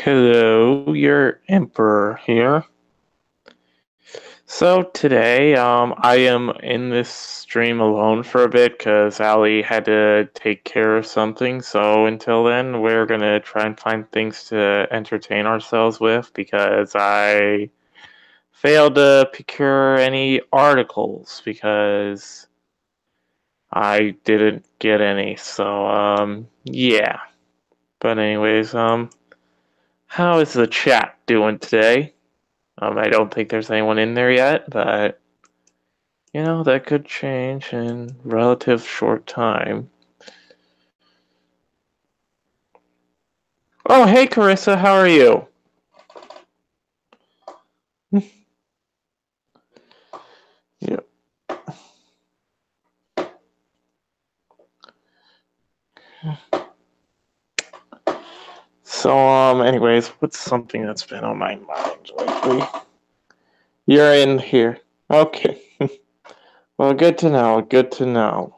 Hello, your Emperor here. So today, I am in this stream alone for a bit because Ali had to take care of something. So until then, we're gonna try and find things to entertain ourselves with because I failed to procure any articles because I didn't get any. So, yeah. But anyways, how is the chat doing today? I don't think there's anyone in there yet, but that could change in relative short time. Oh, hey Carissa, how are you? Yeah. So, anyways, what's something that's been on my mind lately? You're in here. Okay. Well, good to know. Good to know.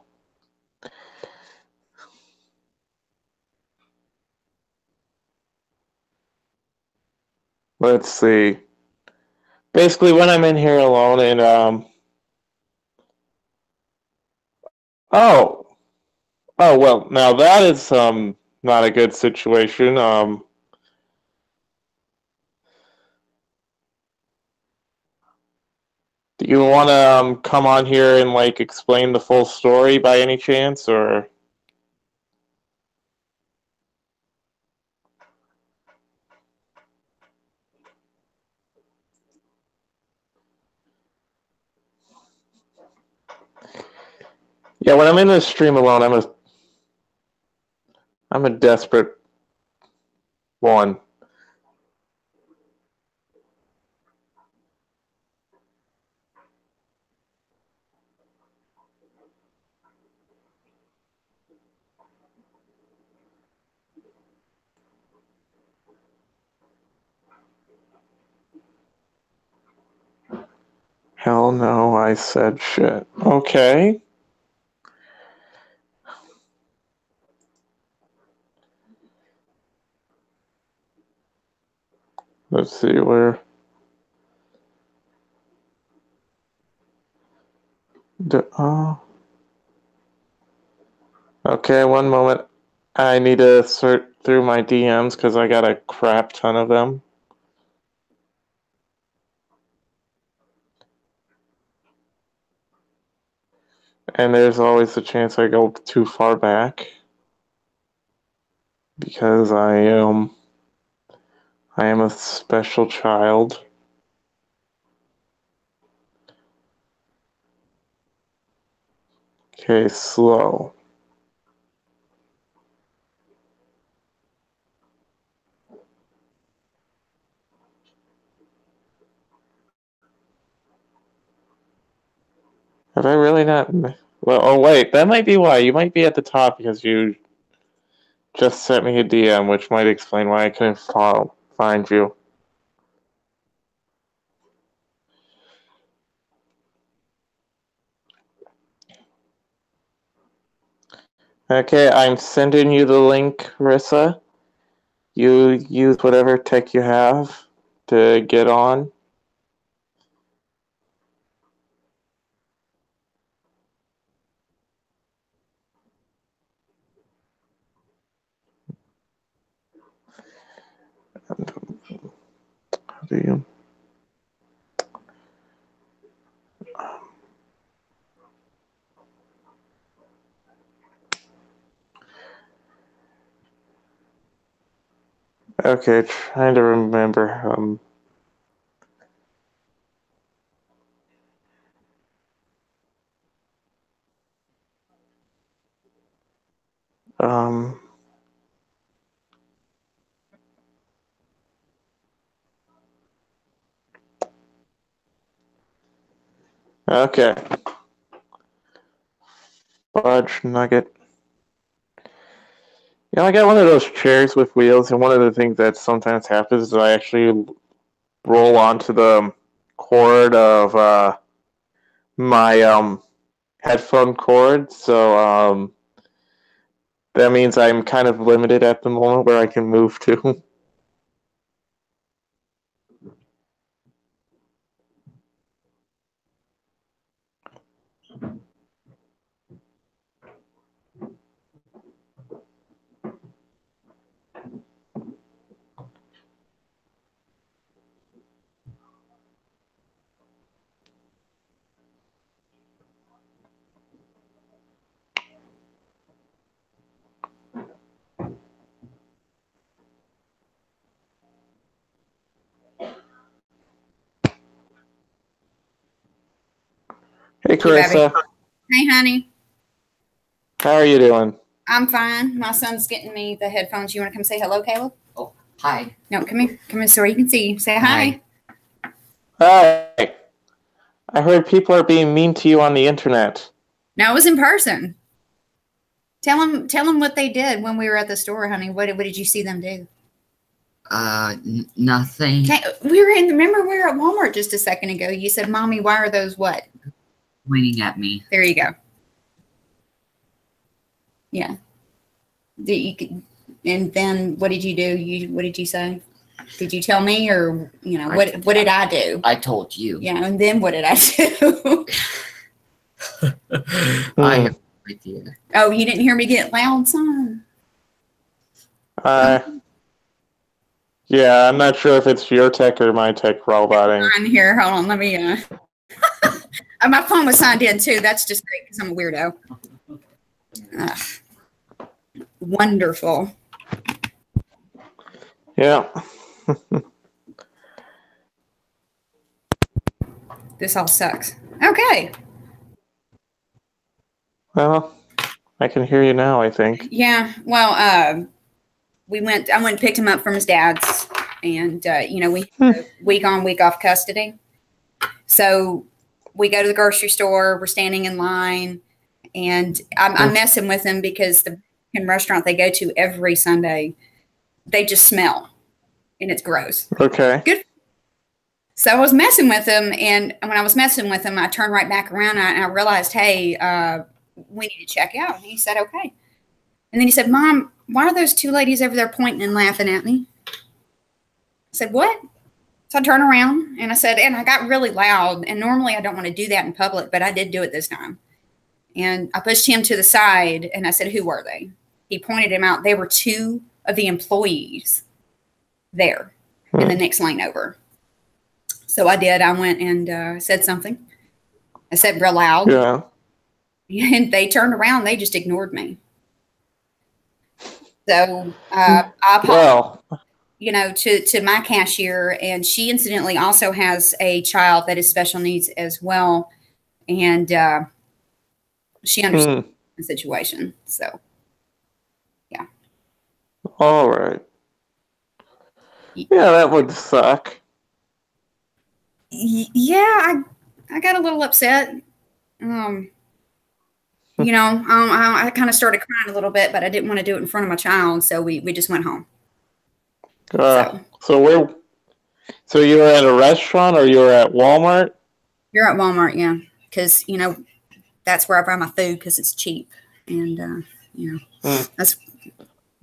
Let's see. Basically, when I'm in here alone and oh, oh well, now that is not a good situation. Do you want to come on here and like explain the full story by any chance, or? Yeah, when I'm in this stream alone, I'm a desperate one. Hell no, I said shit. Okay. Let's see where. Okay, one moment. I need to sort through my DMs because I got a crap ton of them. And there's always a chance I go too far back. Because I am a special child. Okay, slow. Have I really not? Well, oh wait, that might be why. You might be at the top because you just sent me a DM, which might explain why I couldn't find you. Okay, I'm sending you the link, Rissa. You use whatever tech you have to get on. How do you? Okay, trying to remember. Um. Okay. Fudge nugget. Yeah, I got one of those chairs with wheels, and one of the things that sometimes happens is I actually roll onto the cord of my headphone cord. So that means I'm kind of limited at the moment where I can move to. Hey, Hey, baby. Carissa. Hey, honey. How are you doing? I'm fine. My son's getting me the headphones. You want to come say hello, Caleb? Oh, hi. No, come here. Come here so you can see you. Say hi. Hi. I heard people are being mean to you on the internet. No, it was in person. Tell them what they did when we were at the store, honey. What did you see them do? Nothing. Remember we were at Walmart just a second ago. You said, Mommy, why are those what? Pointing at me. There you go. Yeah. And then what did you do? What did you say? Did you tell me, or what did I do? I told you. Yeah, and then what did I do? I have no idea. Oh, you didn't hear me get loud, son? Yeah, I'm not sure if it's your tech or my tech roboting. I'm here. Hold on. Let me. My phone was signed in too. That's just great because I'm a weirdo. Wonderful. Yeah. This all sucks. Okay. Well, I can hear you now, I think. Yeah. Well, I went and picked him up from his dad's, and we week on, week off custody. So we go to the grocery store. We're standing in line, and I'm messing with him because the restaurant they go to every Sunday, they just smell, and it's gross. Okay. Good. So I was messing with him, and when I was messing with him, I turned right back around, and I realized, hey, we need to check out. And he said, okay. And then he said, Mom, why are those two ladies over there pointing and laughing at me? I said, what? So I turned around, and I said, and I got really loud, and normally I don't want to do that in public, but I did do it this time. And I pushed him to the side, and I said, who were they? He pointed them out. They were two of the employees there in the next lane over. So I did. I went and said something. I said real loud. Yeah. And they turned around. They just ignored me. So I apologized, to my cashier. And she incidentally also has a child that is special needs as well. And she understands the situation. So, yeah. All right. Yeah, that would suck. Yeah, I got a little upset. I kind of started crying a little bit, but I didn't want to do it in front of my child, so we just went home. So you were at a restaurant or you were at Walmart? You're at Walmart, yeah, because that's where I buy my food because it's cheap, and that's.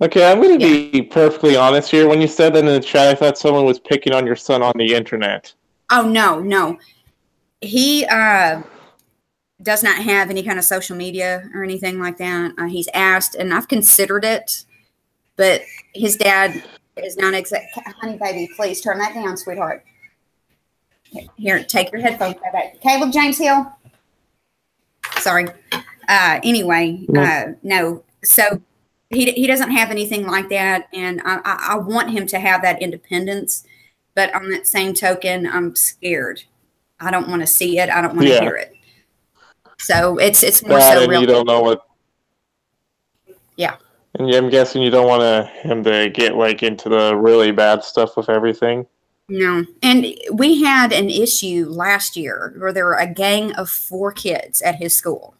Okay, I'm going to be perfectly honest here. When you said that in the chat, I thought someone was picking on your son on the internet. Oh, no. He does not have any kind of social media or anything like that. He's asked, and I've considered it, but his dad is not exact. Honey, baby, please turn that down, sweetheart. Here, take your headphones back. Caleb James Hill. Sorry. Anyway, no. So he doesn't have anything like that, and I want him to have that independence. But on that same token, I'm scared. I don't want to see it. I don't want to hear it. So it's more that, so and real. You don't know what. Yeah. And I'm guessing you don't want him to get into the really bad stuff with everything. No. And we had an issue last year where there were a gang of 4 kids at his school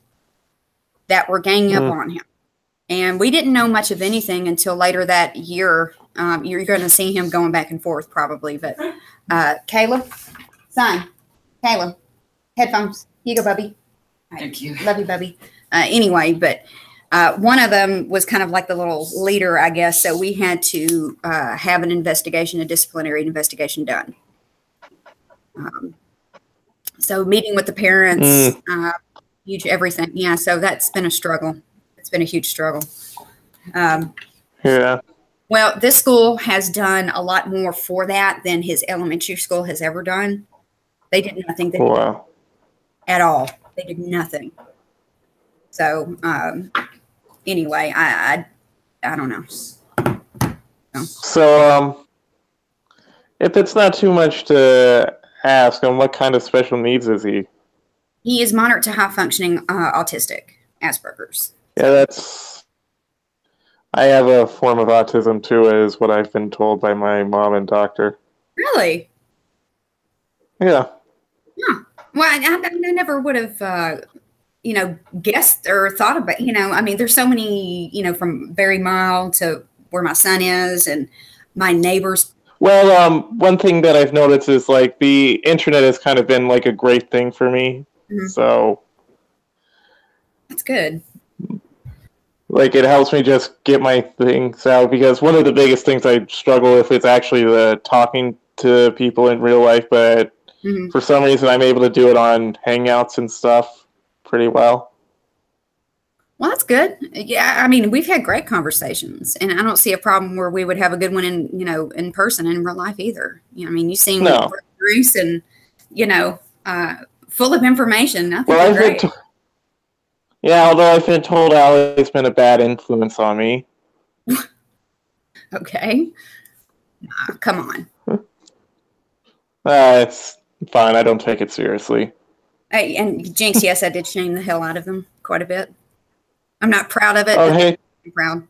that were ganging up on him. And we didn't know much of anything until later that year. You're going to see him going back and forth probably. But Caleb, headphones. Here you go, Bubby. Thank you. Love you, Bubby. Anyway, but one of them was kind of like the little leader, I guess. So we had to have an investigation, a disciplinary investigation done. So meeting with the parents, huge everything. Yeah, so that's been a struggle. It's been a huge struggle. Yeah. Well, this school has done a lot more for that than his elementary school has ever done. They did nothing at all. They did nothing. So, anyway, I don't know. No. So, if it's not too much to ask, what kind of special needs is he? He is moderate to high functioning autistic, Asperger's. Yeah, I have a form of autism too, is what I've been told by my mom and doctor. Really? Yeah. Huh. Well, I never would have, guessed or thought about, I mean, there's so many, from very mild to where my son is and my neighbors. Well, one thing that I've noticed is like the internet has kind of been like a great thing for me. Mm-hmm. So that's good. Like it helps me just get my things out, because one of the biggest things I struggle with is actually the talking to people in real life, but for some reason I'm able to do it on Hangouts and stuff pretty well. Well, that's good. Yeah, I mean, we've had great conversations, and I don't see a problem where we would have a good one in person in real life either. I mean, you seem Bruce and full of information. I think well, great. Although I've been told Allie's been a bad influence on me. Okay. Nah, come on. It's fine. I don't take it seriously. And Jinx, yes, I did shame the hell out of them quite a bit. I'm not proud of it. Oh, hey. I'm proud.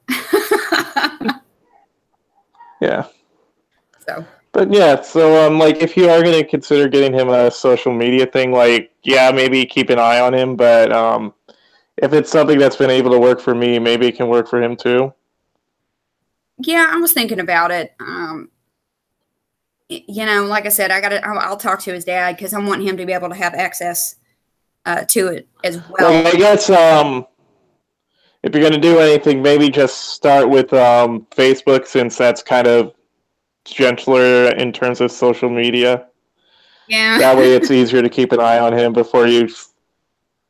Yeah. So. But yeah, so like if you are going to consider getting him a social media thing, like maybe keep an eye on him, but if it's something that's been able to work for me, maybe it can work for him too. Yeah, I was thinking about it. Like I said, I'll talk to his dad because I want him to be able to have access to it as well. Well, I guess if you're going to do anything, maybe just start with Facebook, since that's kind of gentler in terms of social media. Yeah. That way it's easier to keep an eye on him before you...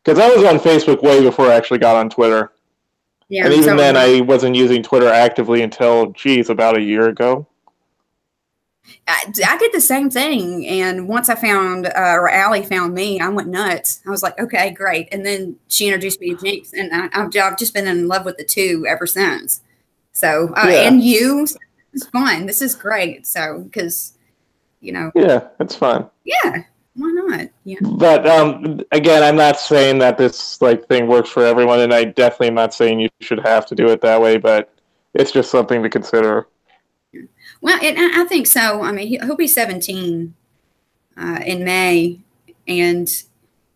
Because I was on Facebook way before I actually got on Twitter. Yeah, and even then, I wasn't using Twitter actively until, about a year ago. I did the same thing, and once I found, or Allie found me, I went nuts. I was like, okay, great. And then she introduced me to Jinx, and I've just been in love with the two ever since. So, and you, it's fun. This is great. So, because, Yeah, it's fun. Yeah. Why not? Yeah. But again, I'm not saying that this thing works for everyone, and I definitely am not saying you should have to do it that way. But it's just something to consider. Well, I think so. I mean, he'll be 17 in May, and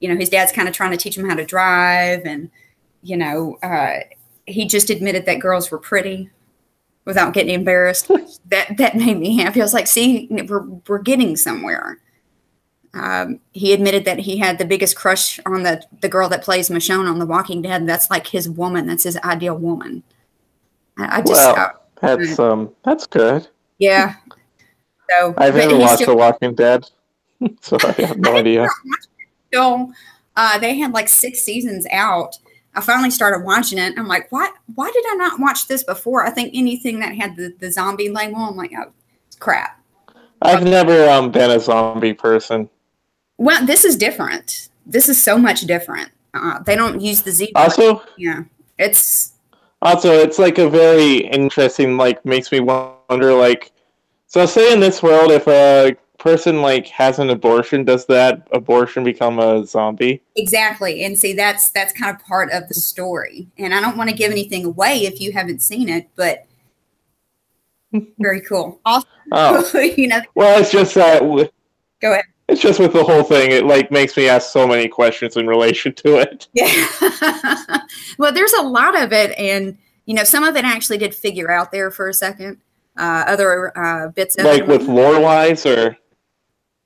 his dad's kind of trying to teach him how to drive, and he just admitted that girls were pretty without getting embarrassed. That made me happy. I was like, see, we're getting somewhere. He admitted that he had the biggest crush on the girl that plays Michonne on The Walking Dead. And that's like his woman. That's his ideal woman. That's good. Yeah. So I've never watched The Walking Dead, so I have no idea. So they had like 6 seasons out. I finally started watching it. I'm like, why did I not watch this before? I think anything that had the zombie label, I'm like, oh, it's crap. I've never been a zombie person. Well, this is different. This is so much different. They don't use the Z. Also, it's like a very interesting, makes me wonder, so say in this world, if a person has an abortion, does that abortion become a zombie? Exactly. And see, that's kind of part of the story. And I don't want to give anything away if you haven't seen it, but very cool. Also, well, it's just that. Go ahead. It's just with the whole thing, it makes me ask so many questions in relation to it. Yeah. Well, there's a lot of it, and some of it actually did figure out there for a second. Other bits of it, with lore-wise, or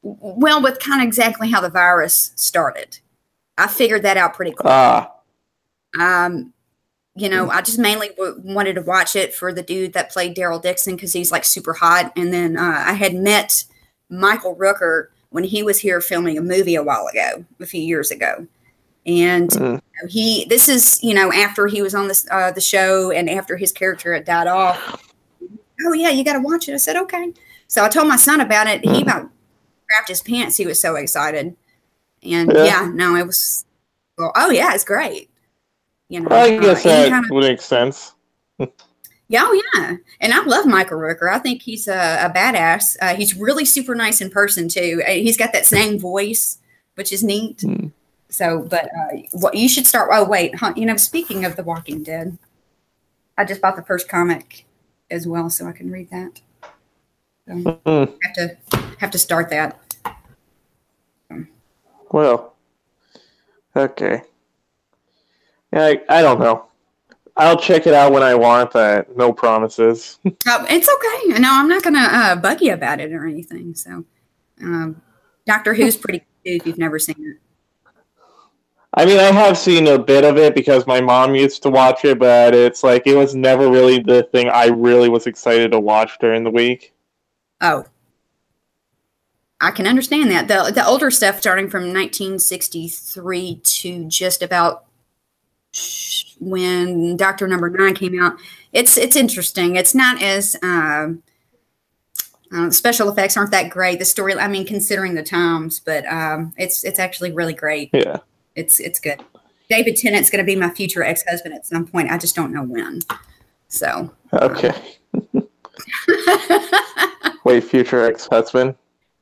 with kind of exactly how the virus started. I figured that out pretty quickly. I just mainly wanted to watch it for the dude that played Daryl Dixon because he's super hot, and then I had met Michael Rooker when he was here filming a movie a few years ago. And this is, after he was on the show and after his character had died off. Oh yeah, you got to watch it. I said, okay. So I told my son about it. He about crapped his pants. He was so excited. And it was, oh yeah, it's great. I guess that would make sense. Yeah, oh yeah. And I love Michael Rooker. I think he's a badass. He's really super nice in person too. He's got that same voice, which is neat. So, but what you should start. Oh, wait, speaking of The Walking Dead, I just bought the first comic as well, so I can read that. So have to start that. Well, okay. Yeah, I don't know. I'll check it out when I want, but no promises. It's okay. No, I'm not going to bug you about it or anything. So, Doctor Who's pretty good if you've never seen it. I mean, I have seen a bit of it because my mom used to watch it, but it's like it was never really the thing I really was excited to watch during the week. Oh. I can understand that. The older stuff starting from 1963 to just about when Doctor Number 9 came out, it's interesting. It's not as special effects aren't that great. The story, I mean, considering the times, but it's actually really great. Yeah, it's good. David Tennant's going to be my future ex-husband at some point. I just don't know when. So okay. Wait, future ex-husband?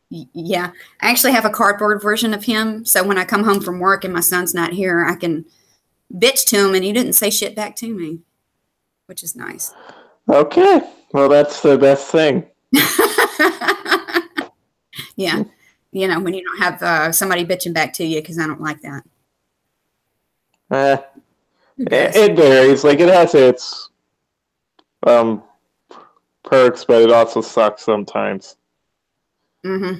Yeah, I actually have a cardboard version of him. So when I come home from work and my son's not here, I can bitch to him and he didn't say shit back to me, which is nice. Okay. Well, that's the best thing. Yeah. When you don't have somebody bitching back to you, because I don't like that. It varies. Like, it has its perks, but it also sucks sometimes. Mm-hmm.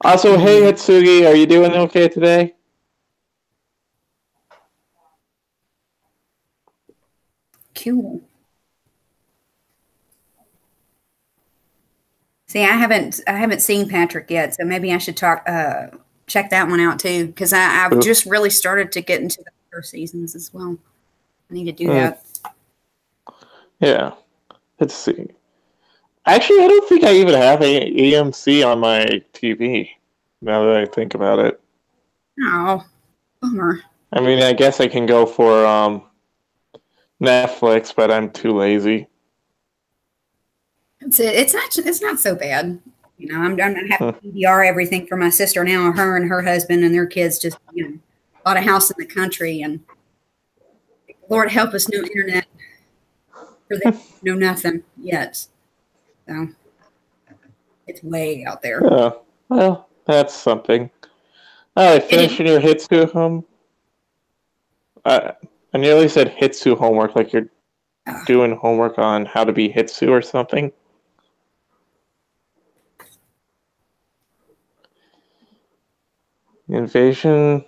Also, hey, Hitsugi, are you doing okay today? Cool. See, I haven't seen Patrick yet, so maybe I should check that one out too, because I've just really started to get into the first seasons as well. I need to do that. Yeah. Let's see. Actually, I don't think I even have AMC on my TV, now that I think about it. Oh, bummer. I mean, I guess I can go for Netflix, but I'm too lazy. It's not so bad. I'm having to DVR everything for my sister now, her and her husband and their kids just, bought a house in the country, and Lord help us, no internet for them, no nothing yet. So it's way out there. Oh, well, that's something. All right, finishing your Hitsu home. I nearly said Hitsu homework, like you're doing homework on how to be Hitsu or something. Invasion,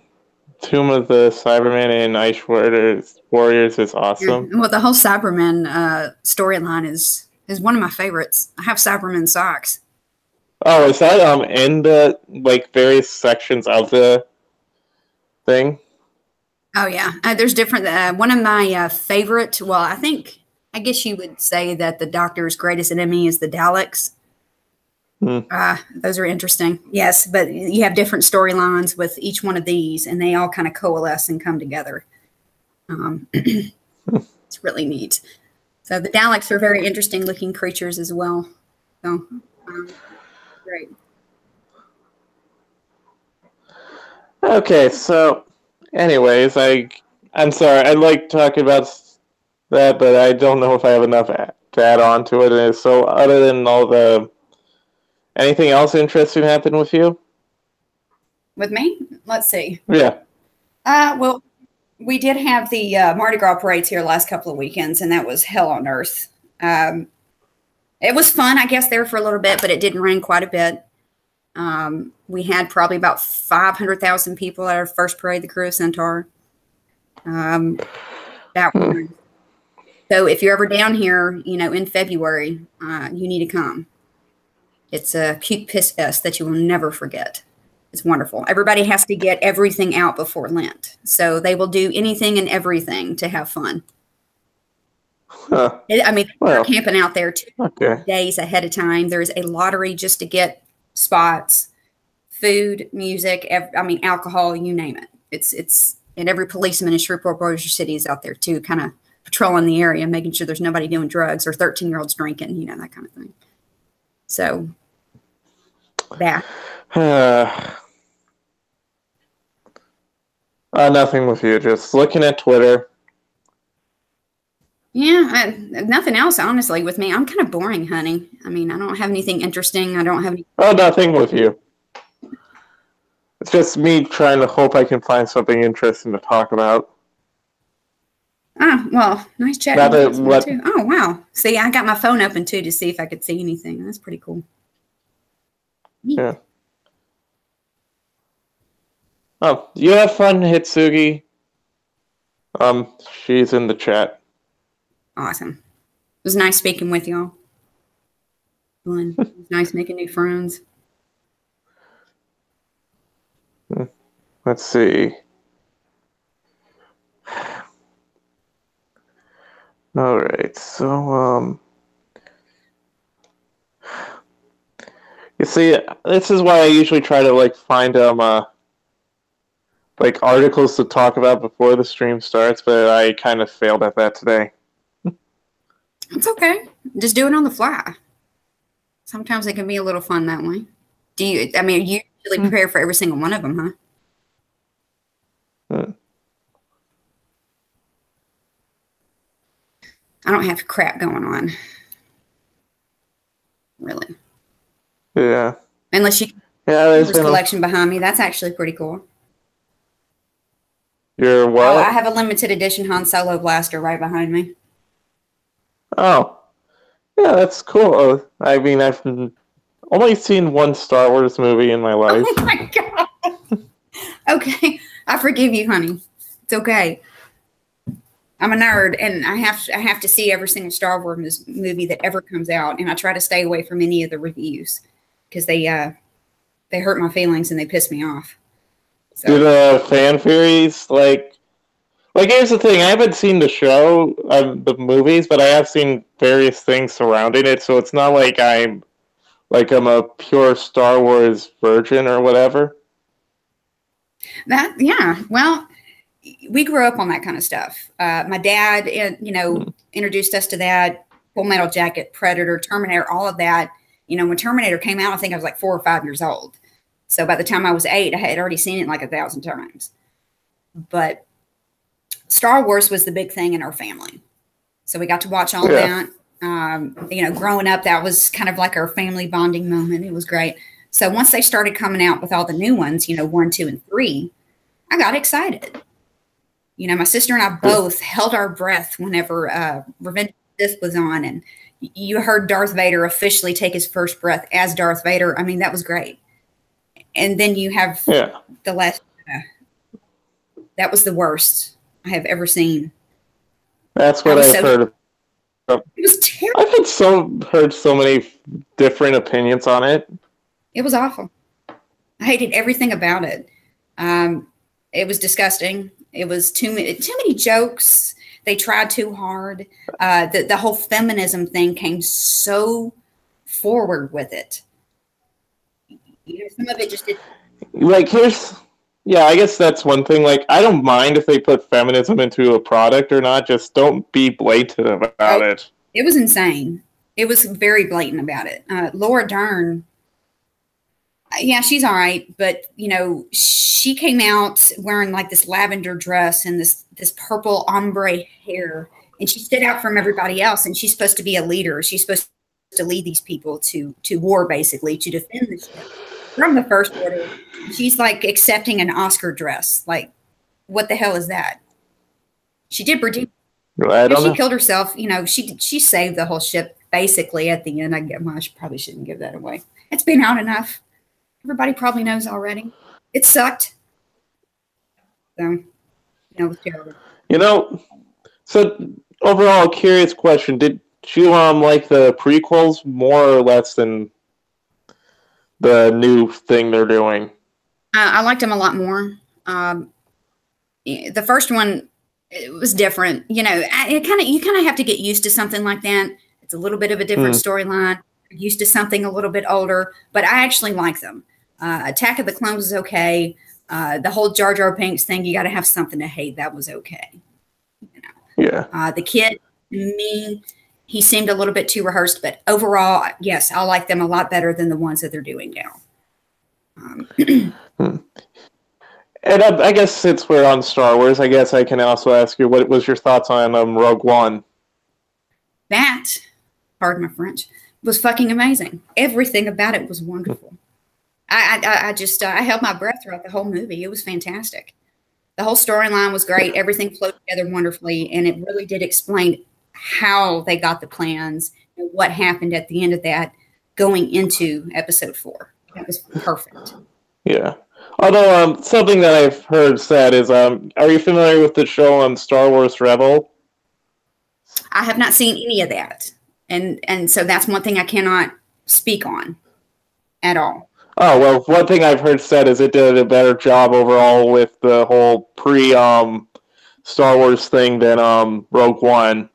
Tomb of the Cybermen and Ice Warriors is awesome. Yeah. Well, the whole Cybermen storyline is one of my favorites. I have Cybermen socks. Oh, is that in the various sections of the thing? Oh yeah, there's different. One of my favorite. Well, I guess you would say that the Doctor's greatest enemy is the Daleks. Those are interesting. Yes, but you have different storylines with each one of these, and they all kind of coalesce and come together. It's really neat. So the Daleks are very interesting looking creatures as well. So great. Okay, so anyways, I'm sorry. I like talking about that, but I don't know if I have enough to add on to it. And so other than all the... Anything else interesting happened with you? With me? Let's see. Yeah. Well, we did have the Mardi Gras parades here last couple of weekends, and that was hell on earth. It was fun, I guess, there for a little bit, but it didn't rain quite a bit. We had probably about 500,000 people at our first parade, the Crew of Centaur. So if you're ever down here, in February, you need to come. It's a cute piss fest that you will never forget. It's wonderful. Everybody has to get everything out before Lent. So they will do anything and everything to have fun. We're camping out there 2 days ahead of time. There's a lottery just to get spots, food, music, alcohol, you name it. It's and every policeman in Shreveport, Bossier City is out there too, kind of patrolling the area, making sure there's nobody doing drugs or 13-year-olds drinking, that kind of thing. So that. Nothing with you. Just looking at Twitter. Yeah, nothing else, honestly, with me. I'm kind of boring, honey. I mean, I don't have anything interesting. I don't have any. Oh, nothing with you. It's just me trying to hope I can find something interesting to talk about. Oh, well, nice chatting Rather, with you what- too. Oh, wow. See, I got my phone open too to see if I could see anything. That's pretty cool. Yeah. Oh, you have fun, Hitsugi. She's in the chat. Awesome. It was nice speaking with y'all. Fun. It was nice making new friends. Let's see. All right, so you see, this is why I usually try to like find like articles to talk about before the stream starts, but I kind of failed at that today. It's okay. Just do it on the fly. Sometimes it can be a little fun that way. I mean, you usually prepare for every single one of them, huh? I don't have crap going on. Really. Yeah. Unless you Yeah, there's this been collection behind me. That's actually pretty cool. Your what? Oh, I have a limited edition Han Solo blaster right behind me. Oh. Yeah, that's cool. I mean, I've only seen one Star Wars movie in my life. Oh my god. Okay. I forgive you, honey. It's okay. I'm a nerd, and I have to see every single Star Wars movie that ever comes out, and I try to stay away from any of the reviews because they hurt my feelings and they piss me off. So. Do the fan theories like here's the thing, I haven't seen the show, the movies, but I have seen various things surrounding it, so it's not like I'm a pure Star Wars virgin or whatever. Well, we grew up on that kind of stuff. My dad, introduced us to that. Full Metal Jacket, Predator, Terminator, all of that. You know, when Terminator came out, I think I was like 4 or 5 years old. So by the time I was 8, I had already seen it like 1,000 times. But Star Wars was the big thing in our family. So we got to watch all that. Growing up, that was kind of like our family bonding moment. It was great. So once they started coming out with all the new ones, 1, 2, and 3, I got excited. My sister and I both held our breath whenever Revenge of the Sith was on, and you heard Darth Vader officially take his first breath as Darth Vader. I mean, that was great. And then you have the last. That was the worst I have ever seen. That's what I've heard. It was terrible. I've heard so many different opinions on it. It was awful. I hated everything about it. It was disgusting. It was too many jokes. They tried too hard. The whole feminism thing came so forward with it. Some of it just did. I guess that's one thing. Like, I don't mind if they put feminism into a product or not. Just don't be blatant about it. It was insane. It was very blatant about it. Laura Dern. Yeah, she's all right, but she came out wearing like this lavender dress and this purple ombre hair, and she stood out from everybody else. And she's supposed to be a leader. She's supposed to lead these people to war, basically, to defend the ship from the First Order. She's like accepting an Oscar dress. Like, what the hell is that? She did redeem. She killed herself. She saved the whole ship basically at the end. I probably shouldn't give that away. It's been out enough. Everybody probably knows already. It sucked. So, it was terrible. So overall, curious question: did you like the prequels more or less than the new thing they're doing? I liked them a lot more. The first one, it was different. You kind of have to get used to something like that. It's a little bit of a different storyline. Used to something a little bit older, but I actually like them. Attack of the Clones is okay. The whole Jar Jar Binks thing, you got to have something to hate. That was okay. Yeah. The kid, me, he seemed a little bit too rehearsed, but overall, yes, I like them a lot better than the ones that they're doing now. And I guess since we're on Star Wars, I guess I can also ask you, what was your thoughts on Rogue One? That, pardon my French, was fucking amazing. Everything about it was wonderful. I held my breath throughout the whole movie. It was fantastic. The whole storyline was great. Everything flowed together wonderfully, and it really did explain how they got the plans and what happened at the end of that going into episode 4. That was perfect. Yeah. Although something that I've heard said is, are you familiar with the show on Star Wars Rebel? I have not seen any of that, and so that's one thing I cannot speak on at all. Oh, well, one thing I've heard said is it did a better job overall with the whole Star Wars thing than Rogue One,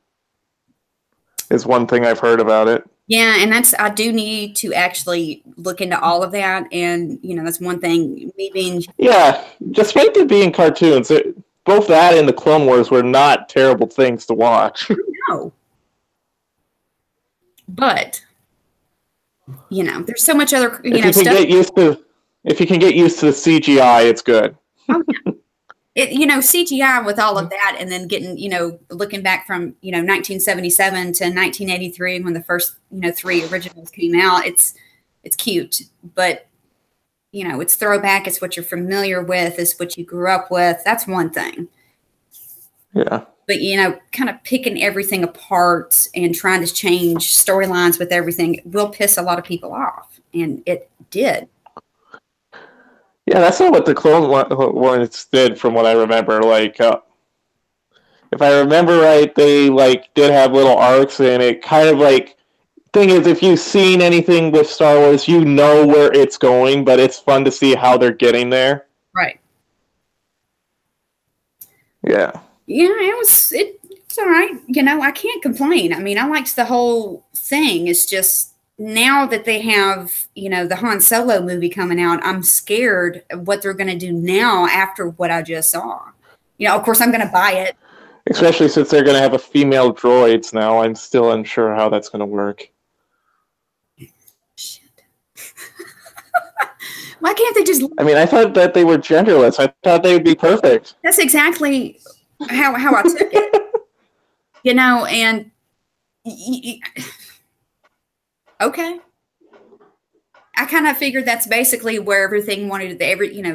is one thing I've heard about it. Yeah, and I do need to actually look into all of that, and that's one thing. Me being despite them being cartoons, both that and the Clone Wars were not terrible things to watch. No, but there's so much other if you can stuff. If you can get used to the CGI, it's good. Oh, yeah. CGI with all of that, and then getting, looking back from, 1977 to 1983 when the first, 3 originals came out, it's cute, but, it's throwback. It's what you're familiar with. It's what you grew up with. That's one thing. Yeah. But, kind of picking everything apart and trying to change storylines with everything will piss a lot of people off. And it did. Yeah, that's not what the Clone Wars did, from what I remember. Like, if I remember right, they did have little arcs, and it kind of thing is, if you've seen anything with Star Wars, you know where it's going, but it's fun to see how they're getting there. Right. Yeah. Yeah, it's all right. I can't complain. I mean, I liked the whole thing. It's just now that they have, the Han Solo movie coming out, I'm scared of what they're going to do now after what I just saw. Of course, I'm going to buy it. Especially since they're going to have a female droids now. I'm still unsure how that's going to work. Shit. Why can't they just... I mean, I thought that they were genderless. I thought they would be perfect. That's exactly how I took it. And... Okay. I kind of figured that's basically where everything wanted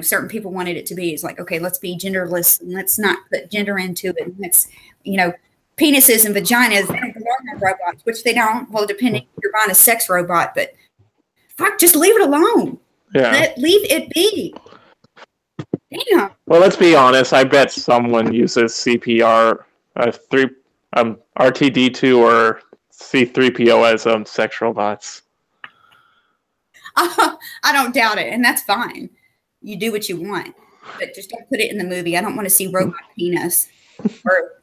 certain people wanted it to be. It's like, okay, let's be genderless and let's not put gender into it. And let's, penises and vaginas, they don't belong on robots, which they don't. Well, depending if you're buying a sex robot, but fuck, just leave it alone. Yeah. Leave it be. Damn. Well, let's be honest. I bet someone uses CPR, R2-D2 or C-3PO as sex robots. I don't doubt it, and that's fine. You do what you want, but just don't put it in the movie. I don't want to see robot penis or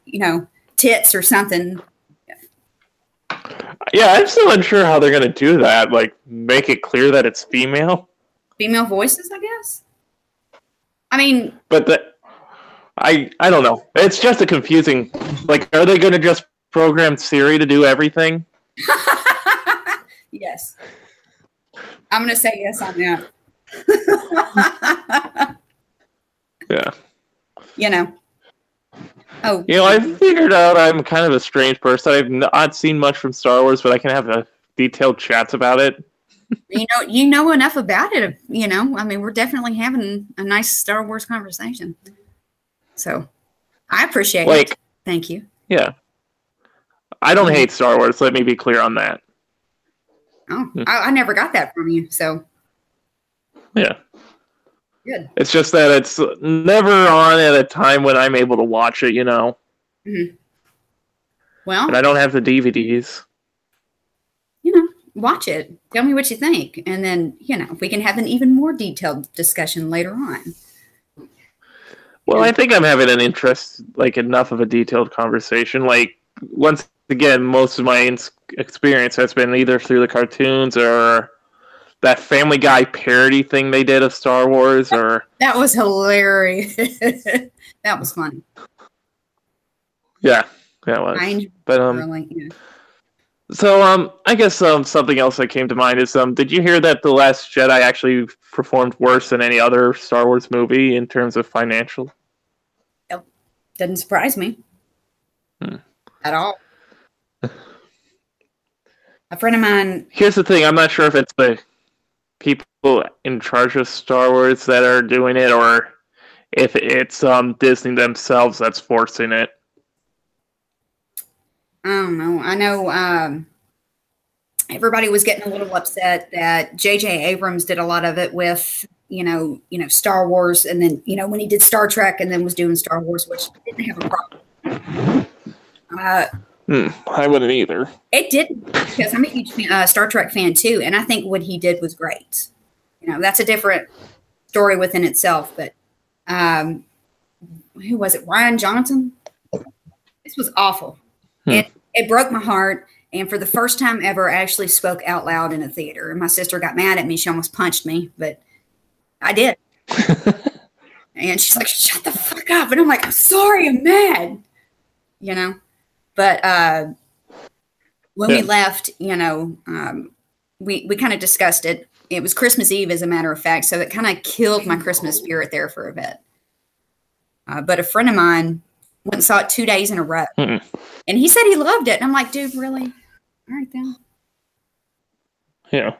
tits or something. Yeah, I'm still unsure how they're going to do that. Make it clear that it's female. Female voices, I guess. I mean, but I don't know. It's just a confusing. Are they going to just program Siri to do everything? Yes. I'm going to say yes on that. Yeah. Oh. I've figured out I'm kind of a strange person. I've not seen much from Star Wars, but I can have detailed chats about it. You know enough about it, I mean, we're definitely having a nice Star Wars conversation. So I appreciate it. Thank you. Yeah. I don't hate Star Wars. Let me be clear on that. Oh, I never got that from you. So. Yeah. Good. It's just that it's never on at a time when I'm able to watch it, Mm-hmm. Well. And I don't have the DVDs. Watch it. Tell me what you think. And then, we can have an even more detailed discussion later on. Well, I think I'm having an interest, enough of a detailed conversation. Once again, most of my experience has been either through the cartoons or that Family Guy parody thing they did of Star Wars. Or that was hilarious. That was funny. Yeah, it was. But So, I guess something else that came to mind is did you hear that The Last Jedi actually performed worse than any other Star Wars movie in terms of financial? Nope. Doesn't surprise me at all. A friend of mine. Here's the thing: I'm not sure if it's the people in charge of Star Wars that are doing it, or if it's Disney themselves that's forcing it. I don't know. I know everybody was getting a little upset that J.J. Abrams did a lot of it with, Star Wars, and then, when he did Star Trek and then was doing Star Wars, which didn't have a problem. I wouldn't either. It didn't, because I'm a huge Star Trek fan too, and I think what he did was great. That's a different story within itself, but who was it? Ryan Johnson? This was awful. It broke my heart. And for the first time ever, I actually spoke out loud in a theater. And my sister got mad at me. She almost punched me, but I did. And she's like, shut the fuck up. And I'm like, I'm sorry, I'm mad. But when we left, we kind of discussed it. It was Christmas Eve, as a matter of fact. So it kind of killed my Christmas spirit there for a bit. But a friend of mine went and saw it 2 days in a row. And he said he loved it. And I'm like, dude, really? All right, then. Yeah.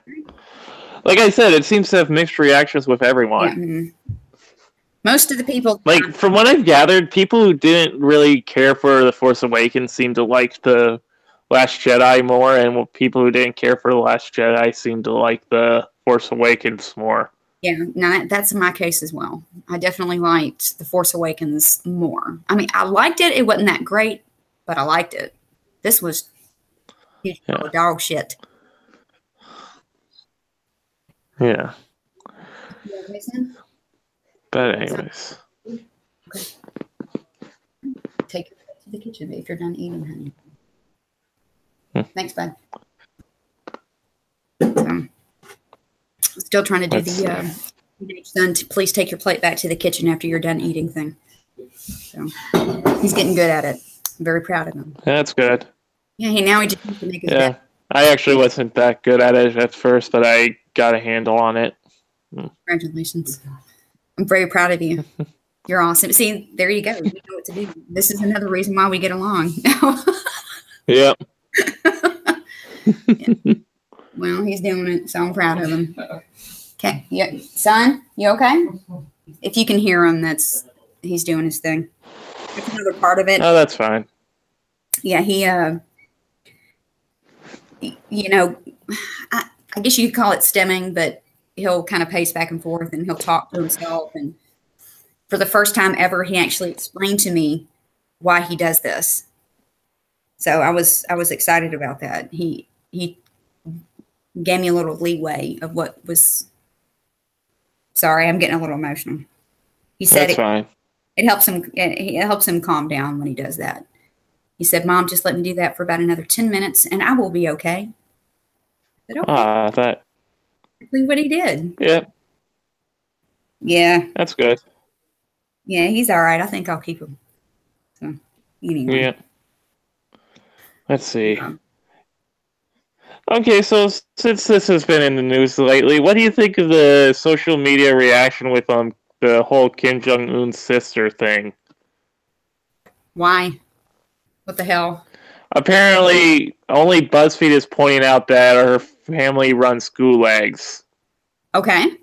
Like I said, it seems to have mixed reactions with everyone. Yeah. Most of the people... Like, from what I've gathered, people who didn't really care for The Force Awakens seem to like The Last Jedi more, and people who didn't care for The Last Jedi seem to like The Force Awakens more. Yeah, no, that's my case as well. I definitely liked The Force Awakens more. I mean, I liked it. It wasn't that great, but I liked it. This was dog shit. Yeah. You okay, son? But anyways. Okay. Take it to the kitchen if you're done eating, honey. Thanks, bud. Still trying to do the son, please take your plate back to the kitchen after you're done eating thing. So he's getting good at it. I'm very proud of him. That's good. Yeah, now he just needs to make his bed. I actually wasn't that good at it at first, but I got a handle on it. Congratulations. I'm very proud of you. You're awesome. See, there you go. You know what to do. This is another reason why we get along. Yep. Yeah. Well, he's doing it, so I'm proud of him. Okay, yeah, son, you okay? If you can hear him, he's doing his thing. That's another part of it. Oh, that's fine. Yeah, I guess you could call it stemming, but he'll kind of pace back and forth, and he'll talk to himself. And for the first time ever, he actually explained to me why he does this. So I was excited about that. He gave me a little leeway of what was. Sorry, I'm getting a little emotional. He said that's fine. It helps him calm down when he does that. He said, "Mom, just let me do that for about another 10 minutes, and I will be okay." I said, okay. That. Exactly what he did. Yeah. Yeah. That's good. Yeah, he's all right. I think I'll keep him. So, anyway. Yeah. Let's see. Okay, so since this has been in the news lately, what do you think of the social media reaction with the whole Kim Jong-un's sister thing? Why? What the hell? Apparently, only BuzzFeed is pointing out that her family runs gulags. Okay.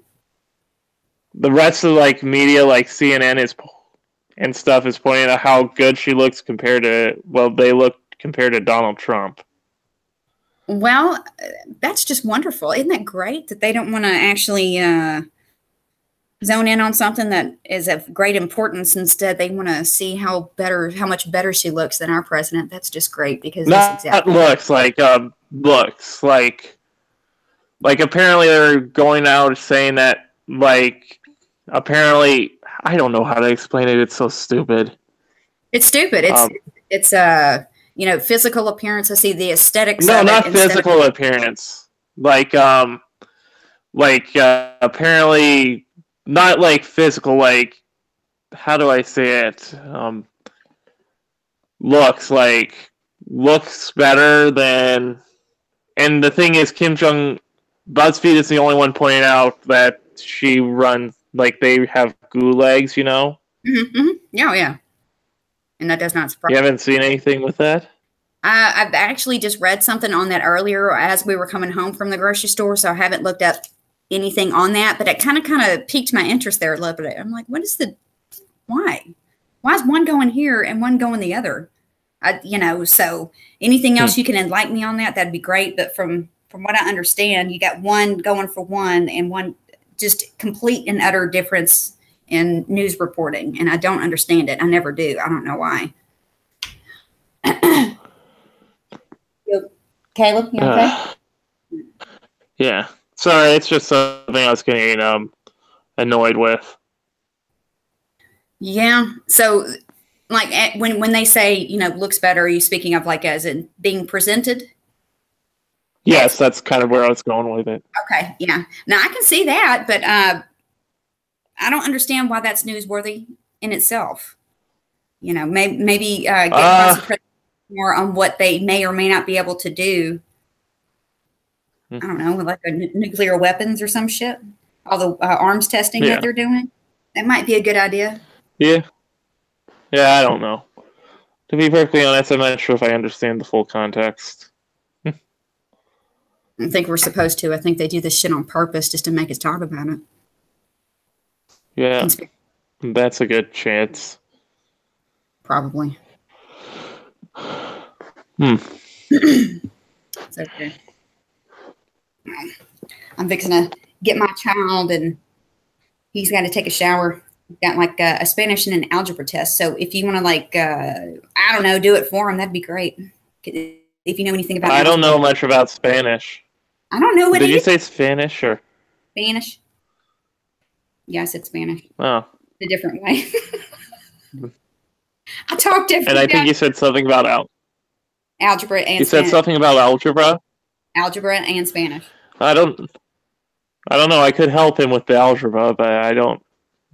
The rest of media, like CNN and stuff, is pointing out how good she looks they look compared to Donald Trump. Well, that's just wonderful. Isn't that great that they don't want to actually zone in on something that is of great importance? Instead, they want to see how much better she looks than our president. That's just great because not looks like apparently they're going out saying that apparently I don't know how to explain it. It's so stupid. It's stupid. It's physical appearance. I see the aesthetics. No, not physical appearance. Apparently not like physical. How do I say it? Looks better than And the thing is, BuzzFeed is the only one pointing out that she runs, like, they have gulags, you know? Yeah, yeah. And that does not surprise You me. haven't seen anything with that? I've actually just read something on that earlier as we were coming home from the grocery store, so I haven't looked up anything on that, but it kind of piqued my interest there a little bit. I'm like, why? Why is one going here and one going the other? So anything else you can enlighten me on that, that'd be great. But from what I understand, you got one going for one and one just complete and utter difference in news reporting. And I don't understand it. I never do. I don't know why. Caleb, you okay? Yeah. Sorry, it's just something I was getting annoyed with. Yeah. So, like, when they say, looks better, are you speaking of like as in being presented? Yes, that's kind of where I was going with it. Okay. Yeah. Now I can see that, but I don't understand why that's newsworthy in itself. Maybe get more on what they may or may not be able to do. I don't know, like nuclear weapons or some shit. All the arms testing that they're doing. That might be a good idea. Yeah. Yeah, I don't know. To be perfectly honest, I'm not sure if I understand the full context. I don't think we're supposed to. I think they do this shit on purpose just to make us talk about it. Yeah, that's a good chance. Probably. It's okay. I'm fixing to get my child, and he's got to take a shower. He's got like a Spanish and an algebra test. So if you want to I don't know, do it for him, that'd be great. If you know anything about I don't know much about Spanish. I don't know what Did you say Spanish or Spanish? Yeah, I said Spanish. Oh. A different way. I talk different. And I think you said something about algebra and You said Spanish. something about algebra? Algebra and Spanish. I don't know. I could help him with the algebra, but I don't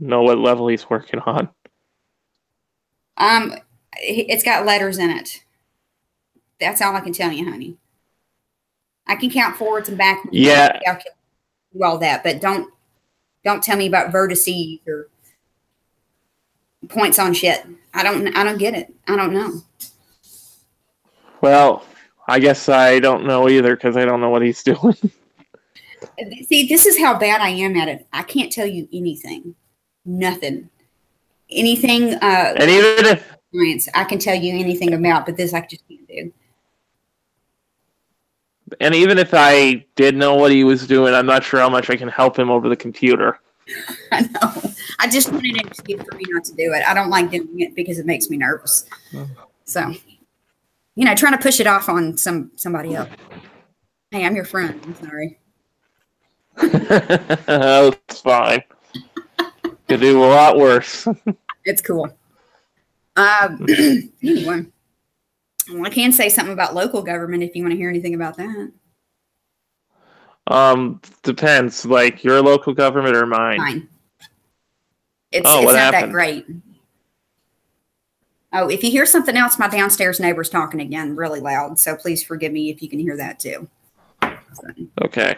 know what level he's working on. It's got letters in it. That's all I can tell you, honey. I can count forwards and backwards. Yeah. I can do all that, but don't tell me about vertices or points on shit. I don't get it. I don't know. Well, I guess I don't know either because I don't know what he's doing. See, this is how bad I am at it. I can't tell you anything. Nothing. Anything. And even if science, I can tell you anything about, but this I just can't do. And even if I did know what he was doing, I'm not sure how much I can help him over the computer. I know. I just wanted an excuse for me not to do it. I don't like doing it because it makes me nervous. So, trying to push it off on somebody else. Hey, I'm your friend. I'm sorry. That's fine. Could do a lot worse. It's cool. Anyway. Well, I can say something about local government if you want to hear anything about that. Depends. Like your local government or mine? Mine. It's not that great. Oh, if you hear something else, my downstairs neighbor's talking again really loud. So please forgive me if you can hear that too. So, okay.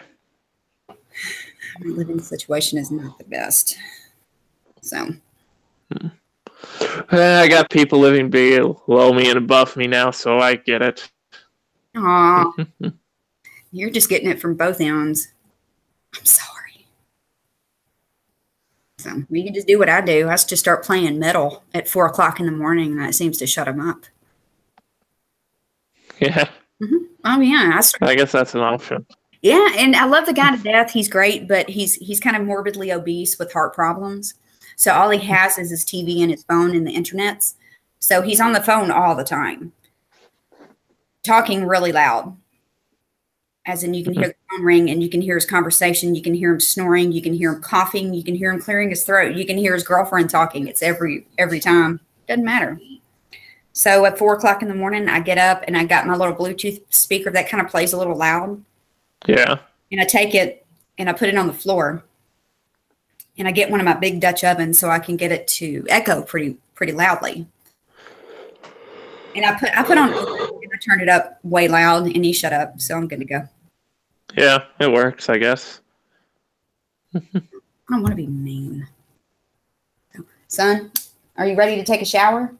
My living situation is not the best. So. I got people living below me and above me now, so I get it. Aw. You're just getting it from both ends. I'm sorry. So we can just do what I do. I just start playing metal at 4 o'clock in the morning, and that seems to shut them up. Yeah. Oh, yeah. I guess that's an option. Yeah, and I love the guy to death. He's great, but he's kind of morbidly obese with heart problems. So all he has is his TV and his phone and the internets. So he's on the phone all the time, talking really loud. As in, you can hear the phone ring and you can hear his conversation. You can hear him snoring. You can hear him coughing. You can hear him clearing his throat. You can hear his girlfriend talking. It's every time. Doesn't matter. So at 4 o'clock in the morning, I get up and I got my little Bluetooth speaker that kind of plays a little loud. Yeah. And I take it and I put it on the floor. And I get one of my big Dutch ovens so I can get it to echo pretty loudly. And I put on and I turned it up way loud and he shut up, so I'm good to go. Yeah, it works, I guess. I don't want to be mean. Son, are you ready to take a shower?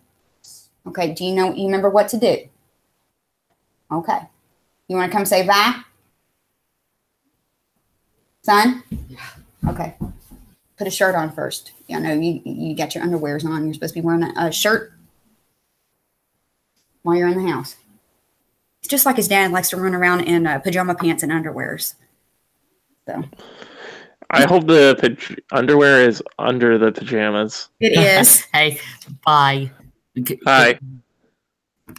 Okay, do you remember what to do? Okay. You want to come say bye? Son? Yeah. Okay. Put a shirt on first. Yeah, no, you got your underwears on. You're supposed to be wearing a shirt while you're in the house. It's just like his dad likes to run around in pajama pants and underwears. So I hope the underwear is under the pajamas. it is. Hey, bye. Hi.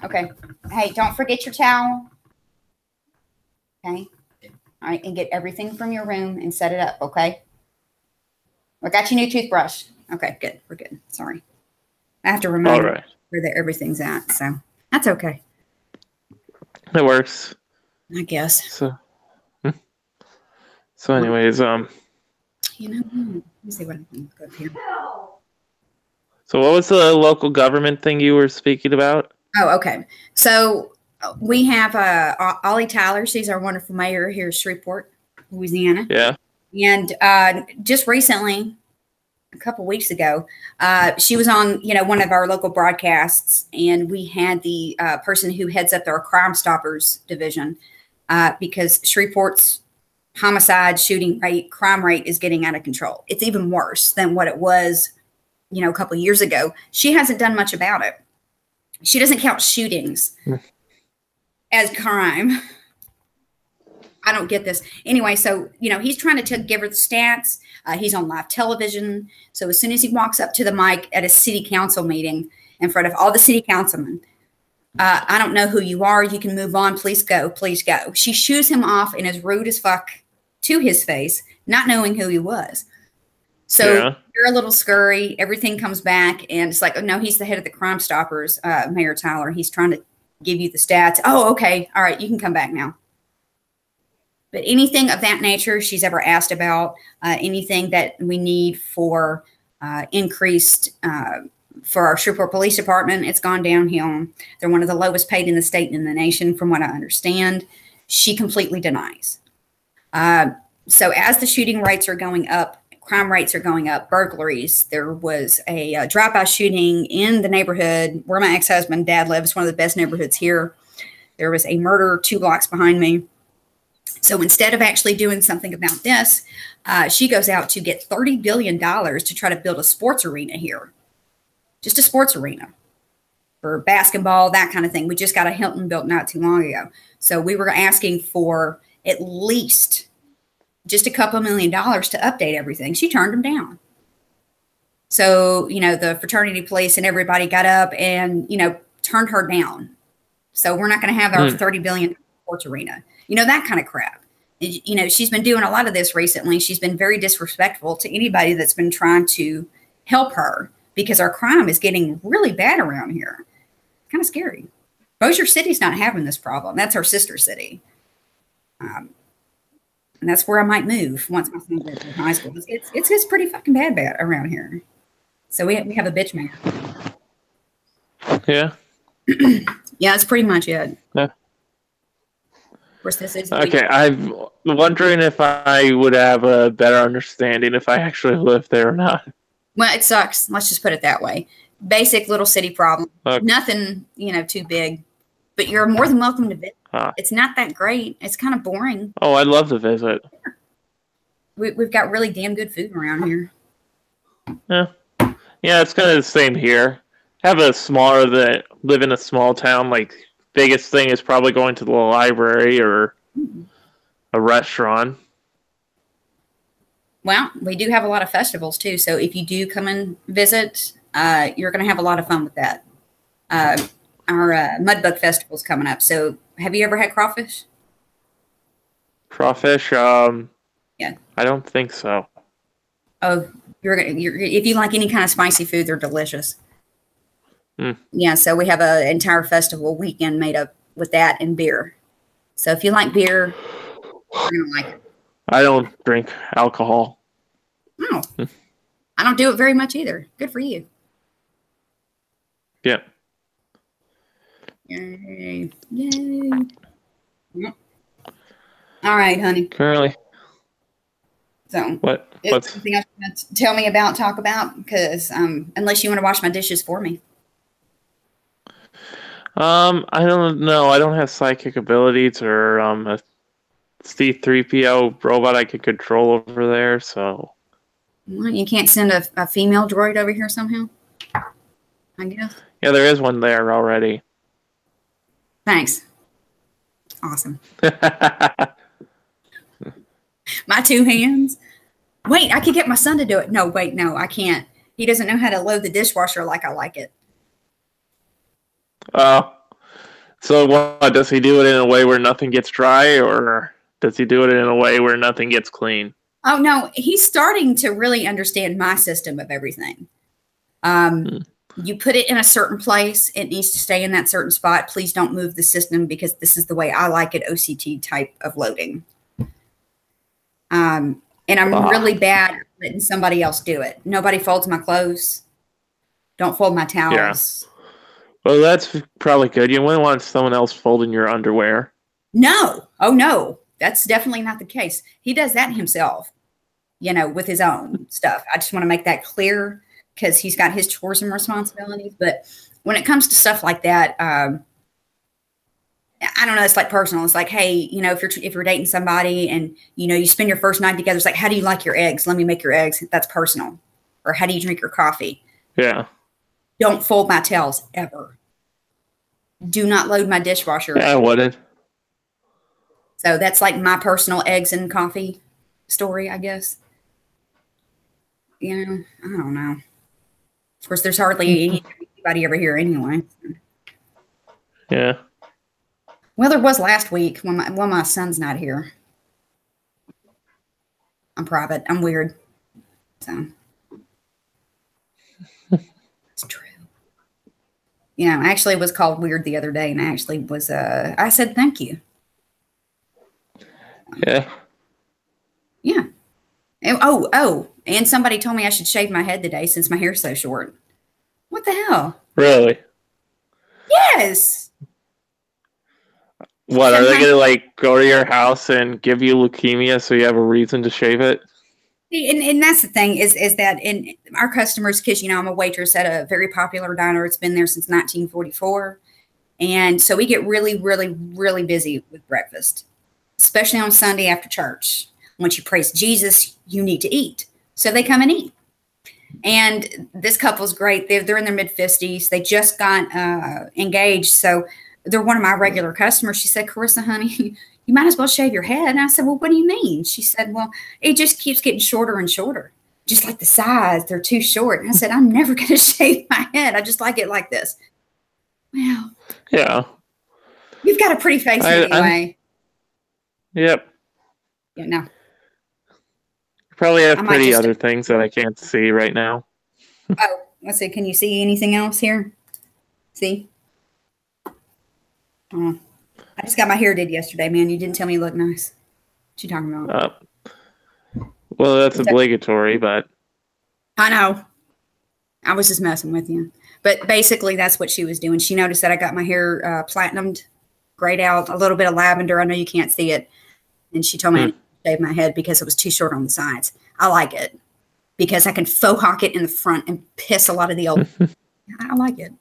Okay. Hey, don't forget your towel. Okay. All right, and get everything from your room and set it up, okay? I got your new toothbrush. Okay, good. We're good. Sorry. I have to remind All you right. where everything's at, so that's okay, It works. I guess. So anyways, Let me see what I can go here. so what was the local government thing you were speaking about? Oh, okay. So we have Ollie Tyler. She's our wonderful mayor here in Shreveport, Louisiana. Yeah. And just recently, a couple weeks ago, she was on, one of our local broadcasts, and we had the person who heads up our Crime Stoppers division because Shreveport's homicide, shooting rate, crime rate is getting out of control. It's even worse than what it was, a couple of years ago. She hasn't done much about it. She doesn't count shootings as crime. I don't get this. Anyway, so, he's trying to give her the stats. He's on live television. So as soon as he walks up to the mic at a city council meeting in front of all the city councilmen, I don't know who you are. You can move on. Please go. Please go. She shoos him off and is rude as fuck to his face, not knowing who he was. So you're a little scurry. Everything comes back, and it's like, oh, no, he's the head of the Crime Stoppers, Mayor Tyler. He's trying to give you the stats. Oh, okay. All right. You can come back now. But anything of that nature she's ever asked about, anything that we need for increased for our Shreveport Police Department, it's gone downhill. They're one of the lowest paid in the state and in the nation, from what I understand. She completely denies. So as the shooting rates are going up, crime rates are going up, burglaries. There was a drive-by shooting in the neighborhood where my ex-husband, dad, lives, one of the best neighborhoods here. There was a murder 2 blocks behind me. So instead of actually doing something about this, she goes out to get $30 billion to try to build a sports arena here. Just a sports arena for basketball, that kind of thing. We just got a Hilton built not too long ago. So we were asking for at least just a couple $1 million to update everything. She turned them down. So, the fraternity police and everybody got up and, turned her down. So we're not going to have our $30 billion sports arena. That kind of crap. She's been doing a lot of this recently. She's been very disrespectful to anybody that's been trying to help her, because our crime is getting really bad around here. Kind of scary. Bossier City's not having this problem. That's our sister city. And that's where I might move once my son goes to high school. It's pretty fucking bad around here. So we have a bitch mayor. Yeah. Yeah, that's pretty much it. Yeah. Of course, this is Okay, I'm wondering if I would have a better understanding if I actually lived there or not. Well, it sucks. Let's just put it that way. Basic little city problem. Okay. Nothing, too big. But you're more than welcome to visit. Ah. It's not that great. It's kind of boring. Oh, I'd love to visit. We've got really damn good food around here. Yeah, it's kind of the same here. Live in a small town. Like, biggest thing is probably going to the library or a restaurant. Well, we do have a lot of festivals too. So if you do come and visit, you're going to have a lot of fun with that. Our Mudbug Festival's coming up. So have you ever had crawfish? Crawfish? Yeah. I don't think so. Oh, if you like any kind of spicy food, they're delicious. Yeah, so we have an entire festival weekend made up with that and beer. So if you like beer, you're going to like it. I don't drink alcohol. Oh, I don't do it very much either. Good for you. Yeah. Yay. Yay. Yep. All right, honey. Currently, So, what? is there What's? anything else you want to tell me about, talk about? Because unless you want to wash my dishes for me. I don't know. I don't have psychic abilities or a C3PO robot I could control over there. So Well, you can't send a female droid over here somehow? I guess. yeah, there is one there already. Thanks. Awesome. My 2 hands. Wait, I could get my son to do it. No, wait, no, I can't. He doesn't know how to load the dishwasher like I like it. Oh, so what? Does he do it in a way where nothing gets dry, or does he do it in a way where nothing gets clean? Oh, no, he's starting to really understand my system of everything. You put it in a certain place. It needs to stay in that certain spot. Please don't move the system because this is the way I like it, OCT type of loading. And I'm really bad at letting somebody else do it. Nobody folds my clothes. Don't fold my towels. Yeah. Well, that's probably good. You wouldn't want someone else folding your underwear. No. Oh, no. That's definitely not the case. He does that himself, you know, with his own stuff. I just want to make that clear because he's got his chores and responsibilities. But when it comes to stuff like that, I don't know. It's like personal. It's like, hey, you know, if you're dating somebody and, you know, you spend your first night together, it's like, how do you like your eggs? Let me make your eggs. That's personal. Or how do you drink your coffee? Yeah. Don't fold my towels ever. Do not load my dishwasher. Yeah, I wouldn't. So that's like my personal eggs and coffee story, I guess. You know, I don't know. Of course, there's hardly anybody over here anyway. Yeah. Well, there was last week when my son's not here. I'm private. I'm weird. So it's true. You know, actually it was called weird the other day, and I actually was I said thank you. Yeah. Yeah. Oh, and somebody told me I should shave my head today since my hair's so short. What the hell? Really? Yes. What, are they going to, go to your house and give you leukemia so you have a reason to shave it? And that's the thing is that in our customers, because, you know, I'm a waitress at a very popular diner. It's been there since 1944. And so we get really, really, really busy with breakfast, especially on Sunday after church. Once you praise Jesus, you need to eat. So they come and eat. And this couple's great. They're in their mid-50s. They just got engaged. So they're one of my regular customers. She said, Carissa, honey, you might as well shave your head. And I said, well, what do you mean? She said, well, it just keeps getting shorter and shorter. Just like the size, they're too short. And I said, I'm never going to shave my head. I just like it like this. Well, yeah. You've got a pretty face anyway. Yep. Yeah, no. Probably have pretty other things that I can't see right now. Oh, let's see. Can you see anything else here? See? Oh, I just got my hair did yesterday, man. You didn't tell me you look nice. What you talking about? Well, that's obligatory, but... I know. I was just messing with you. But basically, that's what she was doing. She noticed that I got my hair platinumed, grayed out, a little bit of lavender. I know you can't see it. And she told me I shave my head because it was too short on the sides. I like it because I can faux hawk it in the front and piss a lot of the old. I like it.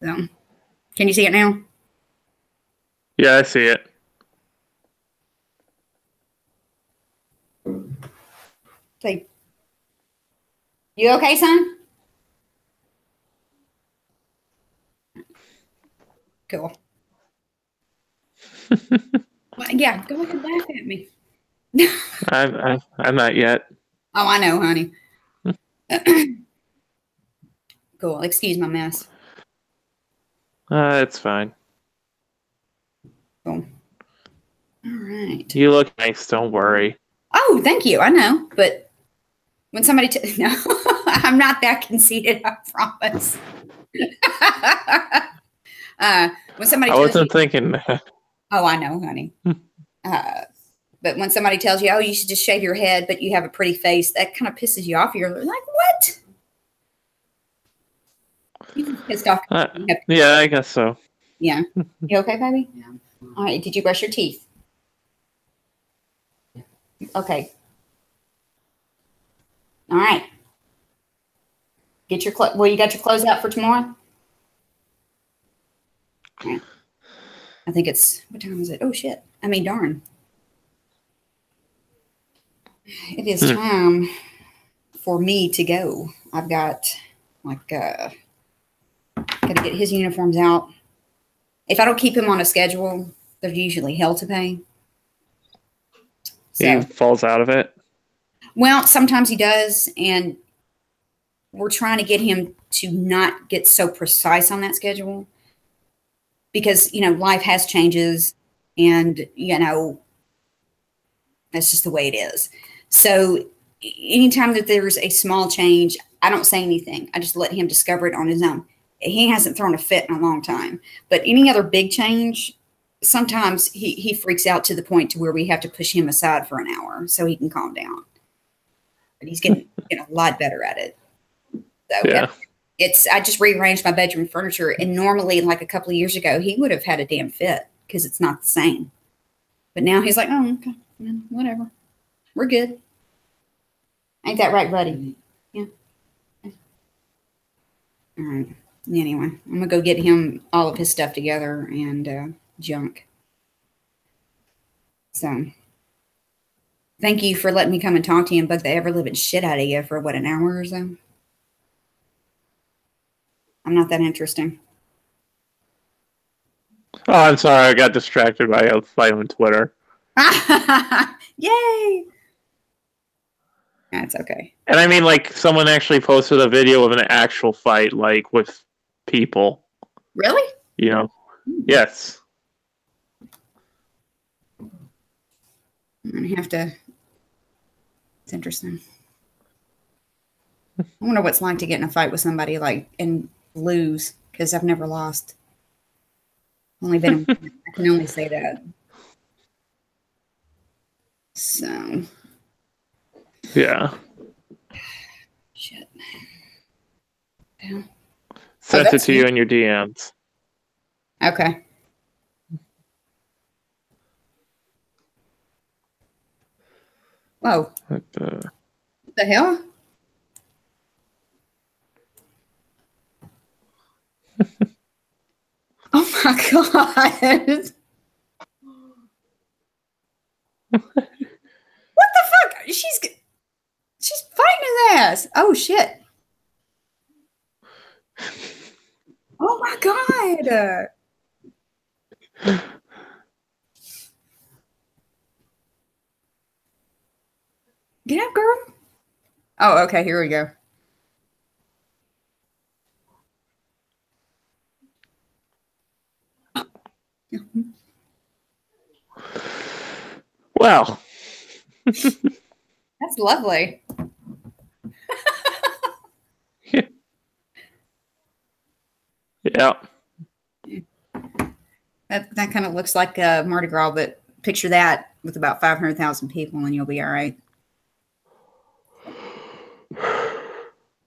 So, can you see it now? Yeah, I see it. See. You okay, son? Cool. Well, yeah, go ahead and laugh at me. I'm not yet. Oh, I know, honey. Cool. Excuse my mess. It's fine. Cool. All right. You look nice. Don't worry. Oh, thank you. I know, but when somebody no, I'm not that conceited. I promise. When somebody I wasn't thinking that. Oh, I know, honey. But when somebody tells you, oh, you should just shave your head, but you have a pretty face, that kind of pisses you off. You're like, what? You're pissed off. Yeah, I guess so. Yeah. You okay, baby? Yeah. All right. Did you brush your teeth? Okay. All right. Get your well, you got your clothes out for tomorrow? All right. I think it's, what time is it? Oh, shit. I mean, darn. It is time for me to go. I've got, like, got to get his uniforms out. If I don't keep him on a schedule, there's usually hell to pay. So, He falls out of it? well, sometimes he does, and we're trying to get him to not get so precise on that schedule because, life has changes, and, that's just the way it is. So anytime that there's a small change, I don't say anything. I just let him discover it on his own. He hasn't thrown a fit in a long time. But any other big change, sometimes he freaks out to the point to where we have to push him aside for an hour so he can calm down. But he's getting a lot better at it. So Yeah. I just rearranged my bedroom furniture, and normally, like a couple of years ago, he would have had a damn fit because it's not the same. But now he's like, oh, okay, whatever. We're good. Ain't that right, buddy? Yeah. All right. Anyway, I'm going to go get him all of his stuff together and junk. So, thank you for letting me come and talk to you and bug the ever-living shit out of you for, an hour or so? I'm not that interesting. Oh, I'm sorry. I got distracted by a fight on Twitter. Yay! That's okay. And I mean, like, someone actually posted a video of an actual fight, like, with people. Really? Yes. I'm going to have to... It's interesting. I wonder what it's like to get in a fight with somebody, and lose, because I've never lost. I can only say that. So... Yeah. Shit. Yeah. Sent it to you in your DMs. Okay. Whoa. What What the hell? Oh my God. What the fuck? She's fighting his ass. Oh shit. Oh my God. Get up, girl. Oh, okay. Here we go. Well. That's lovely. Yeah. That kind of looks like Mardi Gras, but picture that with about 500,000 people and you'll be all right.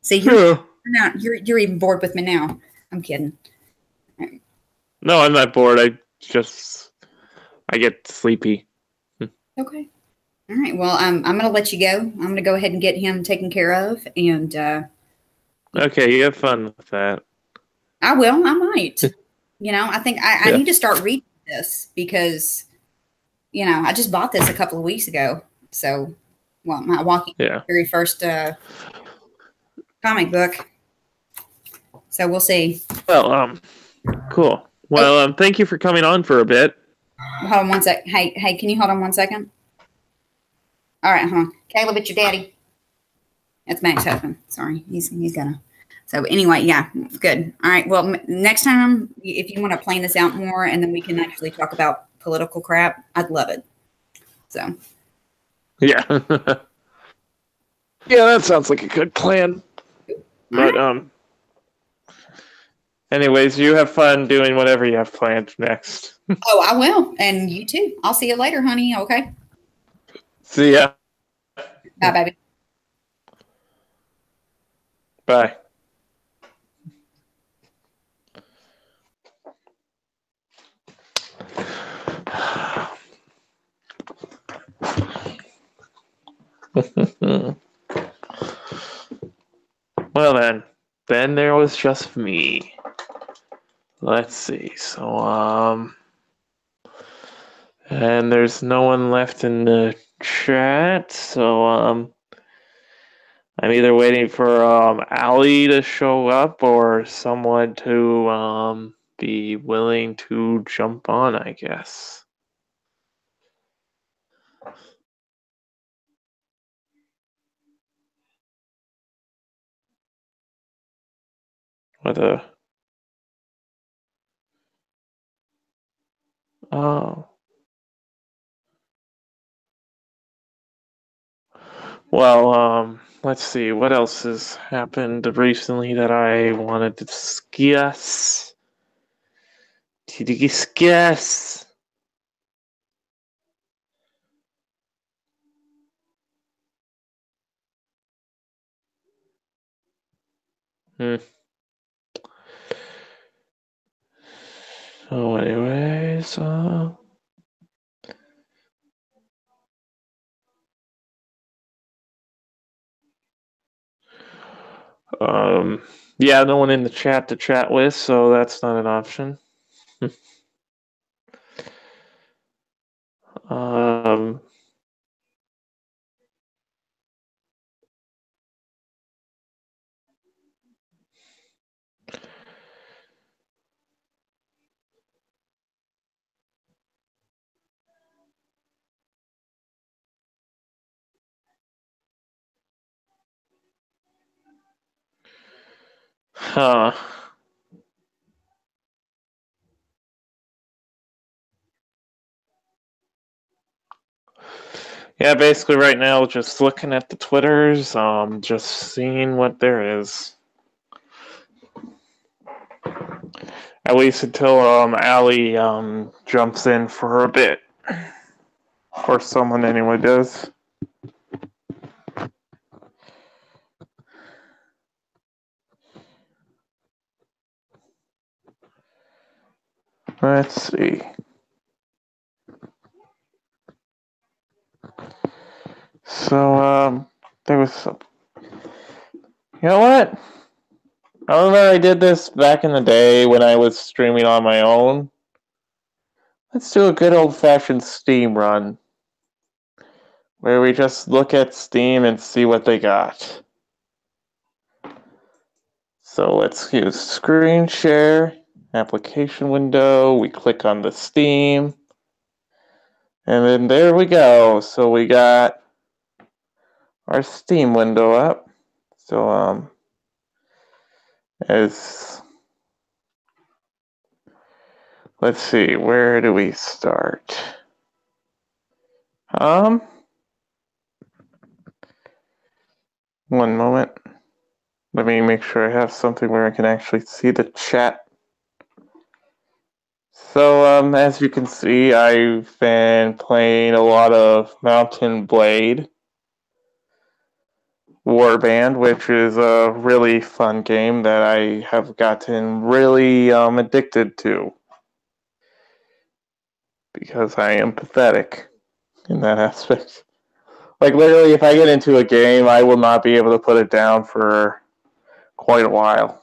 See, you're even bored with me now. I'm kidding. No, I'm not bored. I get sleepy. Okay. All right. Well, I'm going to let you go. I'm going to go ahead and get him taken care of. And okay, you have fun with that. I will. I might. I think I need to start reading this because, I just bought this a couple of weeks ago. So, my very first comic book. So we'll see. Well, cool. Well, thank you for coming on for a bit. Hold on one sec. Hey, can you hold on 1 second? All right, hold on. Caleb, it's your daddy. That's Mac's husband. Sorry, he's gonna. So anyway, yeah, good. All right. Well, next time, if you want to plan this out more, and then we can actually talk about political crap, I'd love it. So. Yeah. Yeah, that sounds like a good plan. But anyways, you have fun doing whatever you have planned next. Oh, I will, and you too. I'll see you later, honey. Okay. See ya. Bye, baby. Bye. Well then there was just me. Let's see. So and there's no one left in the chat. So I'm either waiting for Ali to show up or someone to be willing to jump on, I guess. What a oh. Well, let's see what else has happened recently that I wanted to discuss. Hmm. So, anyways, yeah, no one in the chat to chat with, so that's not an option. um, huh. Yeah, basically right now, just looking at the Twitters, just seeing what there is. At least until Ali jumps in for a bit, or someone anyway does. Let's see. So there was some. You know what? I remember I did this back in the day when I was streaming on my own. Let's do a good old-fashioned Steam run, where we just look at Steam and see what they got. So let's use screen share, application window, we click on the Steam, and then there we go. So we got our Steam window up. So as let's see, where do we start? One moment. Let me make sure I have something where I can actually see the chat. So, as you can see, I've been playing a lot of Mountain Blade Warband, which is a really fun game that I have gotten really addicted to. Because I am pathetic in that aspect. Like, literally, if I get into a game, I will not be able to put it down for quite a while.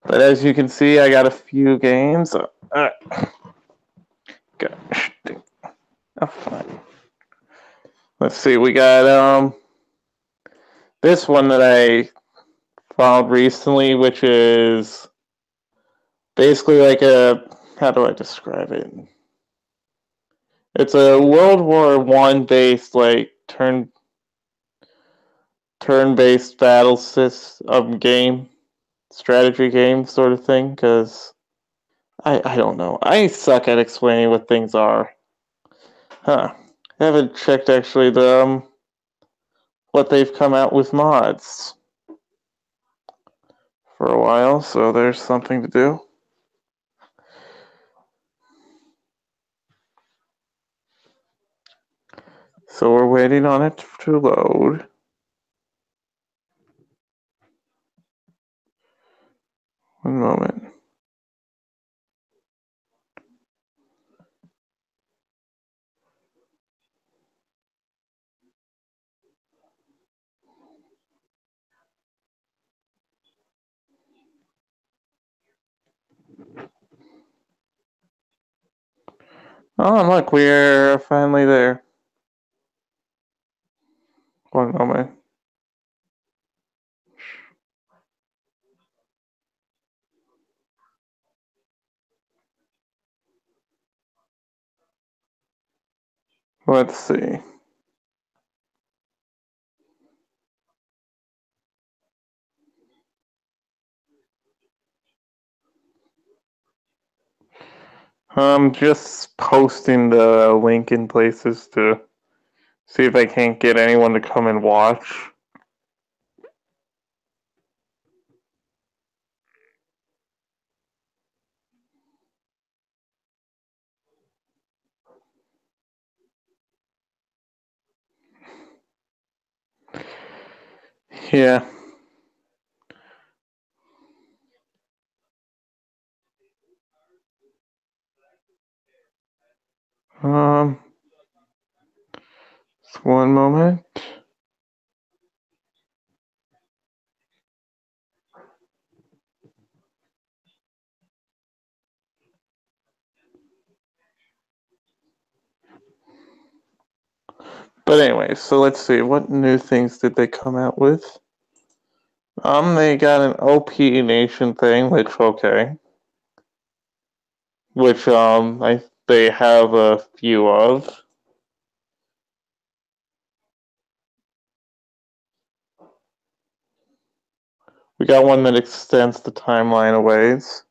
But as you can see, I got a few games. Gosh. Oh, fine. Let's see, we got this one that I found recently, which is basically like a, how do I describe it? It's a World War I based, like, turn-based battle system game, strategy game sort of thing, because I don't know. I suck at explaining what things are. Huh. I haven't checked actually the what they've come out with mods for a while, so there's something to do. So we're waiting on it to load. One moment. Oh, look, we're finally there. One moment. Let's see. I'm just posting the link in places to see if I can't get anyone to come and watch. Yeah. Um, just one moment. But anyway, so let's see. What new things did they come out with? They got an OP Nation thing, which okay. Which they have a few of. We got one that extends the timeline a ways.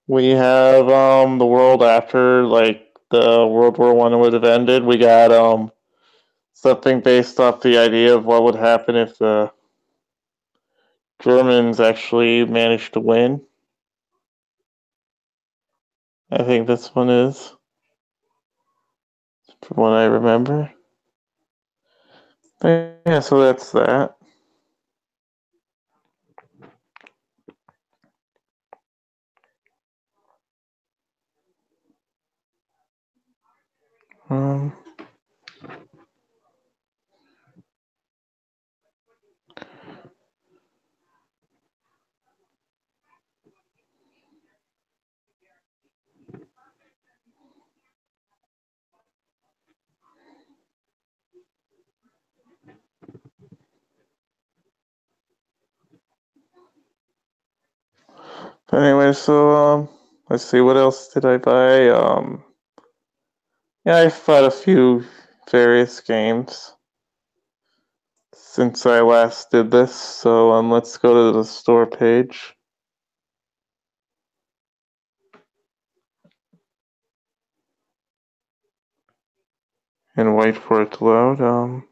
We have the world after like the World War I would have ended. We got something based off the idea of what would happen if the Germans actually managed to win. I think this one is, from what I remember. Yeah, so that's that. Anyway, so let's see, what else did I buy? Yeah, I bought a few various games since I last did this. So let's go to the store page and wait for it to load.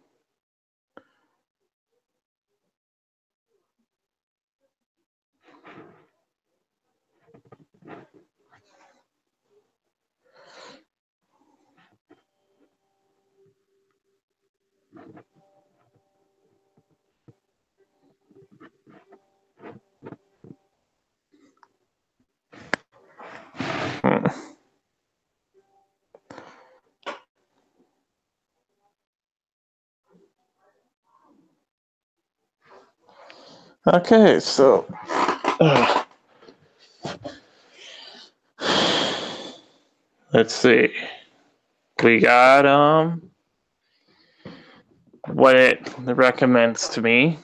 Okay, so let's see. We got what it recommends to me.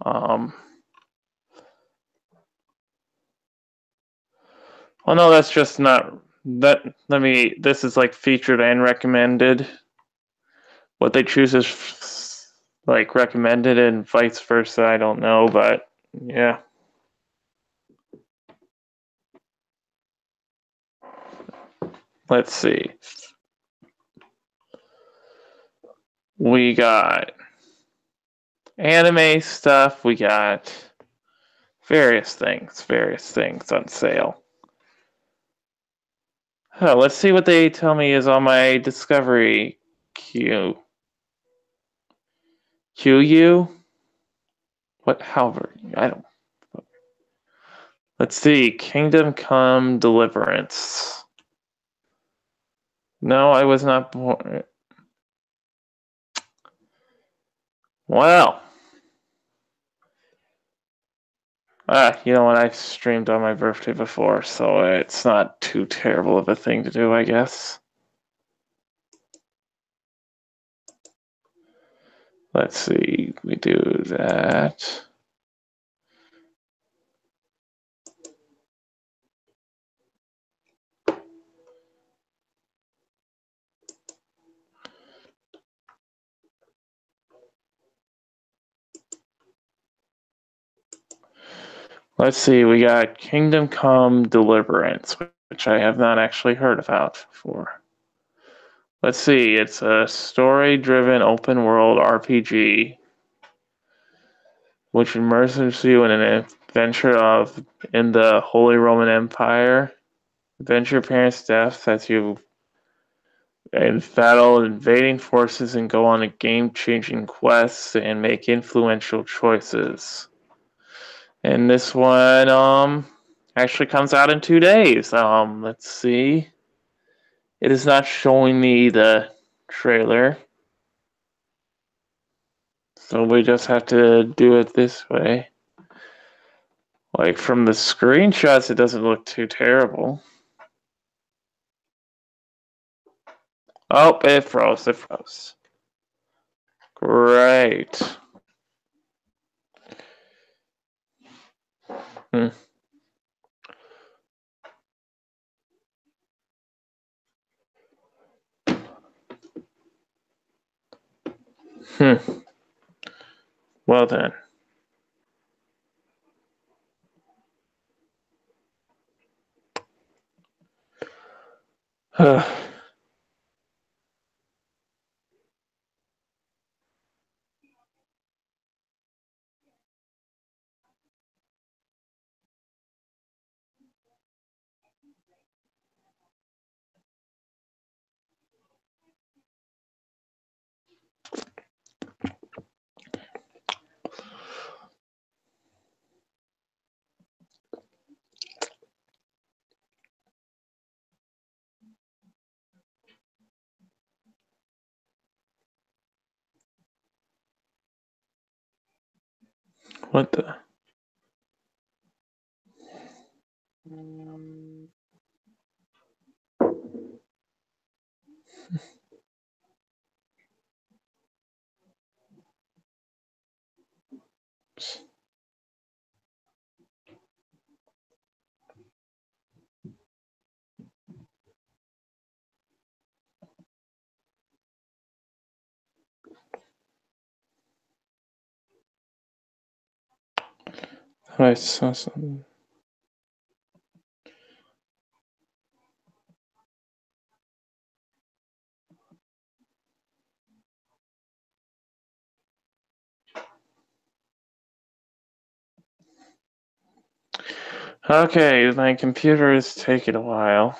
Oh no, that's just not that. This is like featured and recommended. What they choose is like recommended and vice versa. I don't know, but yeah. Let's see. We got anime stuff. We got various things on sale. Oh, let's see what they tell me is on my discovery queue. QU? What? However, I don't. Let's see. Kingdom Come Deliverance. No, I was not born. Well, You know what? I streamed on my birthday before, so it's not too terrible of a thing to do, I guess. Let's see, we do that. Let's see, we got Kingdom Come Deliverance, which I have not actually heard about before. Let's see, it's a story-driven open-world RPG, which immerses you in an adventure in the Holy Roman Empire. Avenge your parents' death as you battle invading forces and go on a game-changing quest and make influential choices. And this one actually comes out in 2 days. Let's see. It is not showing me the trailer. So we just have to do it this way. Like from the screenshots, it doesn't look too terrible. Oh, it froze. Great. Hmm. Well then. What the? I saw something. Okay, my computer is taking a while.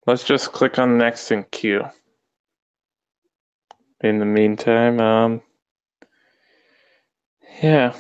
Let's just click on next in queue. In the meantime, yeah.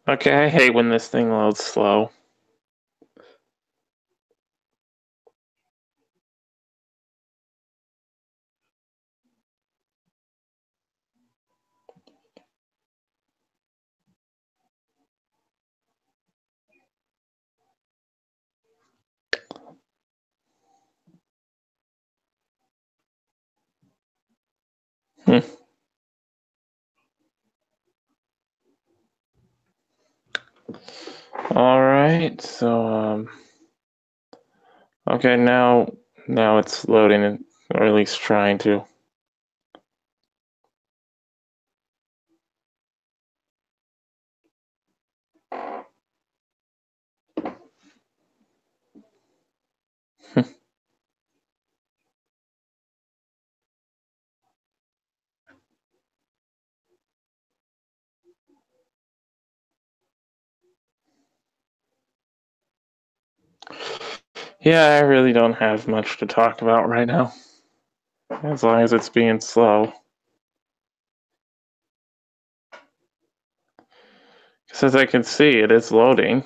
Okay, I hate when this thing loads slow. Alright, so, okay, now Now it's loading, or at least trying to. Yeah, I really don't have much to talk about right now. As long as it's being slow. Because as I can see, it is loading.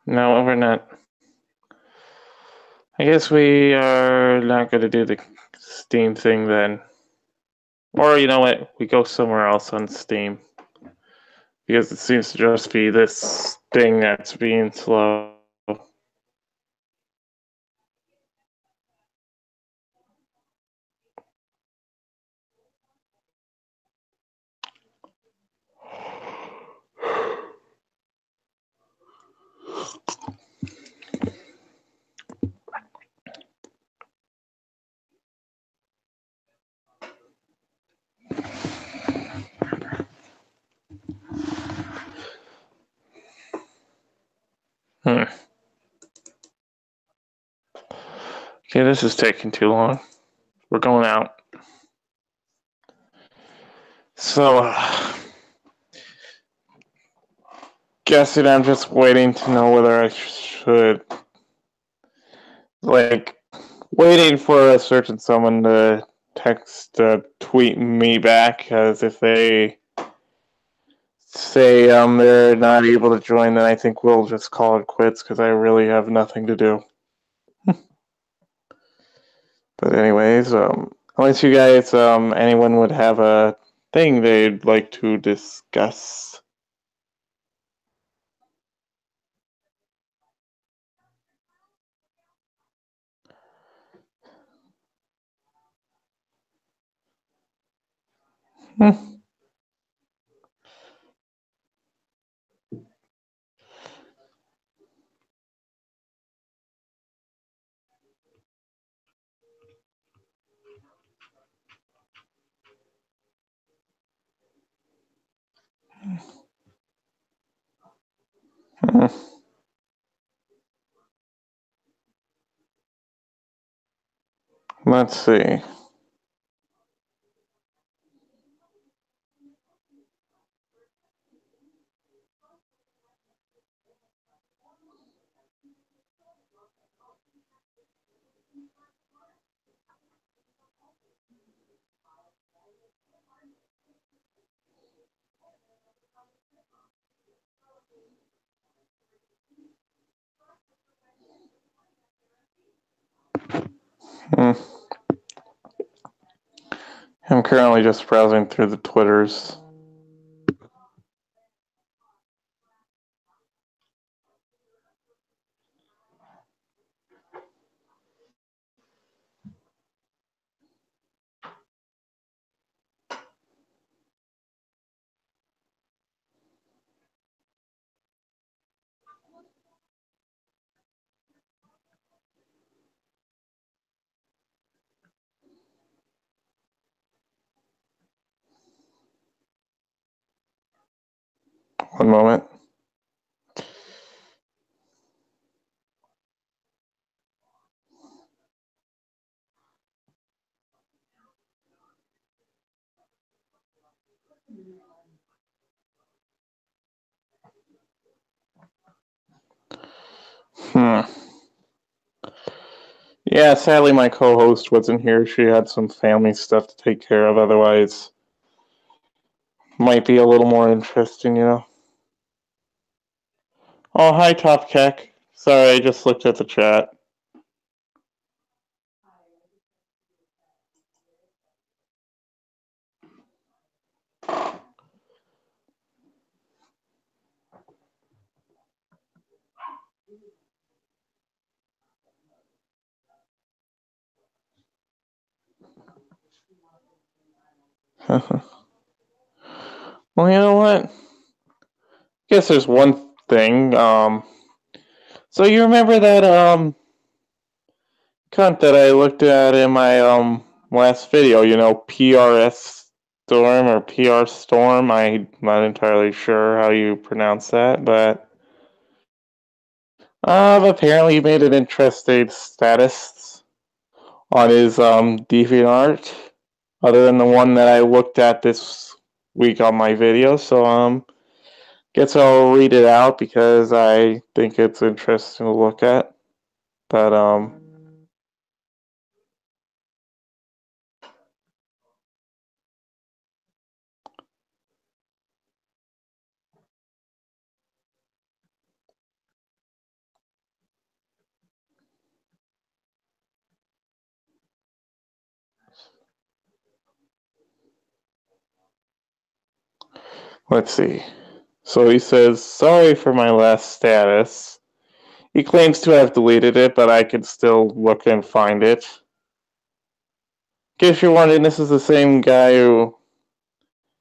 No, we're not. I guess we are not going to do the Steam thing then. Or, you know what? We go somewhere else on Steam. Because it seems to just be this thing that's being slow. Hmm. Okay, this is taking too long. We're going out. So, guessing I'm just waiting to know whether I should, waiting for a certain someone to tweet me back, as if they say they're not able to join, then I think we'll just call it quits, because I really have nothing to do. But anyways, unless you guys, anyone would have a thing they'd like to discuss. Hmm. Hmm. Let's see. Hmm. I'm currently just browsing through the Twitters. One moment. Hmm. Yeah, sadly my co-host wasn't here. She had some family stuff to take care of. Otherwise, might be a little more interesting, you know. Oh, hi, Top Keck. Sorry, I just looked at the chat. Well, you know what? I guess there's one thing. So you remember that cunt that I looked at in my last video? You know, PRS Storm or PR Storm. I'm not entirely sure how you pronounce that, but apparently he made an interesting status on his DeviantArt, other than the one that I looked at this week on my video. So guess I'll read it out because I think it's interesting to look at. But let's see. So he says, sorry for my last status. He claims to have deleted it, but I can still look and find it. In case you're wondering, this is the same guy who...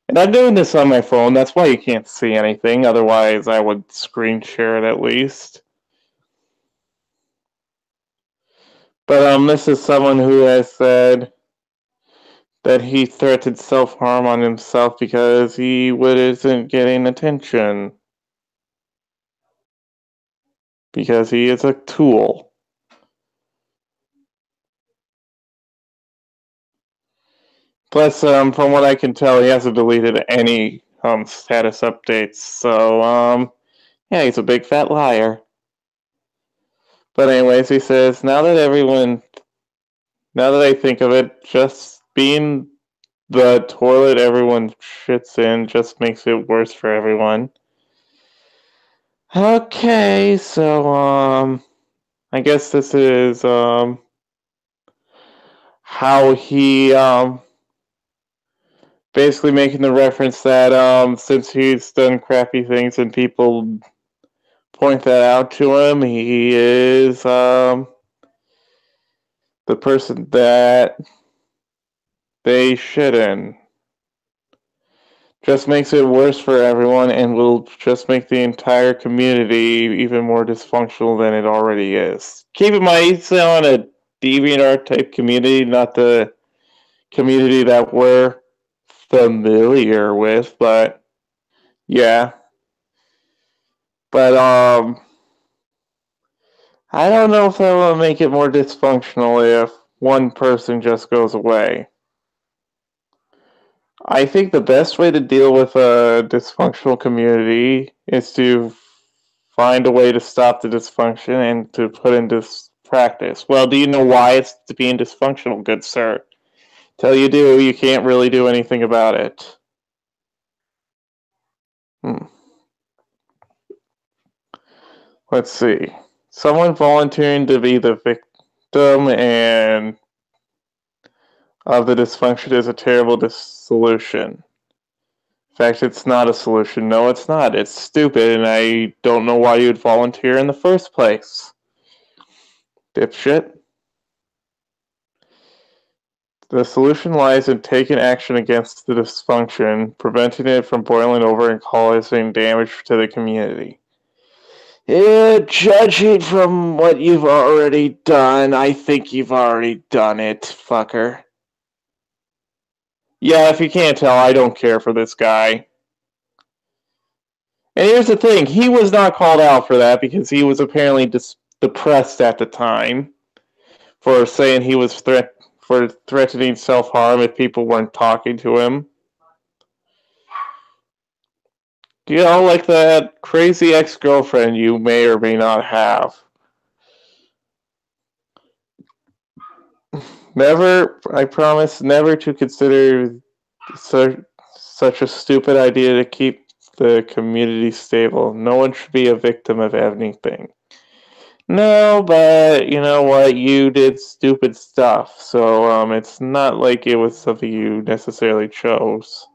And I'm doing this on my phone, that's why you can't see anything, otherwise I would screen share it at least. But this is someone who has said that he threatened self-harm on himself because he isn't getting attention. Because he is a tool. Plus, from what I can tell, he hasn't deleted any status updates. So, yeah, he's a big fat liar. But anyways, he says, now that I think of it, just being the toilet everyone shits in just makes it worse for everyone. Okay, so, I guess this is, how he, basically making the reference that, since he's done crappy things and people point that out to him, he is, the person that they shit in. Just makes it worse for everyone and will just make the entire community even more dysfunctional than it already is. Keep in mind, he's on a DeviantArt type community, not the community that we're familiar with, but yeah. But I don't know if that will make it more dysfunctional if one person just goes away. I think the best way to deal with a dysfunctional community is to find a way to stop the dysfunction and to put into practice. Well, do you know why it's being dysfunctional, good sir? Till you do, you can't really do anything about it. Let's see. Someone volunteering to be the victim and of the dysfunction is a terrible solution. In fact, it's not a solution. No, it's not. It's stupid, and I don't know why you'd volunteer in the first place. Dipshit. The solution lies in taking action against the dysfunction, preventing it from boiling over and causing damage to the community. Judging from what you've already done, I think you've already done it, fucker. Yeah, if you can't tell, I don't care for this guy. And here's the thing, he was not called out for that because he was apparently depressed at the time for saying he was threatening self-harm if people weren't talking to him. You know, like that crazy ex-girlfriend you may or may not have. Never, I promise, never to consider such a stupid idea to keep the community stable. No one should be a victim of anything. No, but you know what? You did stupid stuff, so it's not like it was something you necessarily chose.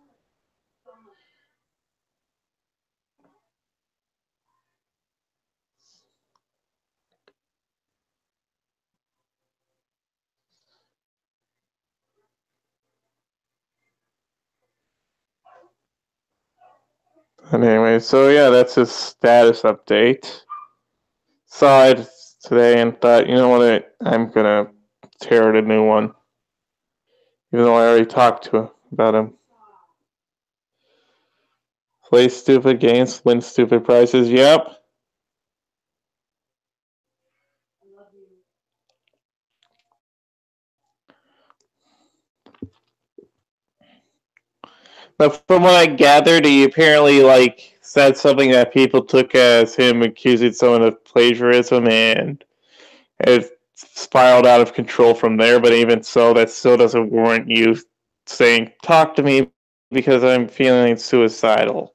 And anyway, so yeah, that's his status update. Saw it today and thought, you know what, I'm gonna tear it a new one. Even though I already talked to him about him. Play stupid games, win stupid prizes, yep. But from what I gathered, he apparently said something that people took as him accusing someone of plagiarism, and it spiraled out of control from there. But even so, that still doesn't warrant you saying, "Talk to me because I'm feeling suicidal."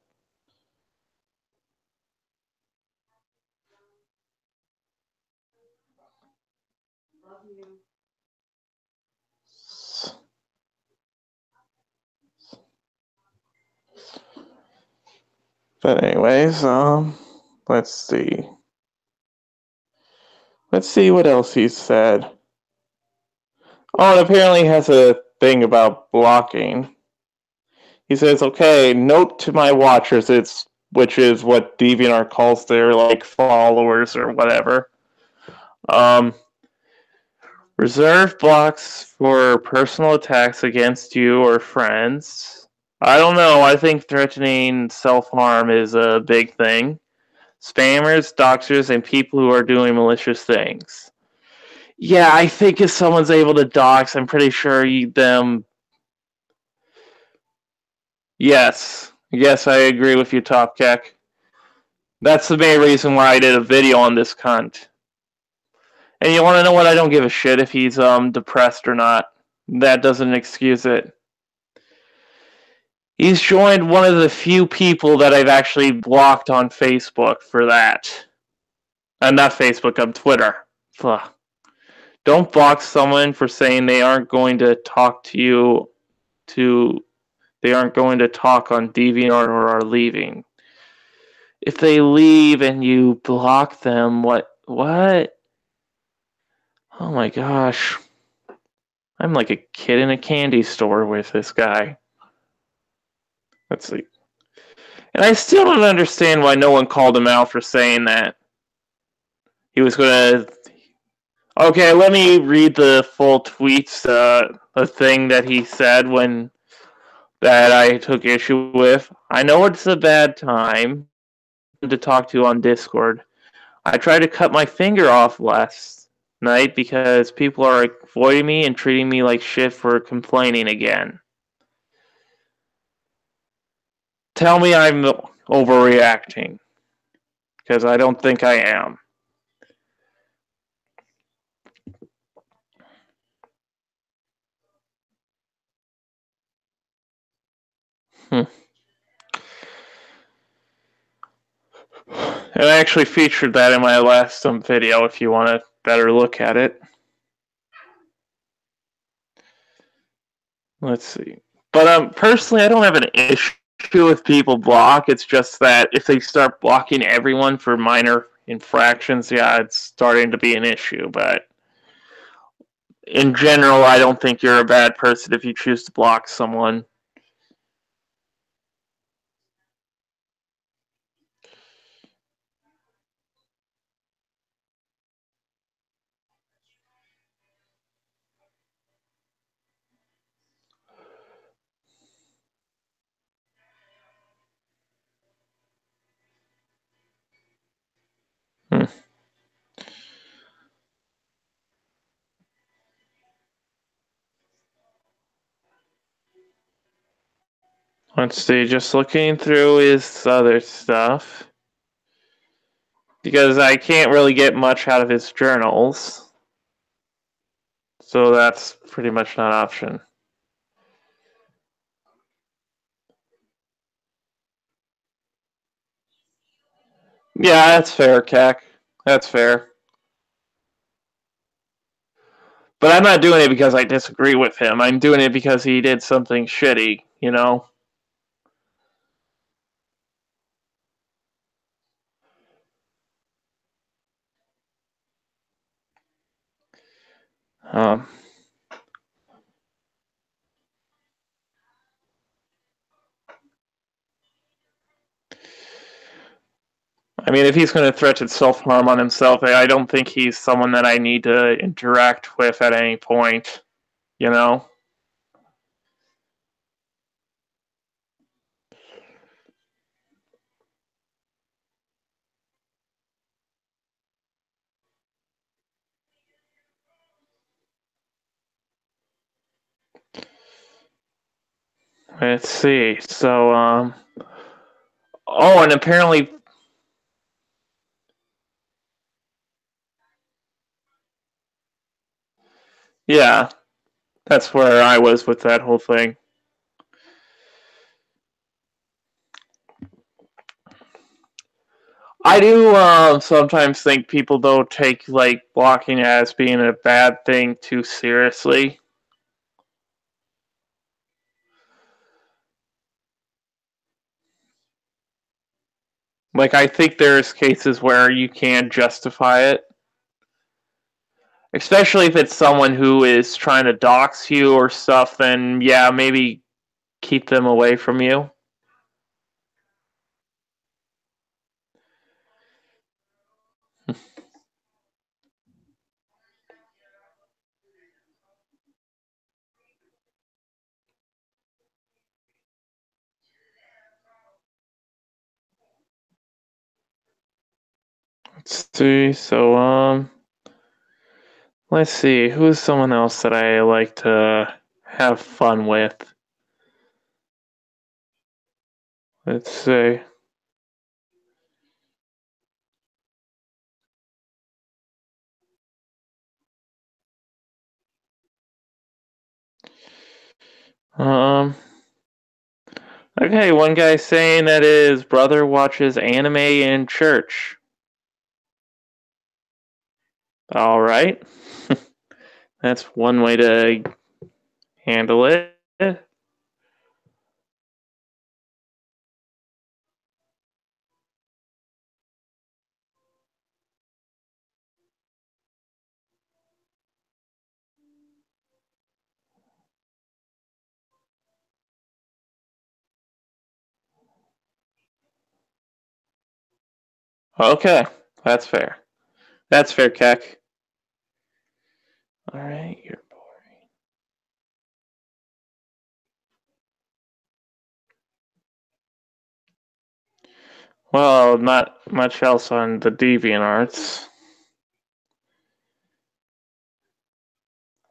But anyways, let's see. Let's see what else he said. Oh, and apparently he has a thing about blocking. He says, "Okay, note to my watchers, which is what DeviantArt calls their followers or whatever. Um, reserve blocks for personal attacks against you or friends. I don't know. I think threatening self-harm is a big thing. Spammers, doxers, and people who are doing malicious things." Yeah, I think if someone's able to dox, I'm pretty sure them. Yes, I agree with you, Topcack. That's the main reason why I did a video on this cunt. And you want to know what? I don't give a shit if he's depressed or not. That doesn't excuse it. He's joined one of the few people that I've actually blocked on Facebook for that. Not Facebook, Twitter. Ugh. Don't block someone for saying they aren't going to talk to you they aren't going to talk on DeviantArt or are leaving. If they leave and you block them, what? Oh my gosh. I'm like a kid in a candy store with this guy. Let's see. And I still don't understand why no one called him out for saying that. He was gonna... Okay, let me read the full tweets, the thing that he said that I took issue with. "I know it's a bad time to talk to on Discord. I tried to cut my finger off last night because people are avoiding me and treating me like shit for complaining again. Tell me I'm overreacting, because I don't think I am." And I actually featured that in my last video if you want a better look at it. Let's see. But personally, I don't have an issue with people block. It's just that if they start blocking everyone for minor infractions, yeah, it's starting to be an issue. But in general, I don't think you're a bad person if you choose to block someone. Let's see, just looking through his other stuff. Because I can't really get much out of his journals. So that's pretty much not an option. Yeah, that's fair, Cac. That's fair. But I'm not doing it because I disagree with him. I'm doing it because he did something shitty, you know? Um, I mean, if he's going to threaten self-harm on himself, I don't think he's someone that I need to interact with at any point, you know? Let's see. So, oh, and apparently, yeah, that's where I was with that whole thing. I do sometimes think people don't take like blocking as being a bad thing too seriously. Like I think there's cases where you can justify it, especially if it's someone who is trying to dox you or stuff. Then yeah, maybe keep them away from you. Let's see. So let's see. Who's someone else that I like to have fun with? Let's see. Um. Okay, one guy saying that his brother watches anime in church. All right. That's one way to handle it. Okay, that's fair. That's fair, Keck. All right, you're boring. Well, not much else on the DeviantArts.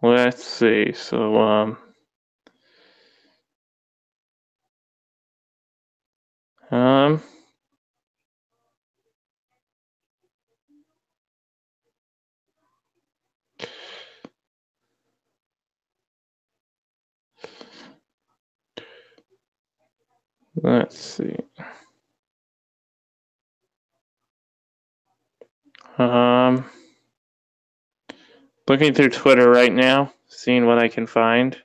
Let's see. So, um, let's see. Um, looking through Twitter right now, seeing what I can find.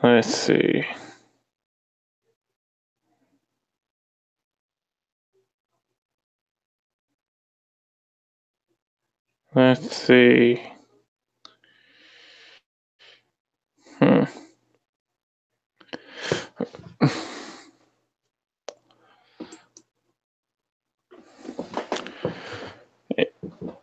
Let's see. Let's see. Hmm.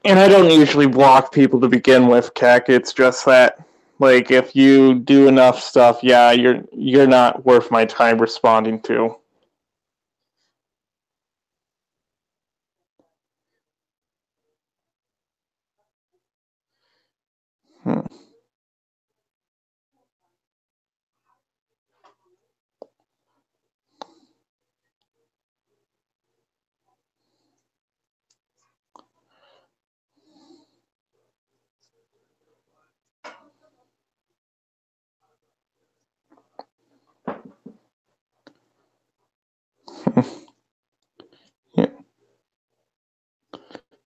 And I don't usually block people to begin with, Keck. It's just that, like, if you do enough stuff, yeah, you're not worth my time responding to. Hmm. Yeah.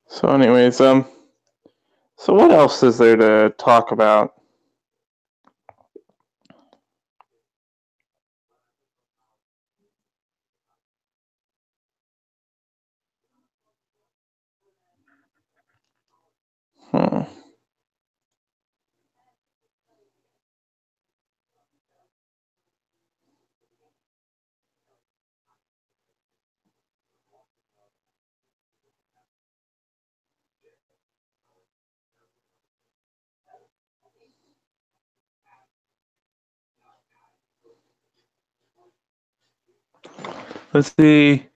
So, anyways, so what else is there to talk about? Let's see.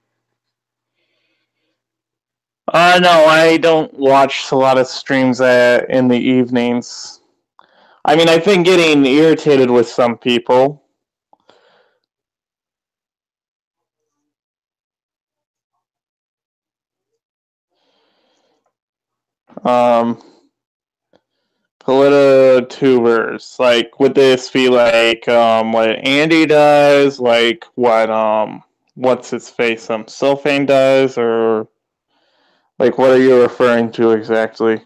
No, I don't watch a lot of streams in the evenings. I mean, I've been getting irritated with some people. Politotubers. Like, would this be like what Andy does? Like what's his face? Sylphane does, or like what are you referring to exactly?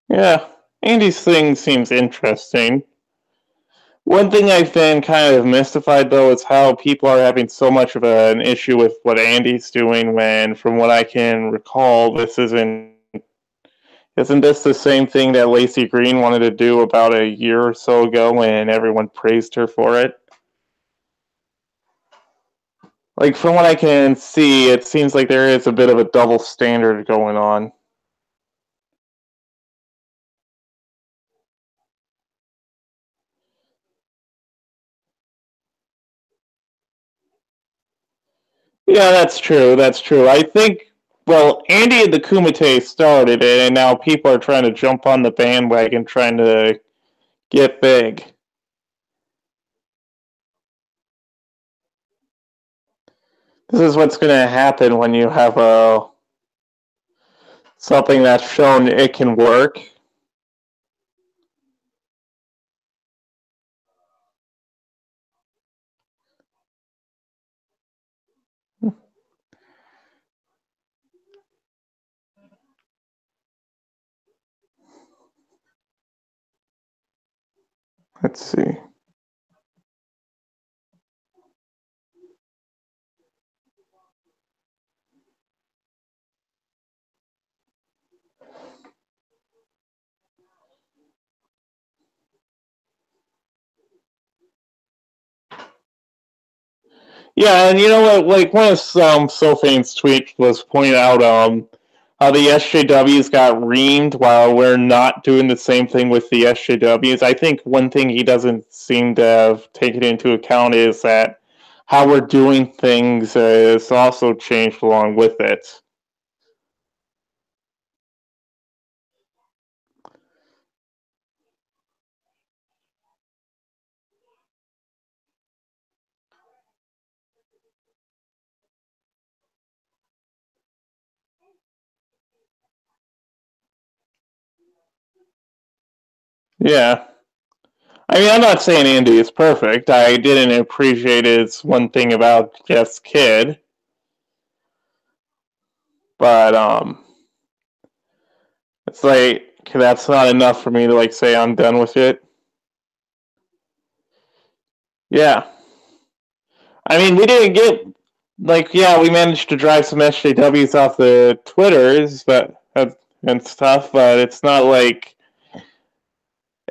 Yeah, Andy's thing seems interesting. One thing I've been kind of mystified though is how people are having so much of an issue with what Andy's doing when, from what I can recall, this isn't this the same thing that Lacey Green wanted to do about a year or so ago and everyone praised her for it? Like, from what I can see, it seems like there is a bit of a double standard going on. Yeah, that's true. That's true. I think, well, Andy and the Kumite started it, and now people are trying to jump on the bandwagon, trying to get big. This is what's going to happen when you have something that's shown it can work. Let's see. Yeah, and you know what? Like one of Sophane's tweets was pointing out how the SJWs got reamed while we're not doing the same thing with the SJWs. I think one thing he doesn't seem to have taken into account is that how we're doing things has also changed along with it. Yeah. I mean, I'm not saying Andy is perfect. I didn't appreciate his one thing about Jeff's kid. But, it's like, that's not enough for me to, like, say I'm done with it. Yeah. I mean, we didn't get, like, yeah, we managed to drive some SJWs off the Twitters, but, and stuff, but it's not like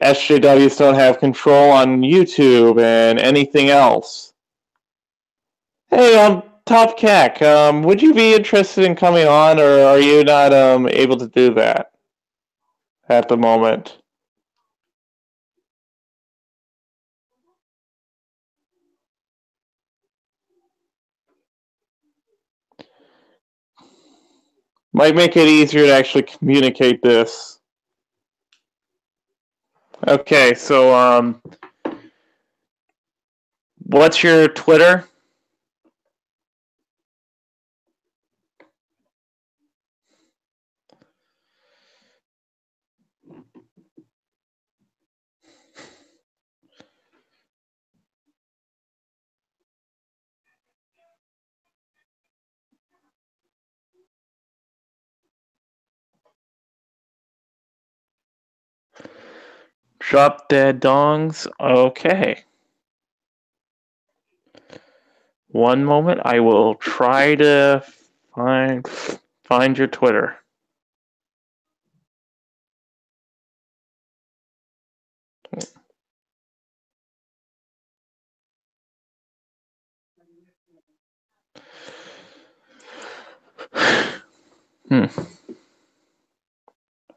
SJWs don't have control on YouTube and anything else. Hey, Top Cac, would you be interested in coming on, or are you not able to do that at the moment? Might make it easier to actually communicate this. Okay, so what's your Twitter? Drop Dead Dongs. Okay. One moment. I will try to find your Twitter.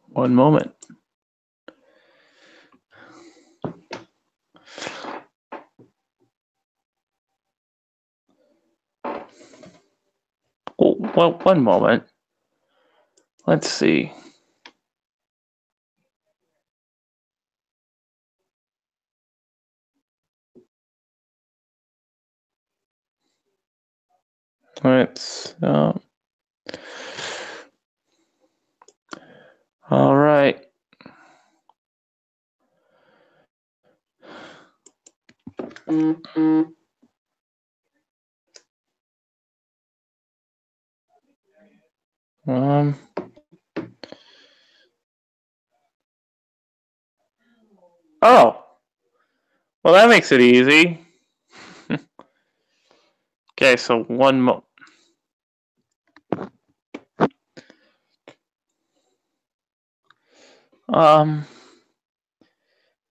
One moment. Well, one moment. Let's see. Let's. All right. Oh. Well, that makes it easy. Okay, so one mo.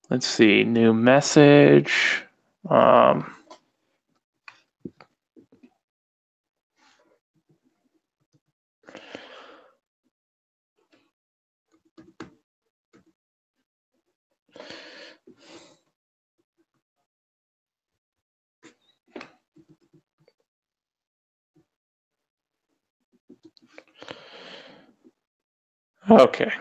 Let's see. New message. Okay.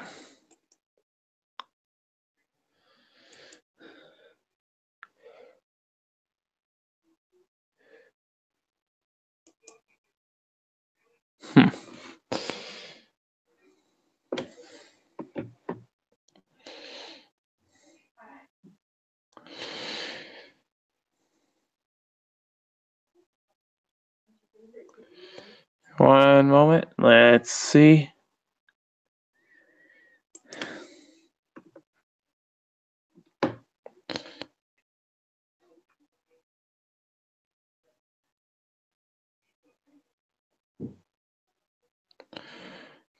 One moment. Let's see.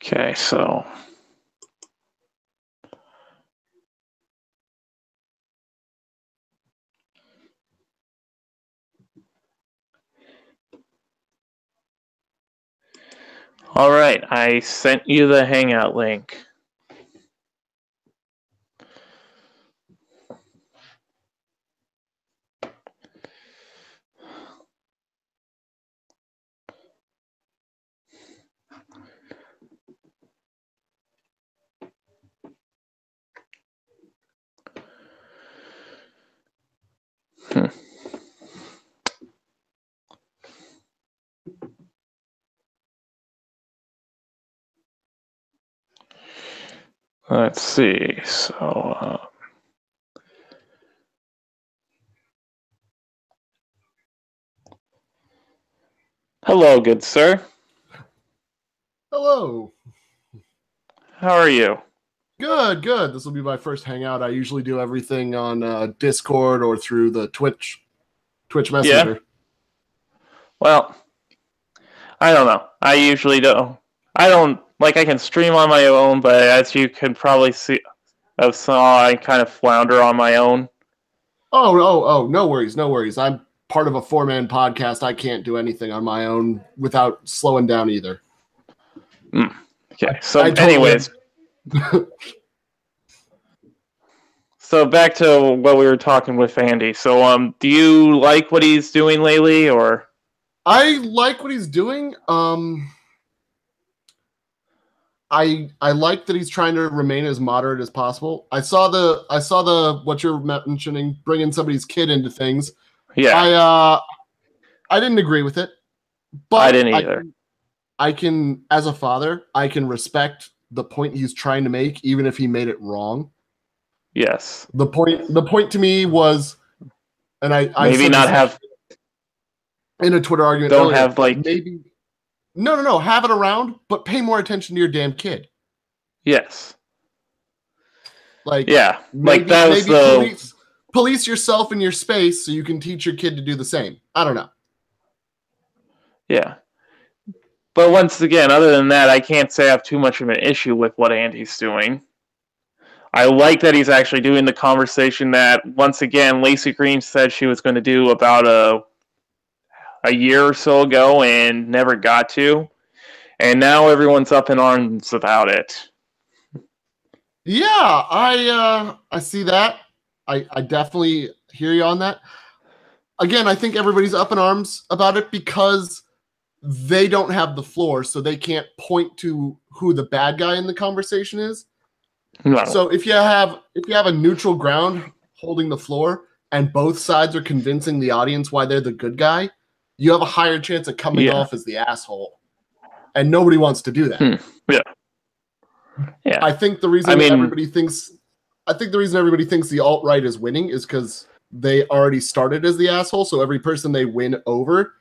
Okay, so. All right, I sent you the Hangout link. Let's see. So. Hello, good sir. Hello. How are you? Good, good. This will be my first hangout. I usually do everything on Discord or through the Twitch Messenger. Yeah. Well, I don't know. I usually don't. I can stream on my own, but as you can probably see, I kind of flounder on my own. Oh, no worries, no worries. I'm part of a 4-man podcast. I can't do anything on my own without slowing down either. Okay, so anyways. So back to what we were talking with Andy. So, do you like what he's doing lately, or? I like what he's doing. I like that he's trying to remain as moderate as possible. I saw the what you're mentioning, bringing somebody's kid into things. Yeah. I didn't agree with it, but I didn't either. I can, as a father, I can respect the point he's trying to make, even if he made it wrong. Yes. The point to me was, and I maybe not have in a Twitter argument. Don't earlier, have like maybe. No. Have it around, but pay more attention to your damn kid. Yes. Like, Yeah, maybe, like that was the police yourself in your space so you can teach your kid to do the same. I don't know. yeah. But once again, other than that, I can't say I have too much of an issue with what Andy's doing. I like that he's actually doing the conversation that, once again, Lacey Green said she was going to do about a year or so ago and never got to. And now everyone's up in arms about it. Yeah, I see that. I definitely hear you on that. Again, I think everybody's up in arms about it because they don't have the floor, so they can't point to who the bad guy in the conversation is. No. So if you have a neutral ground holding the floor and both sides are convincing the audience why they're the good guy, you have a higher chance of coming off as the asshole. And nobody wants to do that. Yeah. Yeah. I think the reason everybody thinks the alt-right is winning is because they already started as the asshole, so every person they win over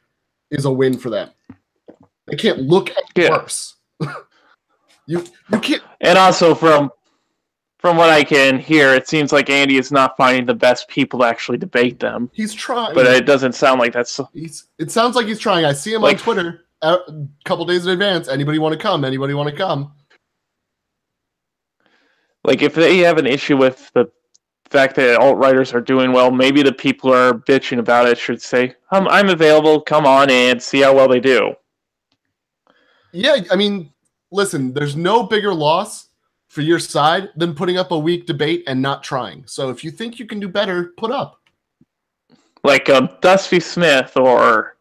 is a win for them. They can't look any worse. You can't. And also from what I can hear, it seems like Andy is not finding the best people to actually debate them. He's trying, but it doesn't sound like that's. It sounds like he's trying. I see him on Twitter a couple days in advance. Anybody want to come? Anybody want to come? Like, if they have an issue with the fact that alt-writers are doing well, maybe the people who are bitching about it should say, I'm available, come on and see how well they do. Yeah, I mean, listen, there's no bigger loss for your side than putting up a weak debate and not trying. So if you think you can do better, put up. Like Dusty Smith or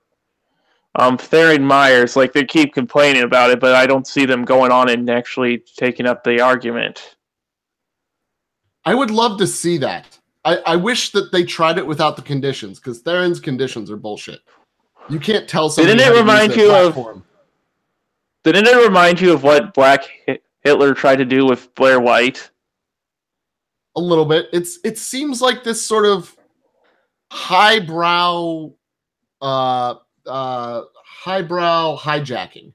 Theron Myers, like, they keep complaining about it, but I don't see them going on and actually taking up the argument. I would love to see that. I wish that they tried it without the conditions, because Theron's conditions are bullshit. You can't tell somebody. Didn't it remind you of what Black Hitler tried to do with Blair White? A little bit. It seems like this sort of highbrow hijacking.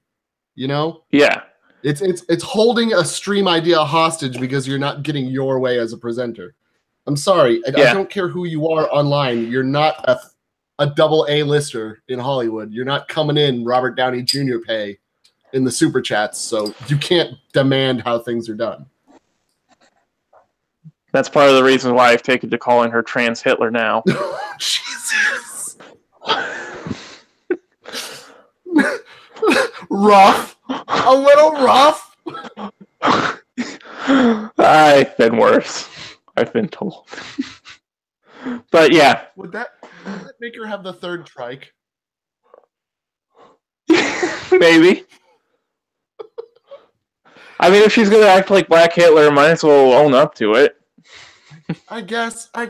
You know? Yeah. It's holding a stream idea hostage because you're not getting your way as a presenter. I'm sorry. I don't care who you are online. You're not a double A-lister in Hollywood. You're not coming in Robert Downey Jr. pay in the super chats, so you can't demand how things are done. That's part of the reason why I've taken to calling her trans Hitler now. Jesus. Rough. A little rough. I've been worse. I've been told. But yeah. Would that make her have the third trike? Maybe. I mean, if she's gonna act like Black Hitler, might as well own up to it. I guess. I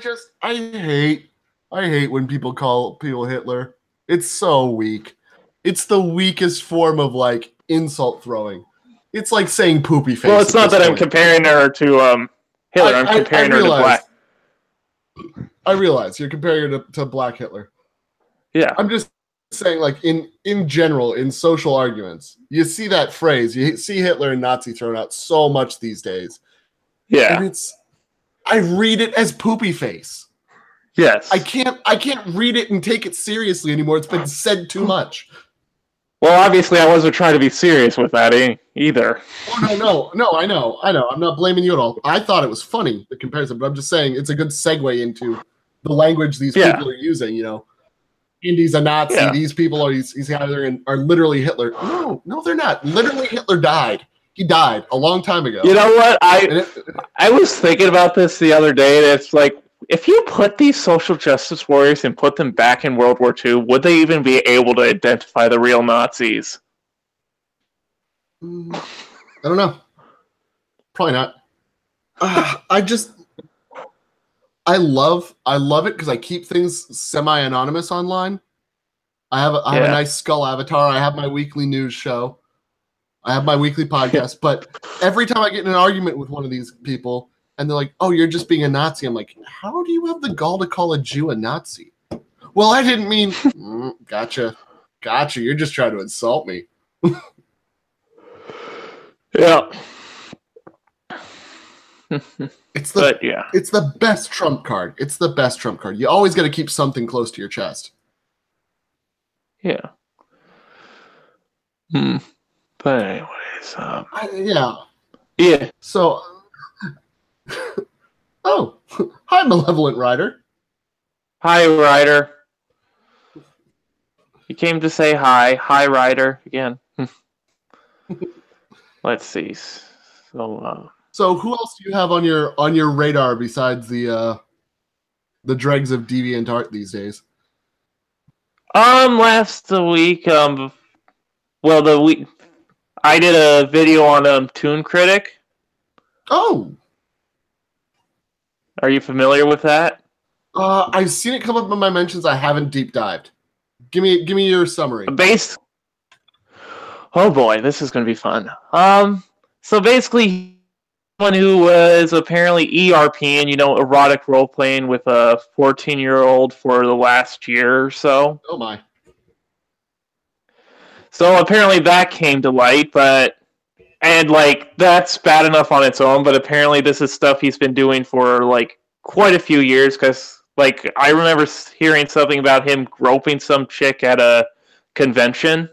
hate when people call people Hitler. It's so weak. It's the weakest form of, like, insult throwing. It's like saying poopy face. Well, it's not that I'm comparing her to Hitler. I'm comparing her to Black. I realize you're comparing her to Black Hitler. Yeah. I'm just saying, like, in general, in social arguments, you see that phrase. You see Hitler and Nazi thrown out so much these days. Yeah. And I read it as poopy face. Yes. I can't read it and take it seriously anymore. It's been said too much. Well, obviously, I wasn't trying to be serious with that either. Oh, no, I know. I'm not blaming you at all. I thought it was funny, the comparison, but I'm just saying it's a good segue into the language these people are using, you know. Indy's a Nazi. Yeah. These people are literally Hitler. No, they're not. Literally, Hitler died. He died a long time ago. You know what? I was thinking about this the other day, and it's like, if you put these social justice warriors and put them back in World War II, would they even be able to identify the real Nazis? I don't know. Probably not. I love it because I keep things semi-anonymous online. I have a nice skull avatar. I have my weekly news show. I have my weekly podcast. But every time I get in an argument with one of these people, and they're like, "Oh, you're just being a Nazi." I'm like, "How do you have the gall to call a Jew a Nazi?" Well, I didn't mean. Gotcha. You're just trying to insult me. Yeah. It's the But yeah. it's the best trump card. It's the best trump card. You always got to keep something close to your chest. Yeah. But anyways, Yeah. yeah. So, oh, hi, Malevolent Rider. Hi, Ryder. You came to say hi. Hi, Ryder. Again. Let's see. So, who else do you have on your radar besides the dregs of DeviantArt these days? Last week, I did a video on Toon Critic. Oh, Are you familiar with that? I've seen it come up in my mentions. I haven't deep dived. Give me your summary. Oh boy, this is going to be fun. So basically, someone who was apparently ERPing, erotic role playing with a 14-year-old for the last year or so. Oh my. So apparently that came to light, and that's bad enough on its own, but apparently this is stuff he's been doing for quite a few years, because I remember hearing something about him groping some chick at a convention.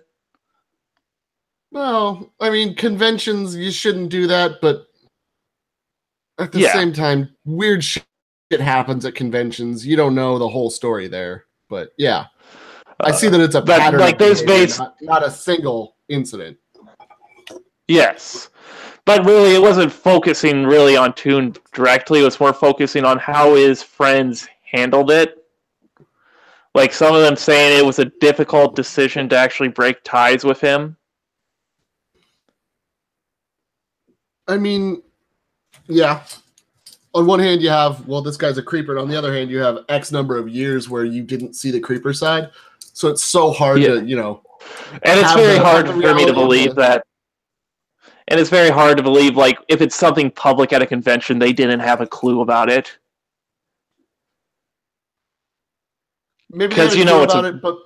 No, I mean, conventions, you shouldn't do that, but at the same time, weird shit happens at conventions. You don't know the whole story there, but yeah. I see that it's a pattern of behavior, not a single incident. Yes. But really, it wasn't focusing really on Toon directly. It was more focusing on how his friends handled it. Some of them saying it was a difficult decision to actually break ties with him. I mean, yeah. On one hand, you have, well, this guy's a creeper. And on the other hand, you have X number of years where you didn't see the creeper side. So it's so hard to, And it's very hard for me to believe that. And it's very hard to believe, if it's something public at a convention, they didn't have a clue about it. Maybe they had a clue about it, but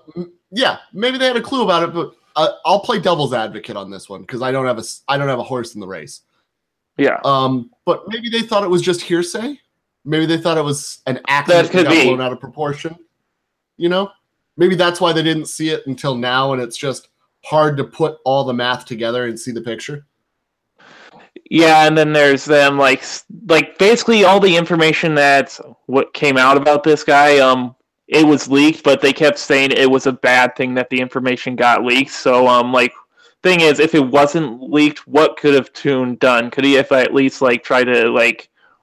yeah, maybe they had a clue about it. But I'll play devil's advocate on this one because I don't have a horse in the race. Yeah. But maybe they thought it was just hearsay. Maybe they thought it was an accident that got blown out of proportion. Maybe that's why they didn't see it until now, and it's just hard to put all the math together and see the picture. Yeah, and then there's them basically all the information that's what came out about this guy. It was leaked, but they kept saying it was a bad thing that the information got leaked. So thing is, if it wasn't leaked, what could have Toon done? Could he have at least try to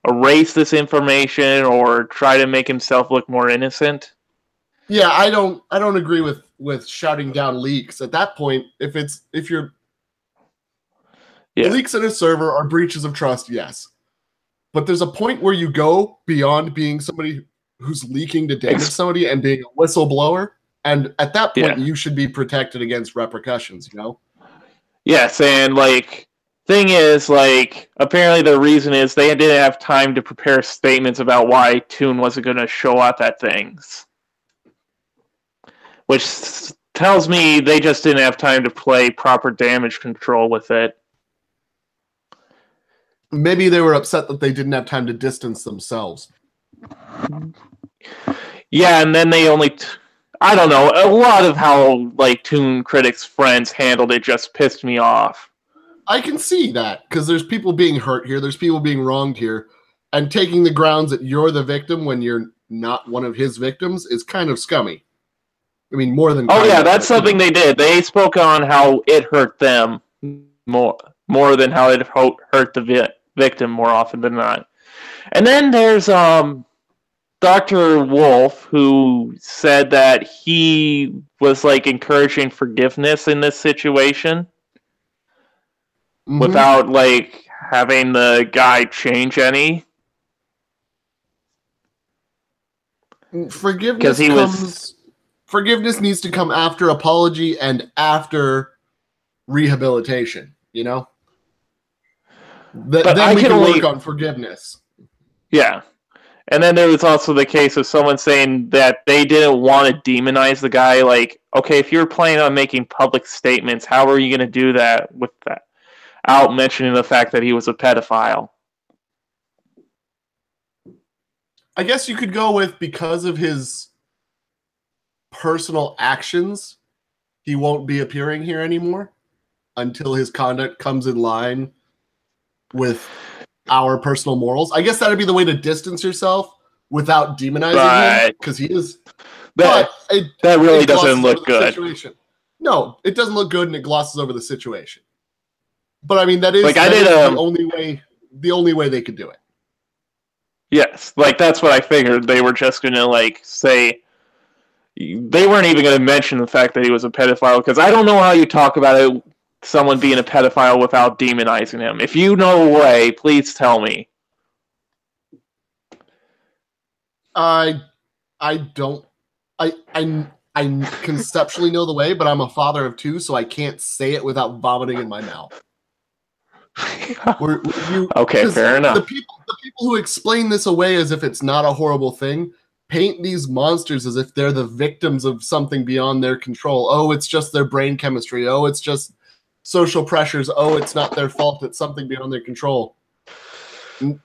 erase this information or try to make himself look more innocent? Yeah, I don't agree with shouting down leaks. At that point, if you're leaks in a server are breaches of trust, yes. But there's a point where you go beyond being somebody who's leaking to damage somebody and being a whistleblower, and at that point you should be protected against repercussions, Yes, and thing is, apparently the reason is they didn't have time to prepare statements about why Toon wasn't going to show up at things. Which tells me they just didn't have time to play proper damage control with it. Maybe they were upset that they didn't have time to distance themselves. Yeah, and then they only... I don't know, a lot of how, Toon Critic's friends handled it just pissed me off. I can see that, because there's people being hurt here, there's people being wronged here, and taking the grounds that you're the victim when you're not one of his victims is kind of scummy. I mean, more than... Oh yeah, that's something they did. They spoke on how it hurt them more than how it hurt the victim more often than not. And then there's Dr. Wolf, who said that he was encouraging forgiveness in this situation without having the guy change any. Forgiveness needs to come after apology and after rehabilitation, Then we can work on forgiveness. Yeah. And then there was also the case of someone saying that they didn't want to demonize the guy. Okay, if you were planning on making public statements, how are you going to do that without mentioning the fact that he was a pedophile? I guess you could go with because of his personal actions, he won't be appearing here anymore until his conduct comes in line with our personal morals. I guess that'd be the way to distance yourself without demonizing him, because he is. That really doesn't look good. Situation. No, it doesn't look good, and it glosses over the situation. But I mean, that is, like, the only way they could do it. Yes, like that's what I figured. They were just gonna like say they weren't even gonna mention the fact that he was a pedophile, because I don't know how you talk about it, someone being a pedophile without demonizing him. If you know a way, please tell me. I conceptually know the way, but I'm a father of two, so I can't say it without vomiting in my mouth. Okay, fair enough. The people who explain this away as if it's not a horrible thing paint these monsters as if they're the victims of something beyond their control. Oh, it's just their brain chemistry. Oh, it's just social pressures. Oh, it's not their fault. It's something beyond their control.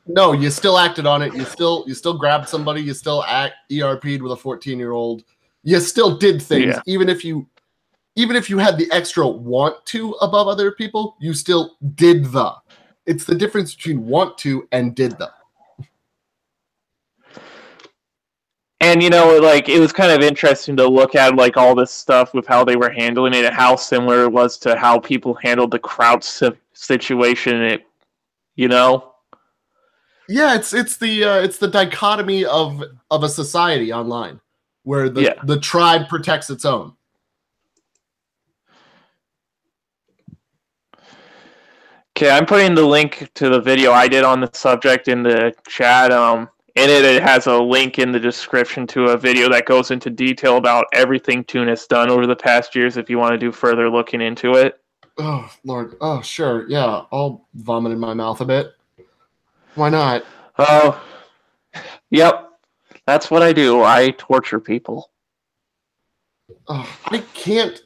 No, you still acted on it. You still grabbed somebody. You still ERP'd with a 14-year-old. You still did things, even if you had the extra want to above other people. You still did the. It's the difference between want to and did the. And, like, it was kind of interesting to look at, like, all this stuff with how they were handling it and how similar it was to how people handled the Crouch situation. Yeah, it's the dichotomy of a society online where the tribe protects its own. Okay, I'm putting the link to the video I did on the subject in the chat. In it has a link in the description to a video that goes into detail about everything Toon has done over the past years if you want to do further looking into it. Oh, Lord. Oh, sure. Yeah, I'll vomit in my mouth a bit. Why not? Oh, yep. That's what I do. I torture people. Oh, I can't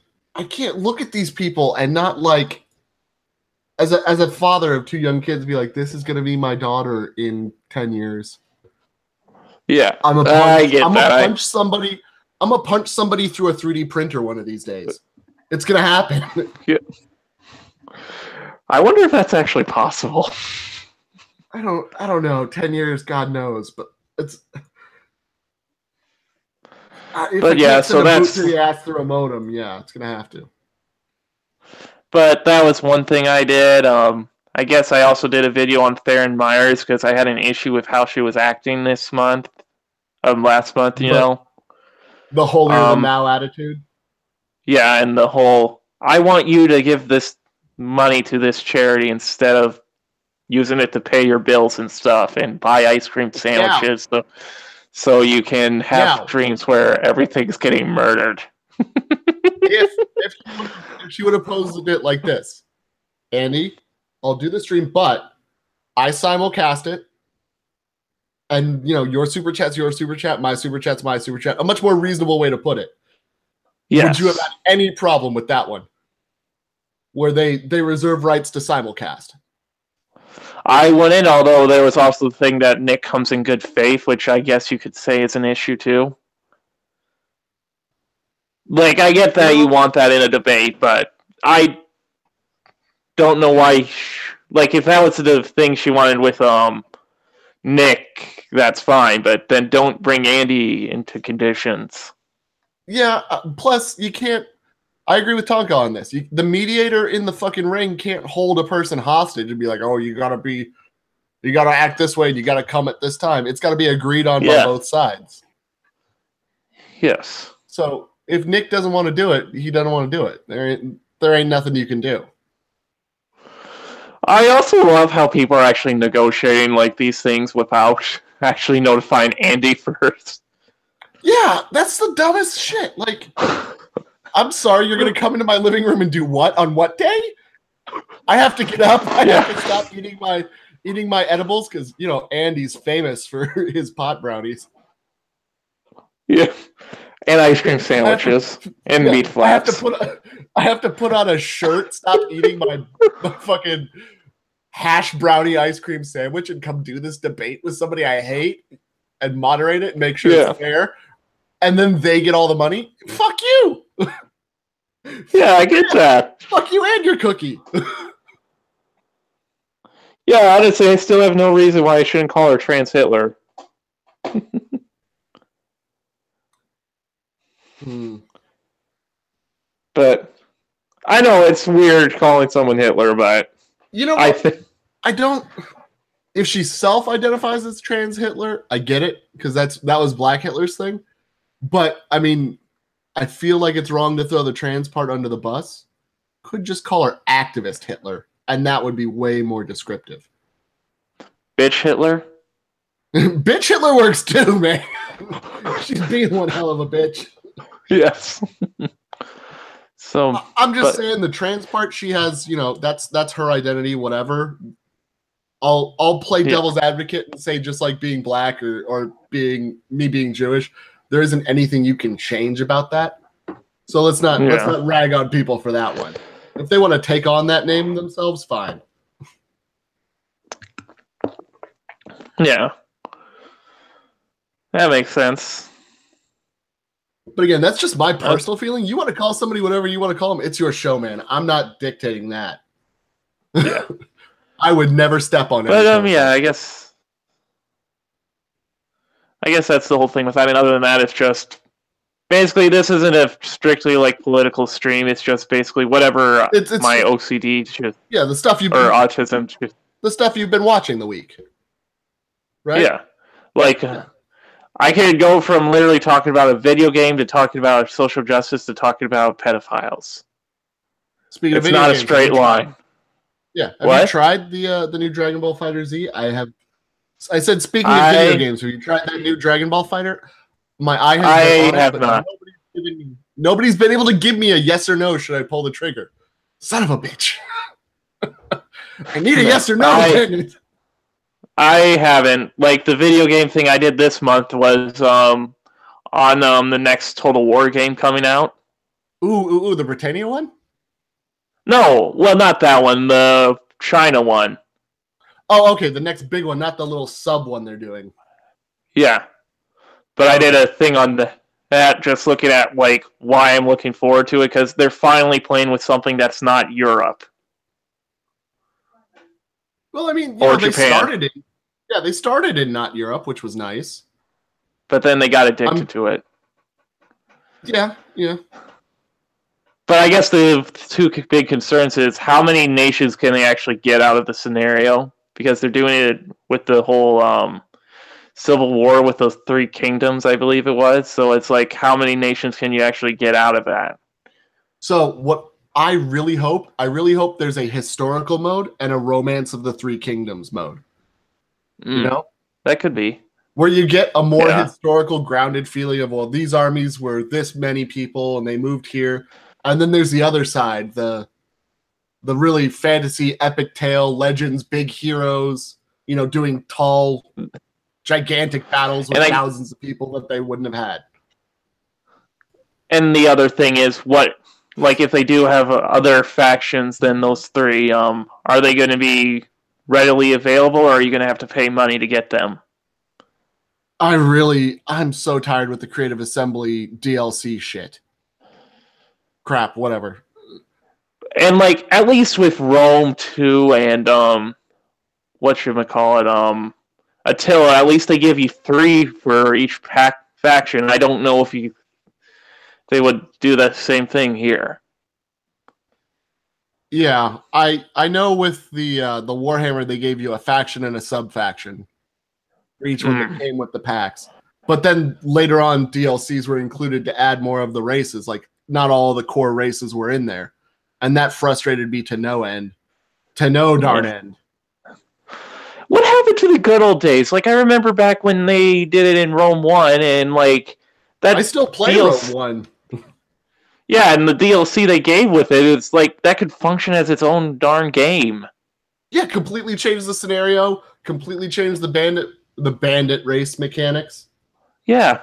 look at these people and not, like, as a father of two young kids, be like, this is going to be my daughter in 10 years. Yeah, I'm gonna punch somebody through a 3D printer one of these days. It's gonna happen. Yeah. I wonder if that's actually possible. I don't know. 10 years, God knows, but it's. But yeah, so that's boot to the ass through a modem. Yeah, it's gonna have to. But that was one thing I did. I guess I also did a video on Theron Myers because I had an issue with how she was acting last month, The holier than thou attitude? Yeah, and the whole, I want you to give this money to this charity instead of using it to pay your bills and stuff and buy ice cream sandwiches so you can have dreams where everything's getting murdered. if she would have posed it like this, Andy, I'll do the stream, but I simulcast it, and your super chat's your super chat, my super chat's my super chat. A much more reasonable way to put it. Yes. Would you have had any problem with that one, where they reserve rights to simulcast? I went in, although there was also the thing that Nick comes in good faith, which I guess you could say is an issue too. Like, I get that you want that in a debate, but I don't know why. Like, if that was the thing she wanted with Nick, that's fine, but then don't bring Andy into conditions. Yeah, plus you can't. I agree with Tonka on this. The mediator in the fucking ring can't hold a person hostage and be like, "Oh, you gotta act this way, and you gotta come at this time." It's got to be agreed on by both sides. Yes. So if Nick doesn't want to do it, he doesn't want to do it. There ain't nothing you can do. I also love how people are actually negotiating like these things without actually notifying Andy first. Yeah, that's the dumbest shit. Like, I'm sorry, you're gonna come into my living room and do what on what day? I have to get up. I have to stop eating my edibles because Andy's famous for his pot brownies. Yeah, and ice cream sandwiches and meat flaps. I have to put on a shirt. Stop eating my fucking hash brownie ice cream sandwich and come do this debate with somebody I hate. and moderate it and make sure Yeah. it's fair, and then they get all the money. Fuck you. Yeah, I get that. Fuck you and your cookie. Yeah, honestly, I still have no reason why I shouldn't call her Trans Hitler. But I know it's weird calling someone Hitler, but You know I what? think I don't. If she self-identifies as trans Hitler, I get it because that was Black Hitler's thing. But I mean, I feel like it's wrong to throw the trans part under the bus. Could just call her activist Hitler, and that would be way more descriptive. bitch Hitler. Bitch Hitler works too, man. She's being one hell of a bitch. Yes. So I'm just saying the trans part she has, that's her identity, whatever. I'll play devil's advocate and say just like being black or being Jewish, there isn't anything you can change about that. So let's not rag on people for that one. If they want to take on that name themselves, fine. yeah. That makes sense. But again, that's just my personal feeling. You want to call somebody whatever you want to call them, it's your show, man. I'm not dictating that. Yeah. I would never step on it. But yeah, I guess that's the whole thing with that. I mean, other than that, it's just basically this isn't a strictly like political stream. It's just basically whatever it's my OCD should, the stuff or autism should, the stuff you've been watching the week, right? Yeah, like I could go from literally talking about a video game to talking about social justice to talking about pedophiles. Speaking of it's video not games, a straight line. Yeah. Have What? you tried the new Dragon Ball Fighter Z? I have. I said, speaking of video games, have you tried that new Dragon Ball Fighter? My eye has been on it, but not. Nobody's been able to give me a yes or no. Should I pull the trigger? Son of a bitch! I need a yes or no. I haven't. Like the video game thing I did this month was on the next Total War game coming out. Ooh, the Britannia one? No, well, not that one. The China one. Oh, okay. The next big one, not the little sub one they're doing. Yeah, but I did a thing on that, just looking at like why I'm looking forward to it, because they're finally playing with something that's not Europe. Well, I mean, Or they Japan. they started in not Europe, which was nice. But then they got addicted to it. Yeah. But I guess the two big concerns is how many nations can they actually get out of the scenario? Because they're doing it with the whole civil war with those 3 kingdoms, I believe it was. So it's like, how many nations can you actually get out of that? So what I really hope there's a historical mode and a Romance of the 3 Kingdoms mode. That could be. Where you get a more historical grounded feeling of, well, these armies were this many people and they moved here. And then there's the other side, the really fantasy epic tale, legends, big heroes, doing tall, gigantic battles with thousands of people that they wouldn't have had. And the other thing is, if they do have other factions than those 3, are they going to be readily available, or are you going to have to pay money to get them? I'm so tired with the Creative Assembly DLC shit. Crap, whatever. And at least with Rome 2 and whatchamacallit, Attila, at least they give you 3 for each faction. I don't know if they would do the same thing here. Yeah, I know with the Warhammer they gave you a faction and a sub-faction for each one that came with the packs. But then later on DLCs were included to add more of the races. Like not all the core races were in there. And that frustrated me to no end. To no darn end. What happened to the good old days? I remember back when they did it in Rome 1 and that I still play Rome 1. Yeah, and the DLC they gave with it, it's that could function as its own darn game. Yeah, completely changed the scenario, completely changed the bandit race mechanics. Yeah.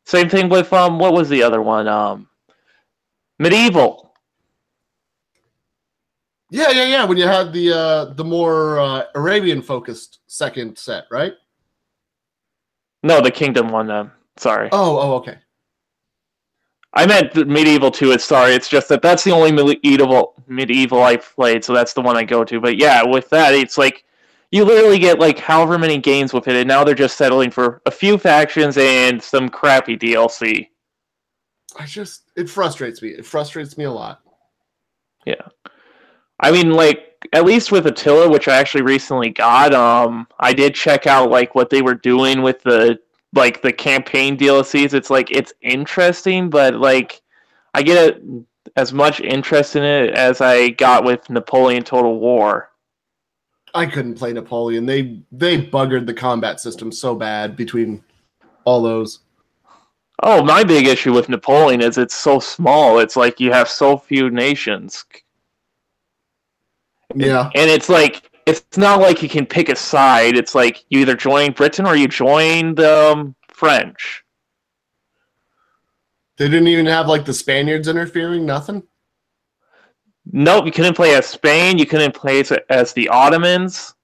Same thing with what was the other one? Medieval. Yeah. When you had the more Arabian focused second set, right? No, the Kingdom one. Sorry. Okay. I meant the Medieval 2. Sorry, it's just that's the only medieval I've played, so that's the one I go to. But yeah, with that, it's like you literally get like however many games with it, and now they're just settling for a few factions and some crappy DLC. It frustrates me. It frustrates me a lot. Yeah. I mean, like, at least with Attila, which I actually recently got, I did check out, like, what they were doing with the campaign DLCs. It's, like, it's interesting, but, like, I get as much interest in it as I got with Napoleon Total War. I couldn't play Napoleon. They buggered the combat system so bad between all those. Oh, my big issue with Napoleon is it's so small. It's like you have so few nations. Yeah. And it's like, it's not like you can pick a side. It's like you either join Britain or you join the French. They didn't even have like the Spaniards interfering, nothing? Nope, you couldn't play as Spain, you couldn't play as the Ottomans.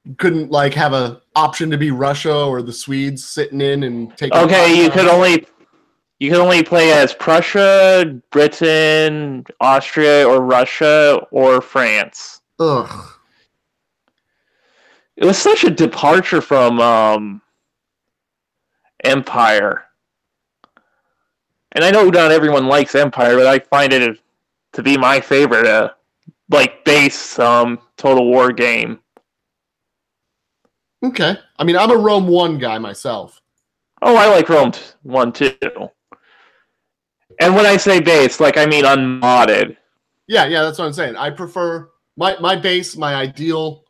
You couldn't like have an option to be Russia or the Swedes sitting in and taking. Okay, you could only play as Prussia, Britain, Austria, or Russia, or France. Ugh. It was such a departure from Empire. And I know not everyone likes Empire, but I find it to be my favorite, base Total War game. Okay. I mean, I'm a Rome 1 guy myself. Oh, I like Rome 1 too. And when I say base, I mean unmodded. Yeah, that's what I'm saying. I prefer my base, my ideal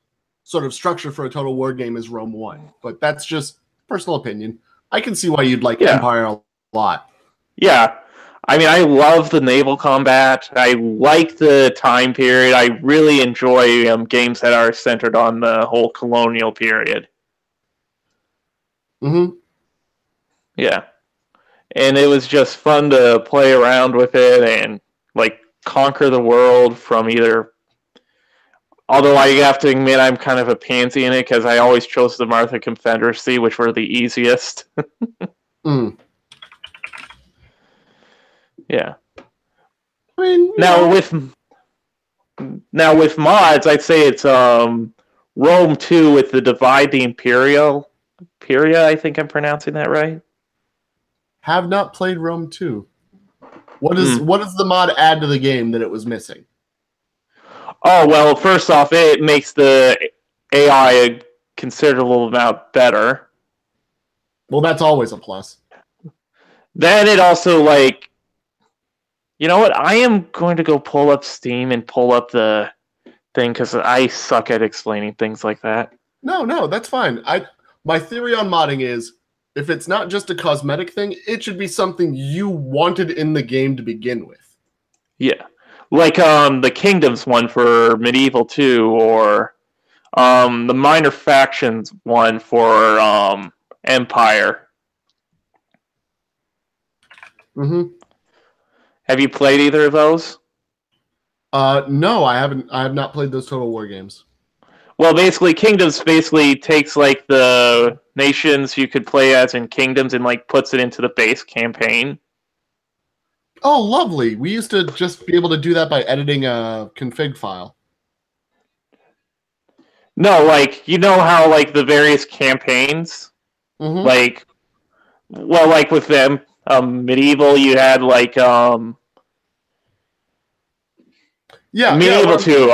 sort of structure for a Total War game is Rome 1. But that's just personal opinion. I can see why you'd like Empire a lot. Yeah. I mean, I love the naval combat. I like the time period. I really enjoy games that are centered on the whole colonial period. Mm-hmm. Yeah. And it was just fun to play around with it and, conquer the world from either... Although I have to admit I'm kind of a pansy in it because I always chose the Martha Confederacy, which were the easiest. Yeah. I mean, now with mods, I'd say it's Rome 2 with the Divide the Imperia, I think I'm pronouncing that right. Have not played Rome 2. What does the mod add to the game that it was missing? Oh, well, first off, it makes the AI a considerable amount better. Well, that's always a plus. Then it also, you know what? I am going to go pull up Steam and pull up the thing because I suck at explaining things like that. No, that's fine. My theory on modding is if it's not just a cosmetic thing, it should be something you wanted in the game to begin with. Yeah. The Kingdoms one for Medieval 2 or the Minor Factions one for Empire. Mm-hmm. Have you played either of those? No, I haven't. I have not played those Total War games. Well, basically, Kingdoms takes the nations you could play as in Kingdoms and puts it into the base campaign. Oh, lovely! We used to just be able to do that by editing a config file. No, you know how the various campaigns, with them. Medieval, you had Medieval 2.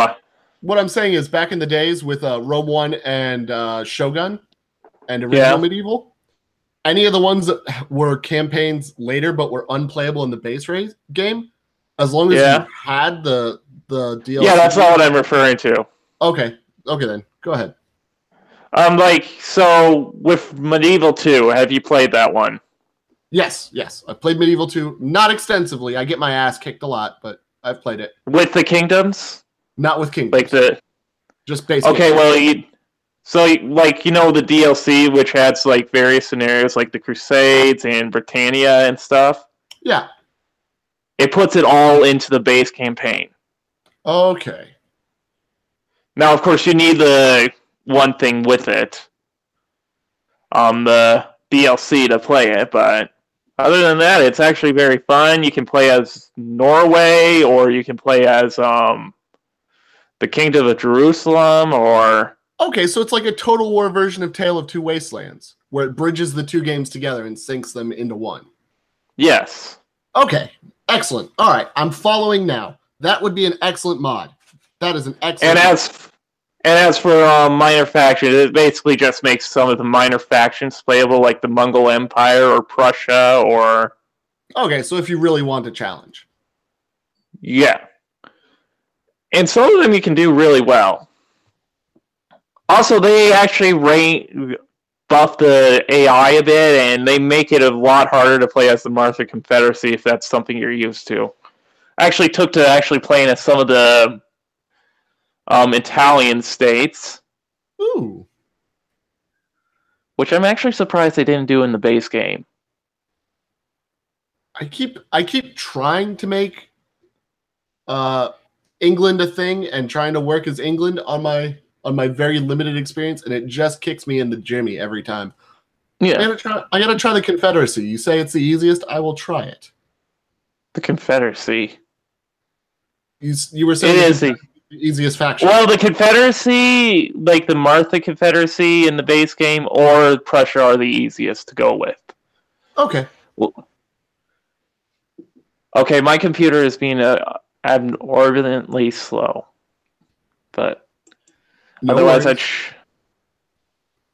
What I'm saying is, back in the days with Rome 1 and Shogun and original Medieval, any of the ones that were campaigns later but were unplayable in the base race game, as long as you had the DLC. Yeah, that's not what I'm referring to. Okay then, go ahead. So with Medieval 2, have you played that one? Yes. I've played Medieval 2, not extensively. I get my ass kicked a lot, but I've played it. With the Kingdoms? Not with Kingdoms. Just basically. Okay, well, the DLC, which has, various scenarios, the Crusades and Britannia and stuff? Yeah. It puts it all into the base campaign. Okay. Now, of course, you need the one thing with it. the DLC to play it, but other than that, it's actually very fun. You can play as Norway, or you can play as the Kingdom of Jerusalem, or... Okay, so it's like a Total War version of Tale of Two Wastelands, where it bridges the two games together and syncs them into one. Yes. Okay, excellent. All right, I'm following now. That would be an excellent mod. That is an excellent And as for minor factions, it basically just makes some of the minor factions playable, like the Mongol Empire or Prussia, or... Okay, so if you really want a challenge. Yeah. And some of them you can do really well. Also, they actually buff the AI a bit, and they make it a lot harder to play as the Martha Confederacy if that's something you're used to. I actually took to playing as some of the Italian states. Ooh. Which I'm actually surprised they didn't do in the base game. I keep trying to make England a thing and trying to work as England on my very limited experience, and it just kicks me in the jimmy every time. Yeah. I gotta try the Confederacy. You say it's the easiest, I will try it. The Confederacy. You were saying it is the easiest faction. Well, the Confederacy, like the Martha Confederacy in the base game, or Prussia are the easiest to go with. Okay. Well, okay, my computer is being abnormally slow, but No otherwise, worries.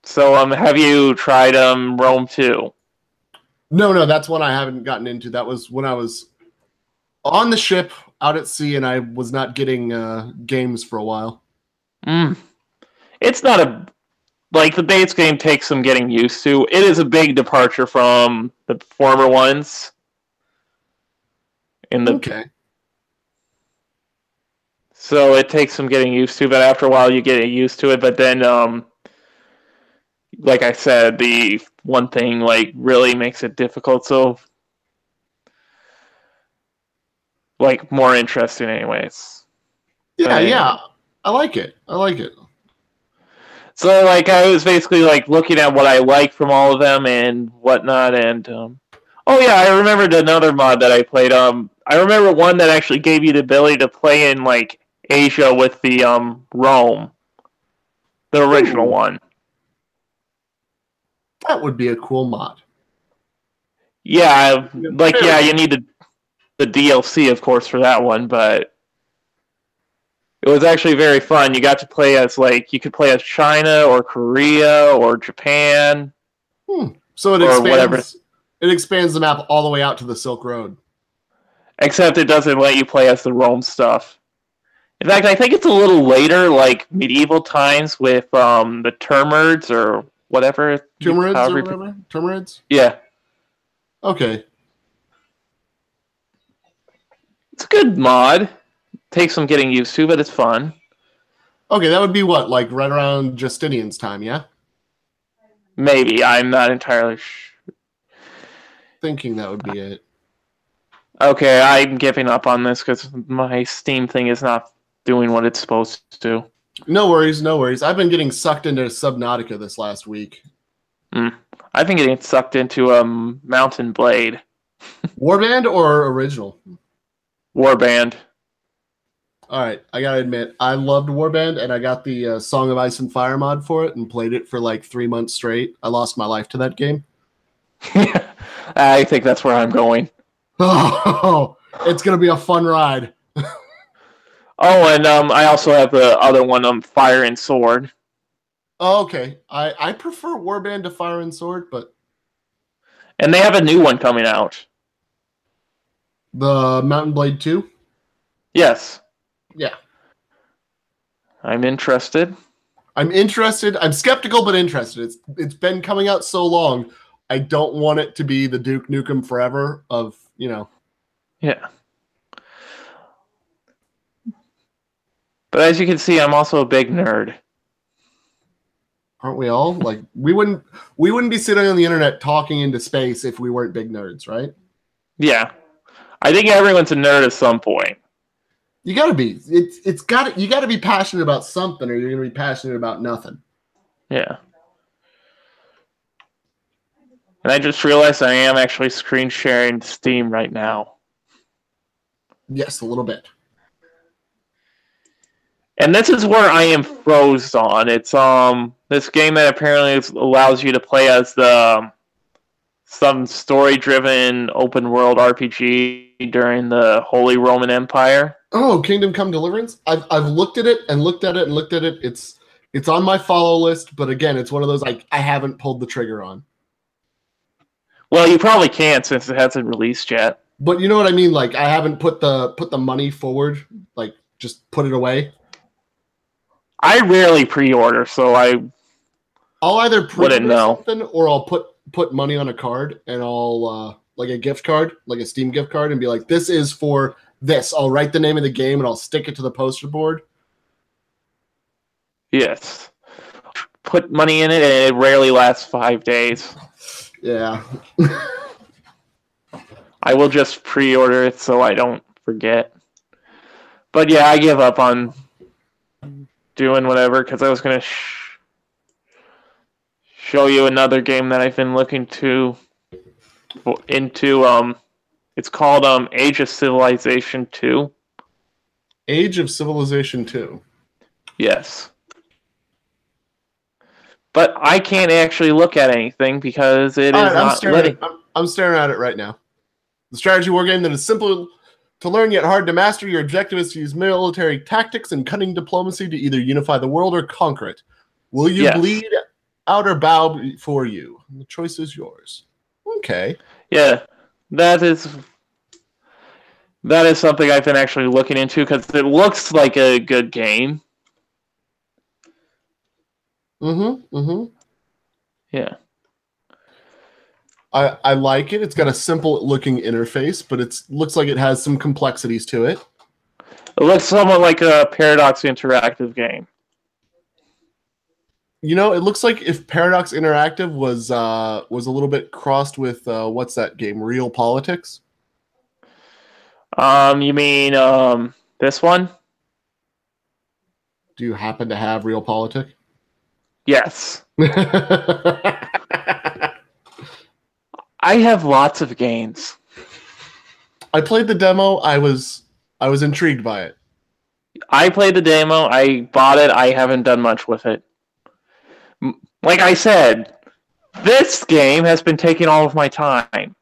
So, have you tried Rome 2? No, that's one I haven't gotten into. That was when I was on the ship out at sea, and I was not getting games for a while. It's not like the base game takes some getting used to. It is a big departure from the former ones. Okay. So it takes some getting used to, but after a while you get used to it. But then, like I said, the one thing really makes it difficult. So, more interesting, anyways. Yeah. I like it. So, I was basically looking at what I like from all of them and whatnot, and oh yeah, I remembered another mod that I played. I remember one that actually gave you the ability to play in Asia with the Rome, the original one. That would be a cool mod. Yeah, you need the DLC, of course, for that one, but it was actually very fun. You got to play as you could play as China or Korea or Japan. So it or expands. whatever. It expands the map all the way out to the Silk Road. Except it doesn't let you play as the Rome stuff. In fact, I think it's a little later, medieval times with the Termerids or whatever. Termerids or whatever? Termerids? Yeah. Okay. It's a good mod. Takes some getting used to, but it's fun. Okay, that would be what, right around Justinian's time, yeah? Maybe. I'm not entirely sure. Thinking that would be it. Okay, I'm giving up on this because my Steam thing is not doing what it's supposed to. No worries. I've been getting sucked into Subnautica this last week. I've been getting sucked into Mountain Blade. Warband or original? Warband. All right, I gotta admit, I loved Warband, and I got the Song of Ice and Fire mod for it and played it for 3 months straight. I lost my life to that game. I think that's where I'm going. Oh, it's gonna be a fun ride. Oh, and I also have the other one, Fire and Sword. Oh, okay. I prefer Warband to Fire and Sword, but... And they have a new one coming out. The Mountain Blade 2? Yes. Yeah. I'm interested. I'm skeptical, but interested. It's been coming out so long. I don't want it to be the Duke Nukem Forever of, Yeah. But as you can see, I'm also a big nerd. Aren't we all? We wouldn't be sitting on the internet talking into space if we weren't big nerds, right? Yeah. I think everyone's a nerd at some point. You gotta be. You gotta be passionate about something, or you're gonna be passionate about nothing. Yeah. And I just realized I am actually screen sharing Steam right now. Yes, a little bit. And this is where I am froze on. It's this game that apparently allows you to play as some story-driven open-world RPG during the Holy Roman Empire. Oh, Kingdom Come Deliverance. I've looked at it and looked at it and looked at it. It's on my follow list, but again, it's one of those I haven't pulled the trigger on. Well, you probably can't since it hasn't released yet. But you know what I mean? Like I haven't put the money forward. Like just put it away. I rarely pre-order, so I'll either wouldn't know something or I'll put money on a card and I'll like a gift card, like a Steam gift card, and be like, this is for this. I'll write the name of the game and I'll stick it to the poster board. Yes. Put money in it and it rarely lasts 5 days. Yeah. I will just pre-order it so I don't forget. But yeah, I give up on doing whatever because I was going to show you another game that I've been looking into. It's called Age of Civilization 2. Age of Civilization 2. Yes. But I can't actually look at anything because it is not letting. I'm staring at it right now. The strategy war game that is simple to learn yet hard to master. Your objective is to use military tactics and cunning diplomacy to either unify the world or conquer it. Will you bleed out or bow for you? The choice is yours. Okay. Yeah, that is something I've been actually looking into because it looks like a good game. Yeah. I like it. It's got a simple looking interface, but it looks like it has some complexities to it. It looks somewhat like a Paradox Interactive game. You know, it looks like if Paradox Interactive was a little bit crossed with what's that game? Real Politics? You mean this one? Do you happen to have Real Politic? Yes. I have lots of games. I played the demo. I was intrigued by it. I played the demo. I bought it. I haven't done much with it. Like I said, this game has been taking all of my time.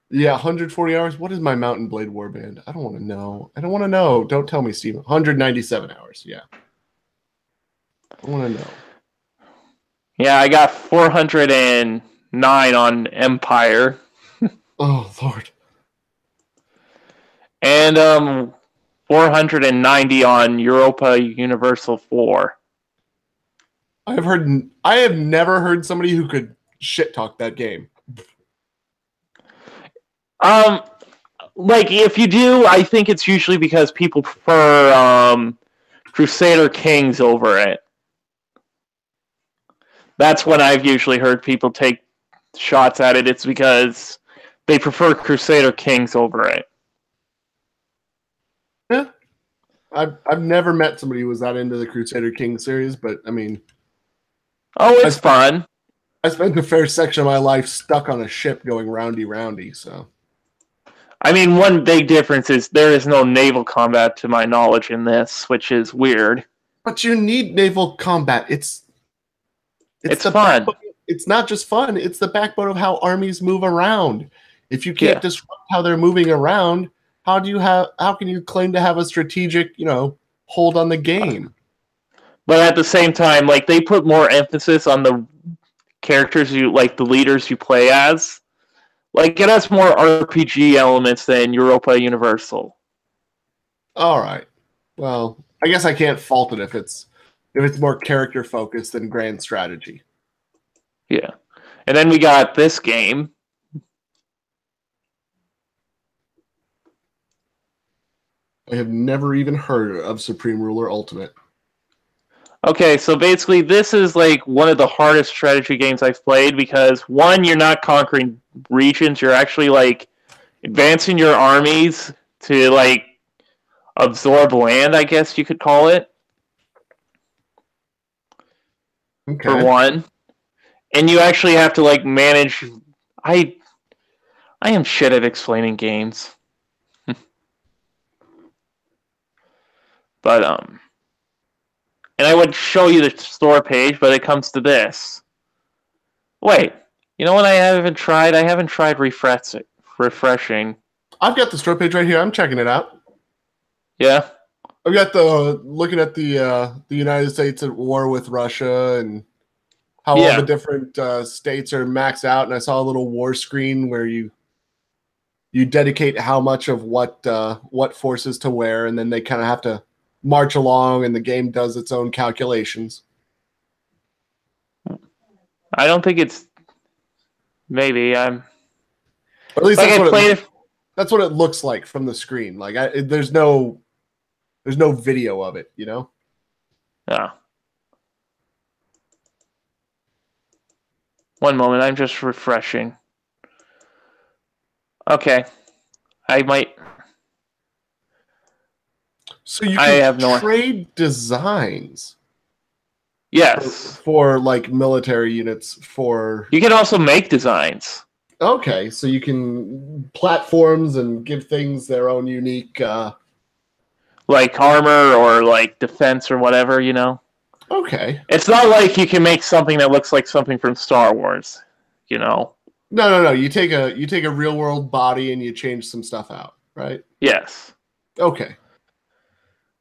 Yeah, 140 hours. What is my Mountain Blade Warband? I don't want to know. I don't want to know. Don't tell me, Steve. 197 hours. Yeah. I want to know. Yeah, I got 409 on Empire. Oh, Lord. And 490 on Europa Universal 4. I have never heard somebody who could shit talk that game. Like if you do, I think it's usually because people prefer Crusader Kings over it. That's when I've usually heard people take shots at it. It's because they prefer Crusader Kings over it. Yeah. I've never met somebody who was that into the Crusader Kings series, but I mean... Oh, it's fun. I spent a fair section of my life stuck on a ship going roundy, so... I mean, one big difference is there is no naval combat to my knowledge in this, which is weird. But you need naval combat. It's fun. It's not just fun. It's the backbone of how armies move around. If you can't disrupt how they're moving around, how can you claim to have a strategic, hold on the game? But at the same time, like they put more emphasis on the characters the leaders you play as. Like it has more RPG elements than Europa Universal. All right. Well, I guess I can't fault it if it's more character focused than grand strategy. Yeah. And then we got this game. I have never even heard of Supreme Ruler Ultimate. Okay, so basically this is like one of the hardest strategy games I've played because one, you're not conquering regions, you're actually like advancing your armies to like absorb land, I guess you could call it. Okay. for one, and you actually have to like manage. I am shit at explaining games, but and I would show you the store page, but it comes to this. Wait, you know what? I haven't tried refreshing. I've got the store page right here. I'm checking it out. Yeah. I've got looking at the United States at war with Russia and how all the different states are maxed out. And I saw a little war screen where you dedicate how much of what forces to where, and then they kind of have to march along, and the game does its own calculations. I don't think it's. Maybe I'm. Or at least like that's what it looks like from the screen. Like there's no video of it, you know? Yeah. One moment, I'm just refreshing. Okay. I might. So you can trade designs. Yes. For like military units for. You can also make designs. Okay, so you can platforms and give things their own unique. Like armor or like defense or whatever, you know. Okay. It's not like you can make something that looks like something from Star Wars, you know. No. You take a real world body and you change some stuff out, right? Yes. Okay.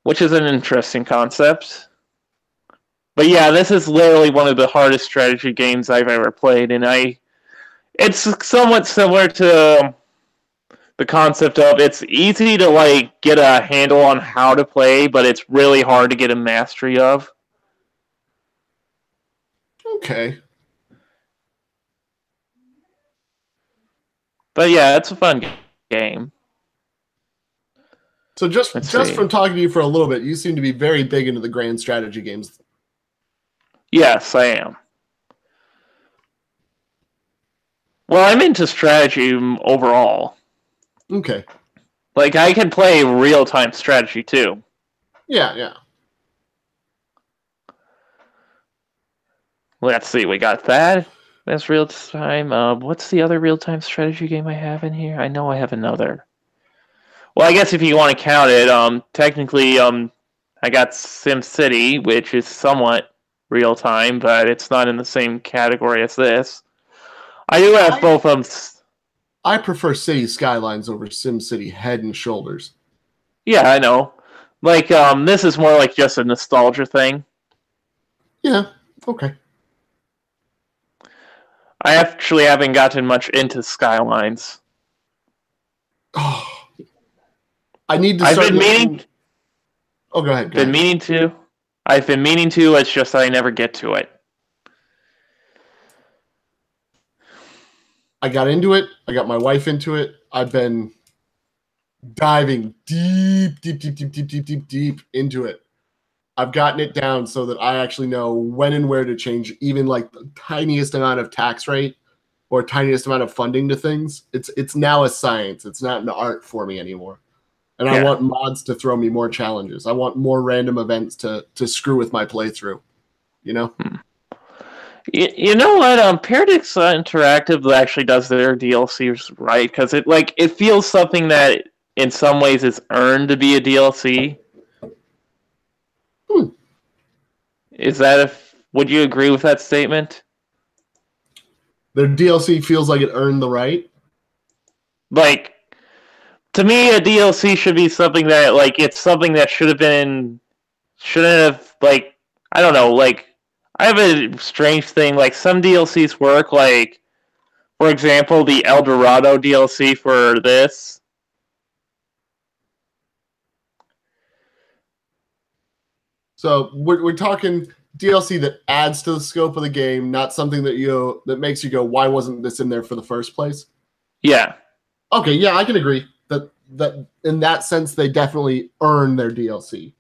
Which is an interesting concept. But yeah, this is literally one of the hardest strategy games I've ever played, and it's somewhat similar to the concept of it's easy to like get a handle on how to play, but it's really hard to get a mastery of. Okay. But yeah, it's a fun game. So just from talking to you for a little bit, you seem to be very big into the grand strategy games. Yes, I am. Well, I'm into strategy overall. Okay. Like, I can play real-time strategy, too. Yeah. Let's see, we got that. That's real-time. What's the other real-time strategy game I have in here? I know I have another. Well, I guess if you want to count it, technically, I got SimCity, which is somewhat real-time, but it's not in the same category as this. I do have both of them. I prefer City Skylines over SimCity head and shoulders. Yeah, I know. Like, this is more like just a nostalgia thing. Yeah, okay. I actually haven't gotten much into Skylines. Oh, I need to. I've been meaning. Oh, go ahead. Meaning to. I've been meaning to. It's just I never get to it. I got into it. I got my wife into it. I've been diving deep into it. I've gotten it down so that I actually know when and where to change even like the tiniest amount of tax rate or tiniest amount of funding to things. It's now a science. It's not an art for me anymore. And I want mods to throw me more challenges. I want more random events to screw with my playthrough. You know? You know what? Paradox Interactive actually does their DLCs right, because it feels something that in some ways is earned to be a DLC. Is that would you agree with that statement? Their DLC feels like it earned the right? Like, to me, a DLC should be something that, like, it's something that shouldn't have, like, I don't know, like, I have a strange thing, like, some DLCs work, like, for example, the El Dorado DLC for this. So we're talking DLC that adds to the scope of the game, not something that makes you go, why wasn't this in there for the first place? Yeah. Okay, yeah, I can agree that in that sense they definitely earn their DLC.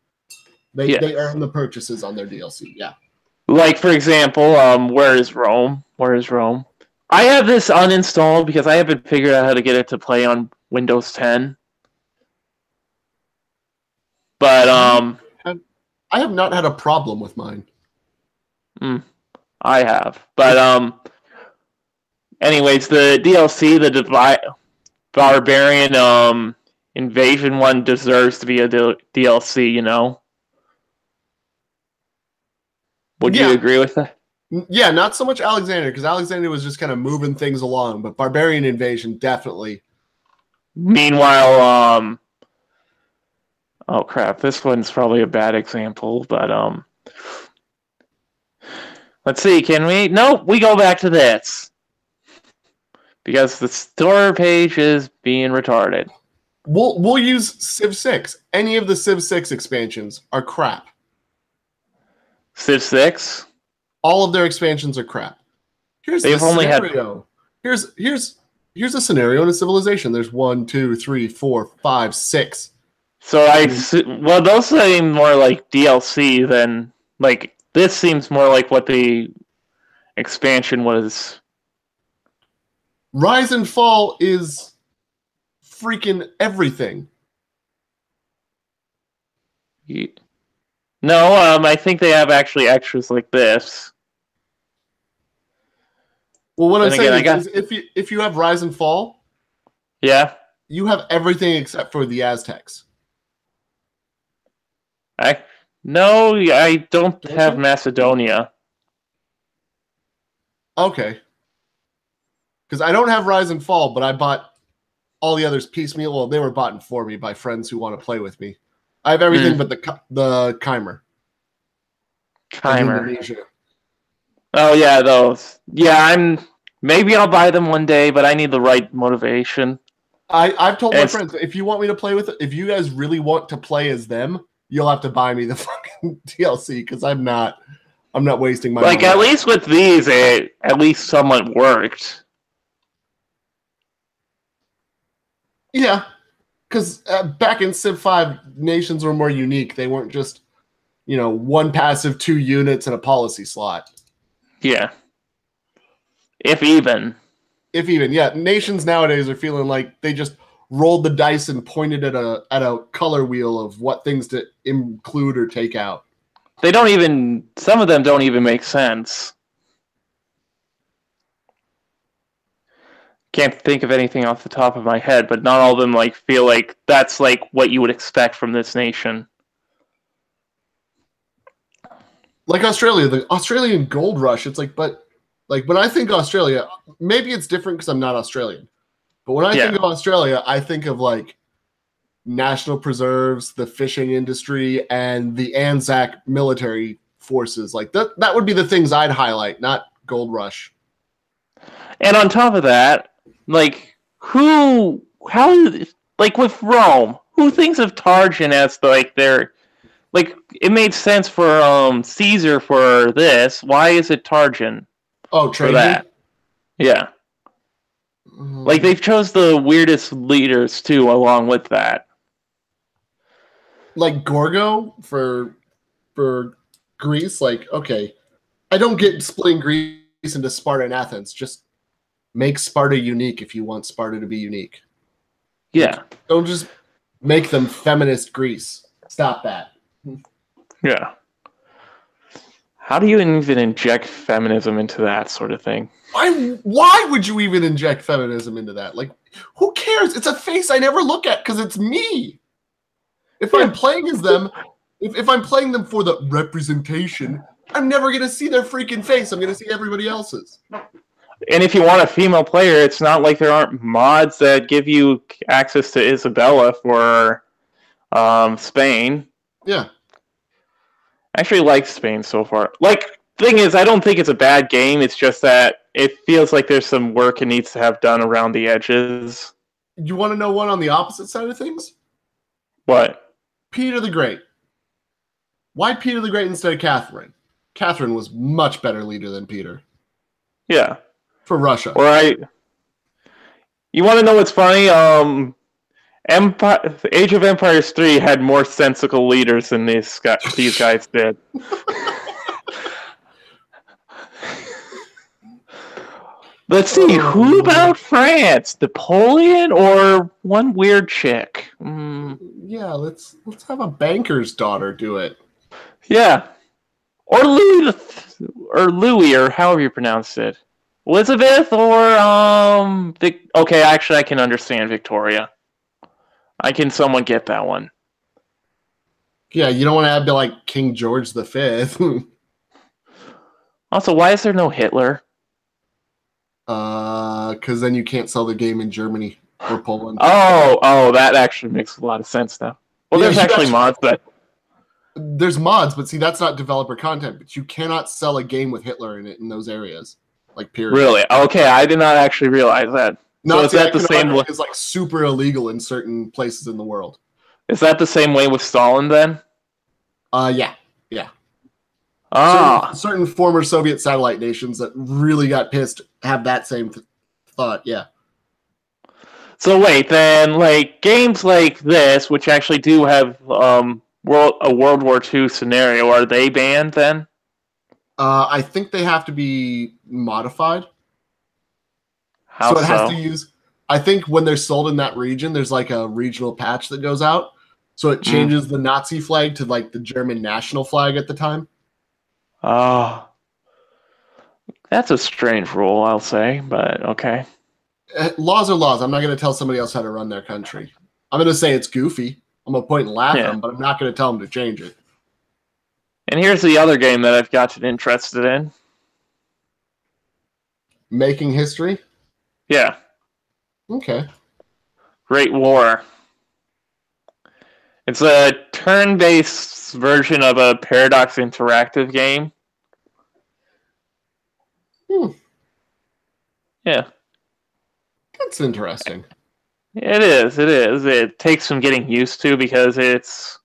They earn the purchases on their DLC. Yeah. Like, for example, Where is Rome? Where is Rome? I have this uninstalled because I haven't figured out how to get it to play on Windows 10. But I have not had a problem with mine. I have. But anyways, the DLC, the Barbarian Invasion one deserves to be a DLC, you know? Would you agree with that? Yeah, not so much Alexander, because Alexander was just kind of moving things along, but Barbarian Invasion, definitely. Meanwhile, oh crap, this one's probably a bad example, but let's see, can we? Nope, we go back to this. Because the store page is being retarded. We'll use Civ 6. Any of the Civ 6 expansions are crap. Civ 6? All of their expansions are crap. Here's the scenario. Here's a scenario in a civilization. There's 1, 2, 3, 4, 5, 6. So well, those seem more like DLC than like this seems more like what the expansion was. Rise and Fall is freaking everything. No, I think they have actually extras like this. Well, what I'm saying is if you have Rise and Fall, yeah, you have everything except for the Aztecs. No, I don't have Macedonia. Okay. Because I don't have Rise and Fall, but I bought all the others piecemeal. Well, they were bought for me by friends who want to play with me. I have everything but the Chimer. Chimer. Oh yeah, those. Yeah, maybe I'll buy them one day, but I need the right motivation. I've told my friends, if you want me to play with it, if you guys really want to play as them, you'll have to buy me the fucking DLC because I'm not wasting my money. At least with these, it at least somewhat worked. Yeah, because back in Civ 5, nations were more unique. They weren't just, one passive, 2 units, and a policy slot. Yeah. If even. Yeah. Nations nowadays are feeling like they just rolled the dice and pointed at a color wheel of what things to include or take out. Some of them don't even make sense. Can't think of anything off the top of my head, but not all of them feel like that's what you would expect from this nation. Like Australia, the Australian gold rush, it's but when I think Australia, maybe it's different because I'm not Australian. But when I think of Australia, I think of national preserves, the fishing industry, and the Anzac military forces. That would be the things I'd highlight, not gold rush. And on top of that, with Rome, who thinks of Targin as their it made sense for Caesar for this. Why is it Targin? Oh, Trajan? For that. Yeah. They've chose the weirdest leaders too, along with that. Gorgo for Greece. Okay, I don't get splitting Greece into Sparta and Athens. Just make Sparta unique if you want Sparta to be unique. Yeah. Don't just make them feminist Greece. Stop that. Yeah. How do you even inject feminism into that sort of thing? Why would you even inject feminism into that? Who cares? It's a face I never look at because it's me. If I'm playing as them, if I'm playing them for the representation, I'm never going to see their freaking face. I'm going to see everybody else's. And if you want a female player, it's not like there aren't mods that give you access to Isabella for Spain. Yeah. I actually like Spain so far. Thing is, I don't think it's a bad game. It's just that it feels like there's some work it needs to have done around the edges. You want to know one on the opposite side of things? What? Peter the Great. Why Peter the Great instead of Catherine? Catherine was much better leader than Peter. Yeah. For Russia. You want to know what's funny? Age of Empires 3 had more sensical leaders than these guys did. Let's see, who about France? Napoleon or one weird chick? Yeah, let's have a banker's daughter do it. Yeah. Or Louis or Louis, or however you pronounce it. Elizabeth or okay, actually I can understand Victoria. I can somewhat get that one. Yeah, you don't want to have to like King George V. Also, why is there no Hitler? Because then you can't sell the game in Germany or Poland. Oh, that actually makes a lot of sense now. Well, Yeah, there's actually mods that. There's mods, but see, that's not developer content. But you cannot sell a game with Hitler in it in those areas. Like, period. Really? Okay, I did not actually realize that. So is that the same? Is like super illegal in certain places in the world. Is that the same way with Stalin then? Yeah. Ah, certain former Soviet satellite nations that really got pissed have that same thought. Yeah. so wait, then like games like this, which actually do have a World War II scenario, are they banned then? I think they have to be modified. How so? It has to use. I think when they're sold in that region, there's like a regional patch that goes out, so it changes the Nazi flag to like the German national flag at the time. Oh, that's a strange rule, I'll say, but okay. Laws are laws. I'm not going to tell somebody else how to run their country. I'm going to say it's goofy. I'm going to point and laugh at them, but I'm not going to tell them to change it. And here's the other game that I've gotten interested in. Making History? Yeah. Okay. Great War. It's a turn-based version of a Paradox Interactive game. Yeah. That's interesting. It is. It takes some getting used to because it's...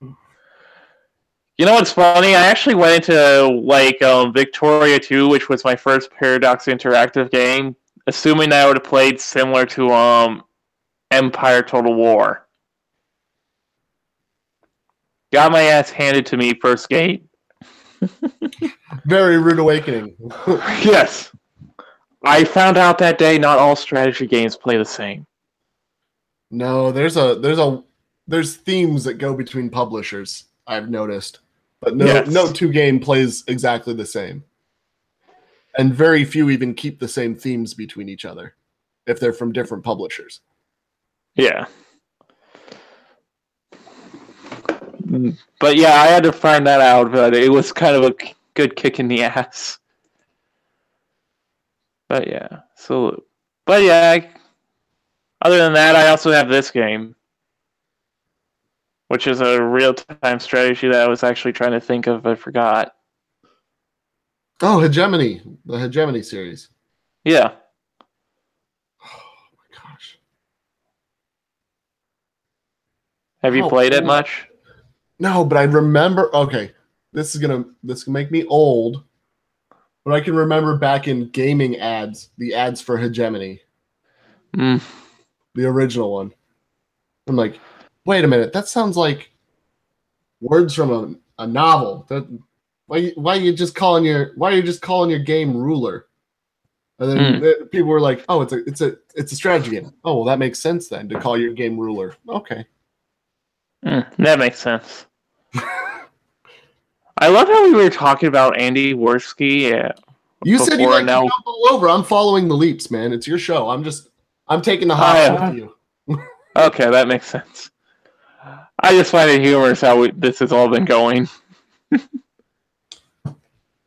You know what's funny? I actually went into like Victoria 2, which was my first Paradox Interactive game, assuming that I would have played similar to Empire Total War. Got my ass handed to me first game. Very rude awakening. Yes. I found out that day not all strategy games play the same. No, there's themes that go between publishers, I've noticed. But no two game plays exactly the same. And very few even keep the same themes between each other if they're from different publishers. Yeah. But yeah, I had to find that out, but it was kind of a good kick in the ass. But yeah, other than that, I also have this game, which is a real-time strategy that I was actually trying to think of, I forgot. Oh, Hegemony, the Hegemony series. Yeah. Oh my gosh. Have you played it much? No, but I remember. Okay, this can make me old, but I can remember back in gaming ads, the ads for Hegemony, the original one. I'm like, wait a minute, that sounds like words from a novel. Why are you just calling your game Ruler? And then people were like, oh, it's a strategy game. Oh, well, that makes sense then to call your game Ruler. Okay. That makes sense. I love how we were talking about Andy Worski. You said you like to jump all over. I'm following the leaps, man. It's your show. I'm taking the hot seat with you. Okay, that makes sense. I just find it humorous how this has all been going.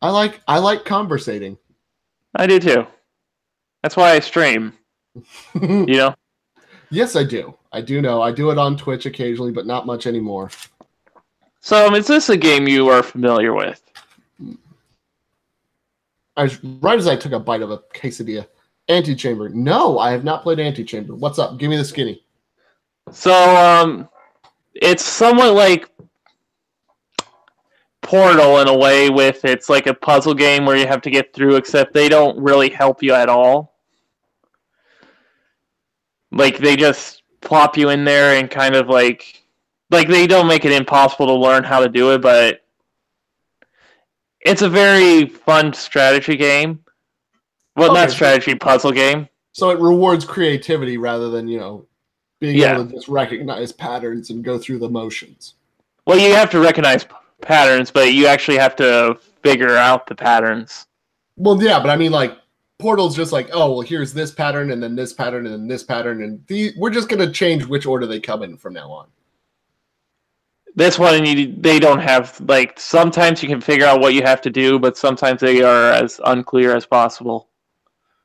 I like conversating. I do too. That's why I stream. You know? Yes, I do. I do know. I do it on Twitch occasionally, but not much anymore. So, is this a game you are familiar with? Right as I took a bite of a quesadilla. No, I have not played Antichamber. What's up? Give me the skinny. So, it's somewhat like Portal in a way, with it's like a puzzle game where you have to get through, except they don't really help you at all. Like, they just plop you in there and kind of like they don't make it impossible to learn how to do it, but it's a very fun strategy game. Well, not strategy, puzzle game. So it rewards creativity rather than, being able to just recognize patterns and go through the motions. Well, you have to recognize patterns, but you actually have to figure out the patterns. Well, yeah, but I mean, like, Portal's just like, oh, well, here's this pattern, and then this pattern, and then this pattern, and we're just going to change which order they come in from now on. This one, they don't have, like, sometimes you can figure out what you have to do, but sometimes they are as unclear as possible.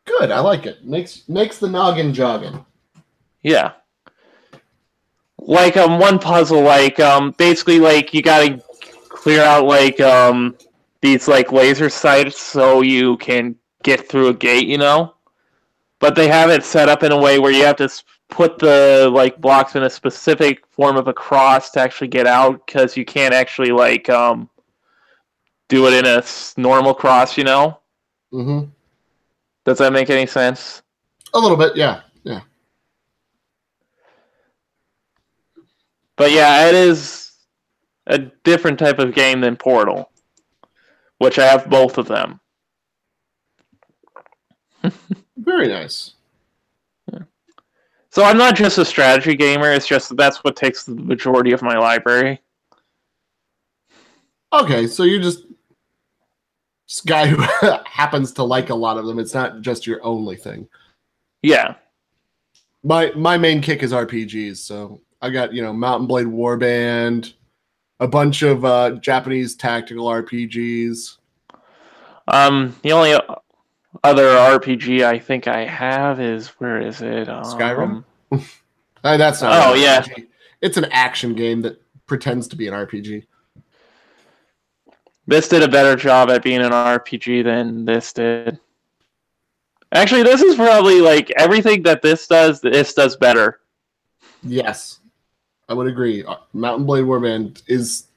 Good, I like it. Makes the noggin jogging. Yeah. Like, one puzzle, like, basically, like, you gotta clear out, like, these, like, laser sights so you can get through a gate, you know? But they have it set up in a way where you have to put the, like, blocks in a specific form of a cross to actually get out, because you can't actually, like, do it in a normal cross, you know? Mm-hmm. Does that make any sense? A little bit, yeah. Yeah. But yeah, it is a different type of game than Portal, which I have both of them. Very nice. Yeah. So I'm not just a strategy gamer, it's just that's what takes the majority of my library. Okay, so you're just this guy who happens to like a lot of them. It's not just your only thing. Yeah. My main kick is RPGs, so I got, Mount & Blade Warband, a bunch of Japanese tactical RPGs. The only other RPG I think I have is, where is it? Skyrim? That's not an RPG. Yeah. It's an action game that pretends to be an RPG. This did a better job at being an RPG than this did. Actually, this is probably, like, everything that this does better. Yes, I would agree. Mount & Blade Warband is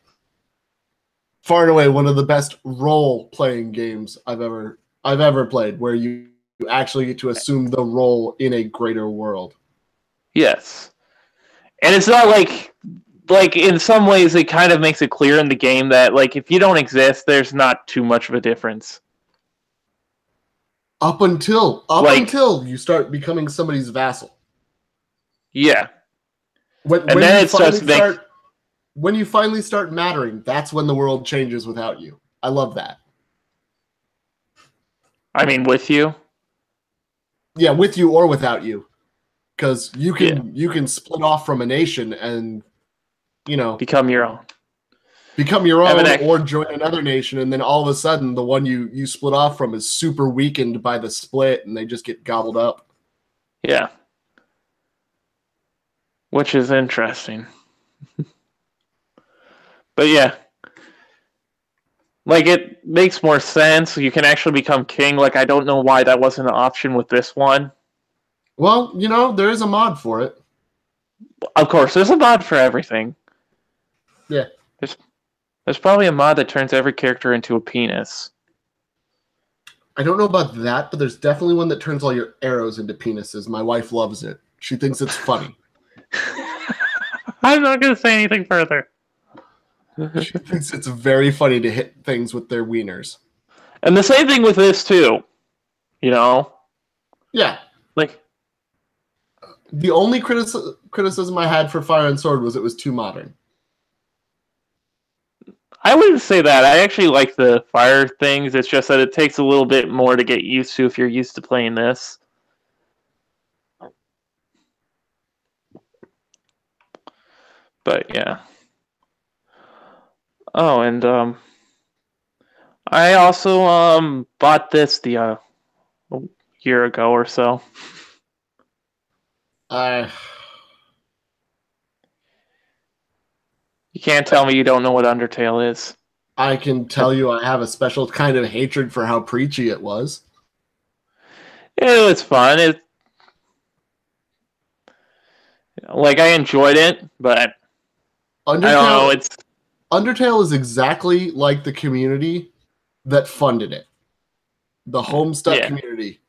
far and away one of the best role-playing games I've ever played, where you actually get to assume the role in a greater world. Yes. And it's not like in some ways it kind of makes it clear in the game that, like, if you don't exist, there's not too much of a difference. Up until you start becoming somebody's vassal. Yeah. When you finally start mattering, that's when the world changes without you. I love that. I mean, with you? Yeah, with you or without you. Because you can split off from a nation and, become your own. Or join another nation, and then all of a sudden the one you split off from is super weakened by the split, and they just get gobbled up. Yeah. Which is interesting. But yeah. Like, it makes more sense. You can actually become king. Like, I don't know why that wasn't an option with this one. Well, there is a mod for it. Of course, there's a mod for everything. Yeah. There's probably a mod that turns every character into a penis. I don't know about that, but there's definitely one that turns all your arrows into penises. My wife loves it. She thinks it's funny. I'm not going to say anything further. She thinks it's very funny to hit things with their wieners. And the same thing with this, too. Yeah. Like, the only criticism I had for Fire and Sword was it was too modern. I wouldn't say that. I actually like the fire things. It's just that it takes a little bit more to get used to if you're used to playing this. But yeah. Oh, and I also bought this a year ago or so. You can't tell me you don't know what Undertale is. I can tell you I have a special kind of hatred for how preachy it was. It was fun. I enjoyed it, but I don't know. Undertale is exactly like the community that funded it. The Homestuck community.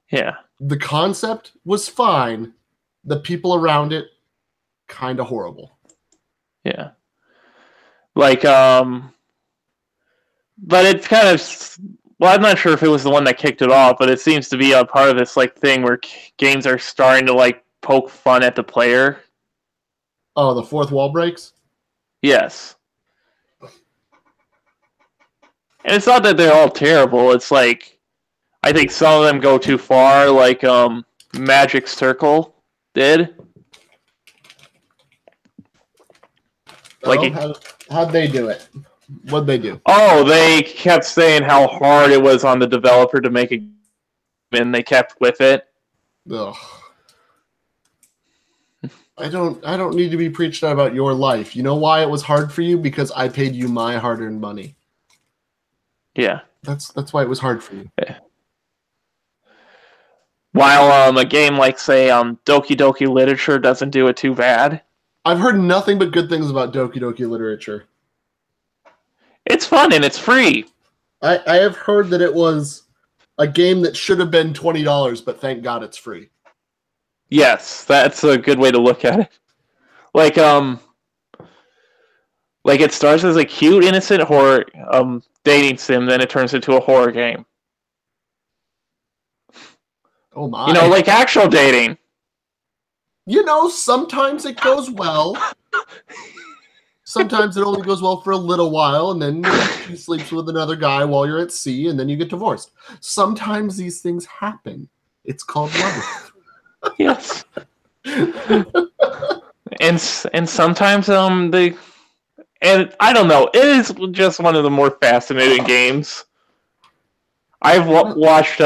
Yeah. The concept was fine. The people around it, kind of horrible. Yeah. But it's kind of... Well, I'm not sure if it was the one that kicked it off, but it seems to be a part of this thing where games are starting to poke fun at the player. Oh, the fourth wall breaks? Yes. And it's not that they're all terrible. It's like I think some of them go too far, like Magic Circle did. Like how'd they do it? What'd they do? Oh, they kept saying how hard it was on the developer to make a game, and they kept with it. Ugh. I don't need to be preached at about your life. You know why it was hard for you? Because I paid you my hard-earned money. Yeah. That's why it was hard for you. Yeah. While a game like, say, Doki Doki Literature doesn't do it too bad. I've heard nothing but good things about Doki Doki Literature. It's fun and it's free. I have heard that it was a game that should have been $20, but thank God it's free. Yes, that's a good way to look at it. Like it starts as a cute, innocent horror dating sim, then it turns into a horror game. Oh my! You know, like actual dating. You know, sometimes it goes well. Sometimes it only goes well for a little while, and then she sleeps with another guy while you're at sea, and then you get divorced. Sometimes these things happen. It's called life. Yes. and sometimes and I don't know, it is just one of the more fascinating games. I've watched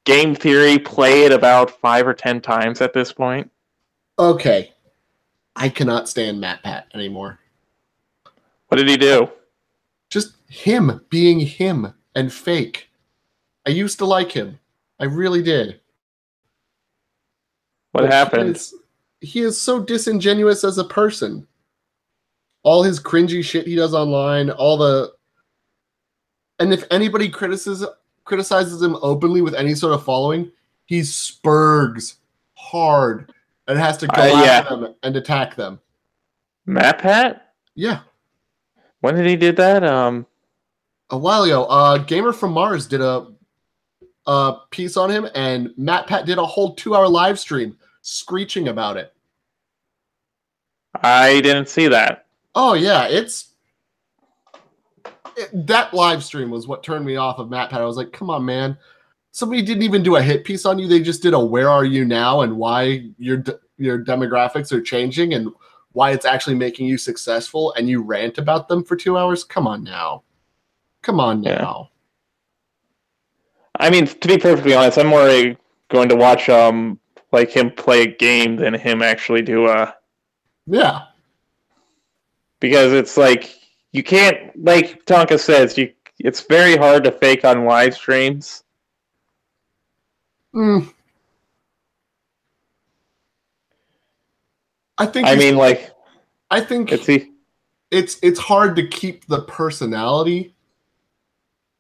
Game Theory play it about 5 or 10 times at this point. Okay. I cannot stand MatPat anymore. What did he do? Just him being him and fake. I used to like him. I really did. What happened? He is so disingenuous as a person. All his cringy shit he does online, and if anybody criticizes him openly with any sort of following, he spurgs hard and has to go after them and attack them. MatPat? Yeah. When did he do that? A while ago. Gamer from Mars did a piece on him, and MatPat did a whole 2-hour live stream screeching about it. I didn't see that. Oh yeah, that live stream was what turned me off of MatPat. I was like, come on, man. Somebody didn't even do a hit piece on you. They just did a where are you now and why your demographics are changing and why it's actually making you successful, and you rant about them for 2 hours. Come on now. Yeah. I mean, to be perfectly honest, I'm more going to watch like him play a game than him actually do Yeah. Because it's like you can't, like Tonka says, it's very hard to fake on live streams. I think it's hard to keep the personality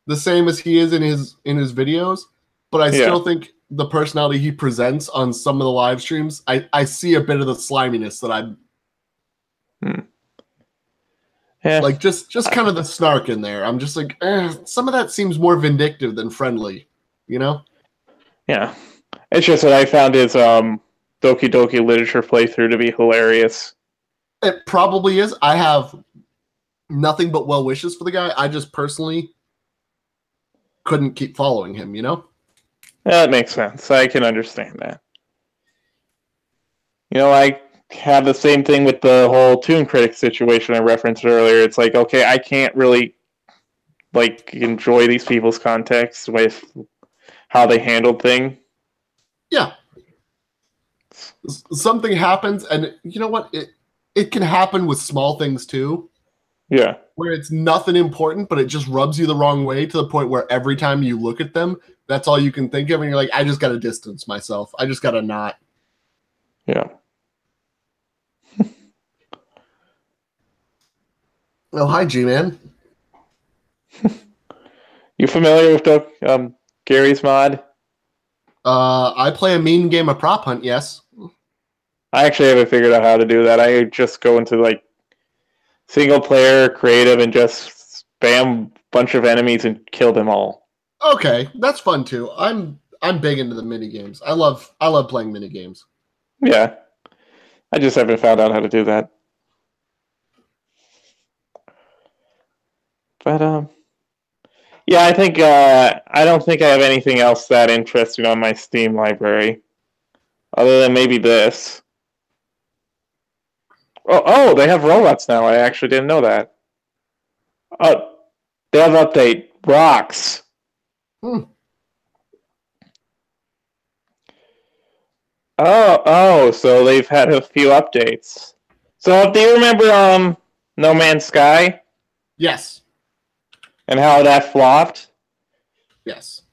the same as he is in his videos, but I still think the personality he presents on some of the live streams, I see a bit of the sliminess that like just kind of the snark in there. I'm just like, some of that seems more vindictive than friendly, you know? Yeah. It's just that I found his Doki Doki Literature playthrough to be hilarious. It probably is. I have nothing but well wishes for the guy. I just personally couldn't keep following him, you know? That makes sense. I can understand that. You know, I have the same thing with the whole Toon Critic situation I referenced earlier. It's like, okay, I can't really like enjoy these people's context with how they handled things. Yeah. Something happens, and you know what? It can happen with small things too. Yeah. Where it's nothing important, but it just rubs you the wrong way to the point where every time you look at them, that's all you can think of, and you're like, I just got to distance myself. I just got to not. Yeah. Oh, hi, G-Man. You familiar with Gary's mod? I play a mean game of Prop Hunt, yes. I actually haven't figured out how to do that. I just go into like single player creative and just spam a bunch of enemies and kill them all. Okay, that's fun too. I'm big into the mini games. I love playing mini games. Yeah. I just haven't found out how to do that. But Yeah, I think I don't think I have anything else that interesting on my Steam library, other than maybe this. Oh, they have robots now. I actually didn't know that. Oh, they have update rocks. Oh, so they've had a few updates. So do you remember No Man's Sky Yes. and how that flopped? Yes.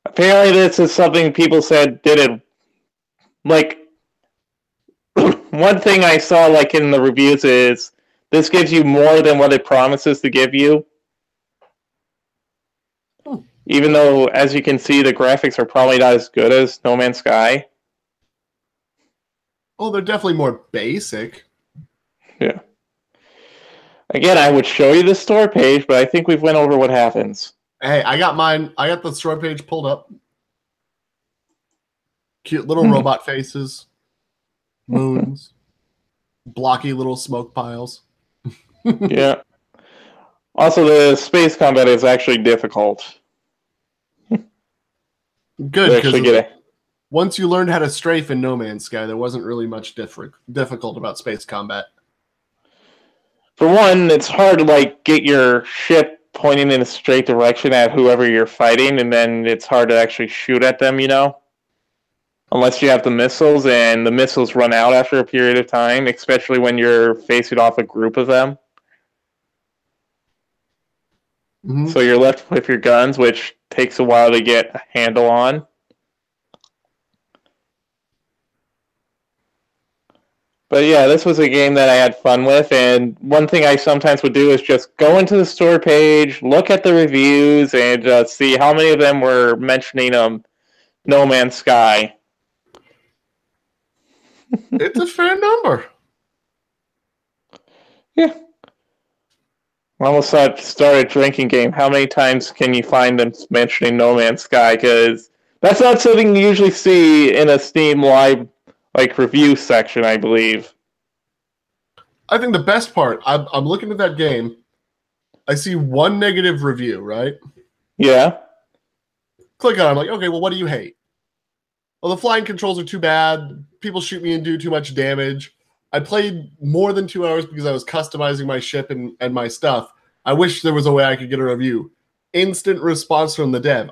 Apparently this is something people said did it like one thing I saw like in the reviews is this gives you more than what it promises to give you. Even though, as you can see, the graphics are probably not as good as No Man's Sky. Oh, they're definitely more basic. Yeah. Again, I would show you the store page, but I think we've went over what happens. Hey, I got mine. I got the store page pulled up. Cute little robot faces, moons, blocky little smoke piles. Yeah. Also, the space combat is actually difficult. Good, because once you learned how to strafe in No Man's Sky, there wasn't really much difficult about space combat. For one, it's hard to like get your ship pointing in a straight direction at whoever you're fighting, and then it's hard to actually shoot at them, you know? Unless you have the missiles, and the missiles run out after a period of time, especially when you're facing off a group of them. Mm-hmm. So you're left with your guns, which takes a while to get a handle on. But yeah, this was a game that I had fun with, and one thing I sometimes would do is just go into the store page, look at the reviews, and see how many of them were mentioning No Man's Sky. It's a fair number. Yeah. I almost started a drinking game. How many times can you find them mentioning No Man's Sky? Because that's not something you usually see in a Steam Live review section, I believe. I think the best part, I'm looking at that game. I see one negative review, right? Yeah. Click on it. I'm like, okay, well, what do you hate? Well, the flying controls are too bad. People shoot me and do too much damage. I played more than 2 hours because I was customizing my ship and my stuff. I wish there was a way I could get a review. Instant response from the dev.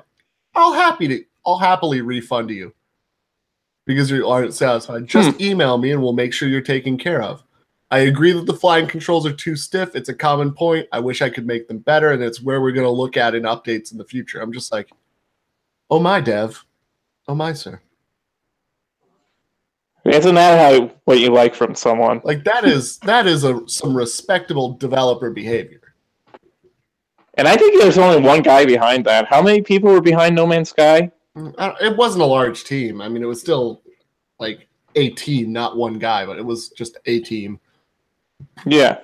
I'll happily refund you because you aren't satisfied. Just email me and we'll make sure you're taken care of. I agree that the flying controls are too stiff. It's a common point. I wish I could make them better, and it's where we're going to look at in updates in the future. I'm just like, oh my dev. Oh my sir. Isn't that what you like from someone? Like that is some respectable developer behavior. And I think there's only one guy behind that. How many people were behind No Man's Sky? It wasn't a large team. I mean, it was still like a team, not one guy, but it was just a team. Yeah.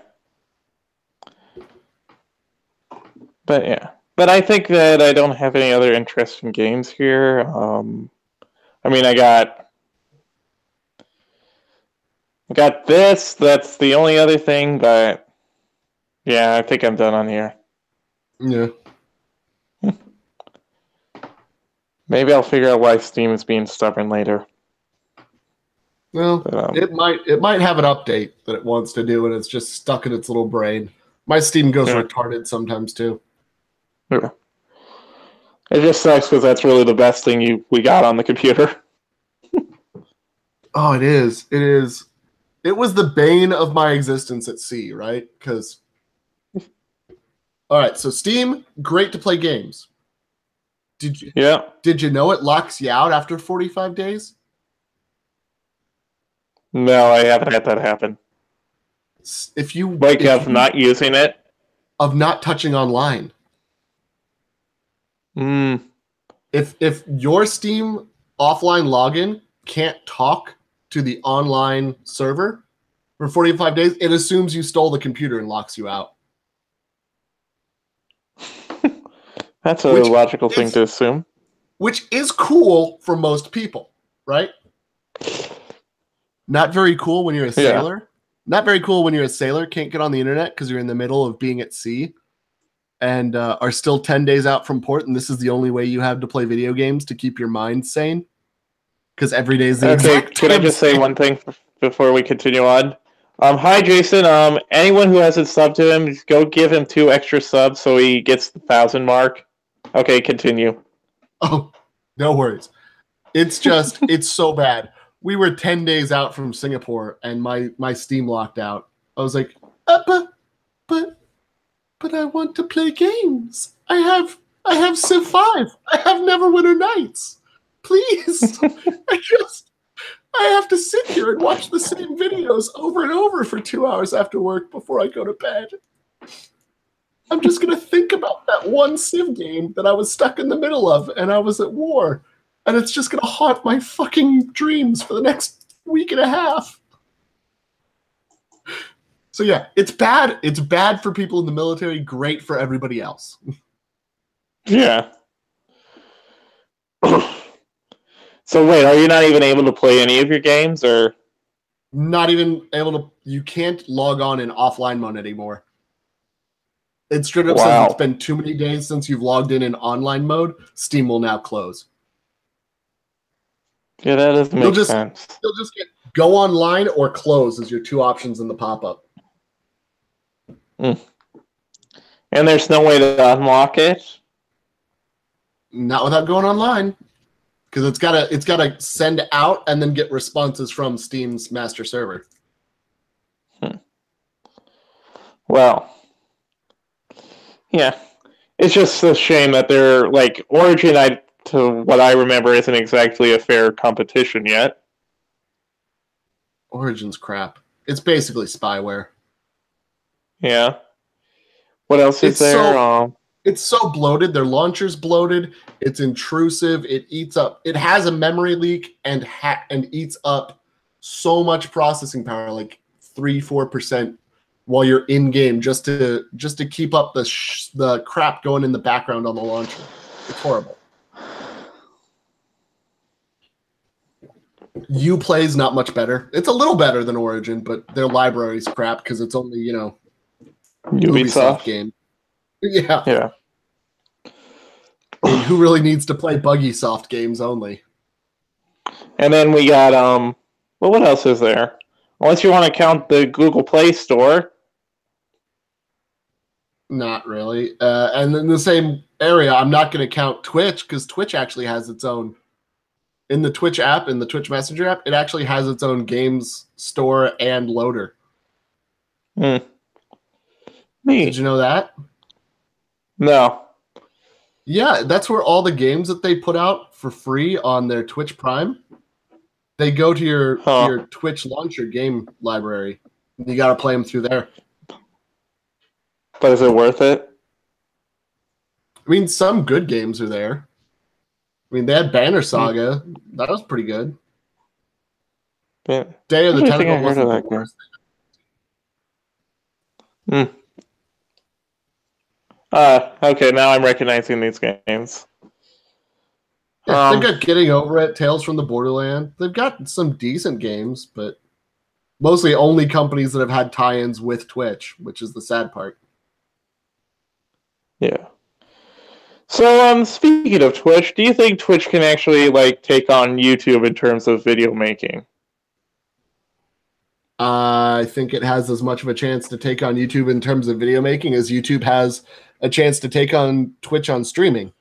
But yeah. But I think that I don't have any other interesting games here. I mean, I got this. That's the only other thing, but yeah, I think I'm done on here. Yeah. Maybe I'll figure out why Steam is being stubborn later. Well, but, it might have an update that it wants to do, and it's just stuck in its little brain. My Steam goes retarded sometimes too. Yeah. It just sucks because that's really the best thing we got on the computer. Oh, it is. It is. It was the bane of my existence at sea, right? Because, all right, so Steam, great to play games. Did you know it locks you out after 45 days? No, I haven't had that happen. If you not using it, of not touching online. If your Steam offline login can't talk to the online server for 45 days, it assumes you stole the computer and locks you out. That's a logical thing to assume. Which is cool for most people, right? Not very cool when you're a sailor. Yeah. Not very cool when you're a sailor, can't get on the internet because you're in the middle of being at sea. and are still 10 days out from port, and this is the only way you have to play video games to keep your mind sane, because every day is the Okay, exact could I time just say span. one thing before we continue on? Hi, Jason. Anyone who hasn't subbed to him, just go give him 2 extra subs so he gets the 1,000 mark. Okay, continue. Oh, no worries. It's just, it's so bad. We were 10 days out from Singapore, and my Steam locked out. I was like, but I want to play games. I have Civ 5. I have Neverwinter Nights. Please. I have to sit here and watch the same videos over and over for 2 hours after work before I go to bed. I'm just going to think about that one Civ game that I was stuck in the middle of and I was at war. And it's just going to haunt my fucking dreams for the next week and a half. So yeah, it's bad. It's bad for people in the military, great for everybody else. Yeah. So wait, are you not even able to play any of your games, or? Not even able to, you can't log on in offline mode anymore. It straight up says it's been too many days since you've logged in online mode. Steam will now close. Yeah, that doesn't make sense. You'll just get go online or close as your 2 options in the pop-up. And there's no way to unlock it? Not without going online. Because it's gotta send out and then get responses from Steam's master server. Well, yeah, it's just a shame that they're like Origin. To what I remember, isn't exactly a fair competition yet. Origin's crap. It's basically spyware. Yeah. What else is there? It's so bloated. Their launcher's bloated. It's intrusive. It eats up. It has a memory leak and eats up so much processing power, like 3-4%, while you're in game, just to keep up the crap going in the background on the launcher. It's horrible. Uplay's not much better. It's a little better than Origin, but their library's crap because it's only Ubisoft game. Yeah. Yeah. I mean, who really needs to play buggy soft games only? And then we got well, what else is there? Unless you want to count the Google Play Store. Not really. And in the same area, I'm not going to count Twitch because Twitch actually has its own. In the Twitch app, in the Twitch Messenger app, it actually has its own games store and loader. Neat. Did you know that? No. Yeah, that's where all the games that they put out for free on their Twitch Prime, they go to your Twitch launcher game library. You got to play them through there. But is it worth it? I mean, some good games are there. I mean, they had Banner Saga. That was pretty good. Yeah. Day of the Tentacle wasn't the worst. Okay, now I'm recognizing these games. Yeah, they've got Getting Over It, Tales from the Borderland. They've got some decent games, but mostly only companies that have had tie-ins with Twitch, which is the sad part. Yeah. So, speaking of Twitch, do you think Twitch can actually take on YouTube in terms of video making? I think it has as much of a chance to take on YouTube in terms of video making as YouTube has a chance to take on Twitch on streaming.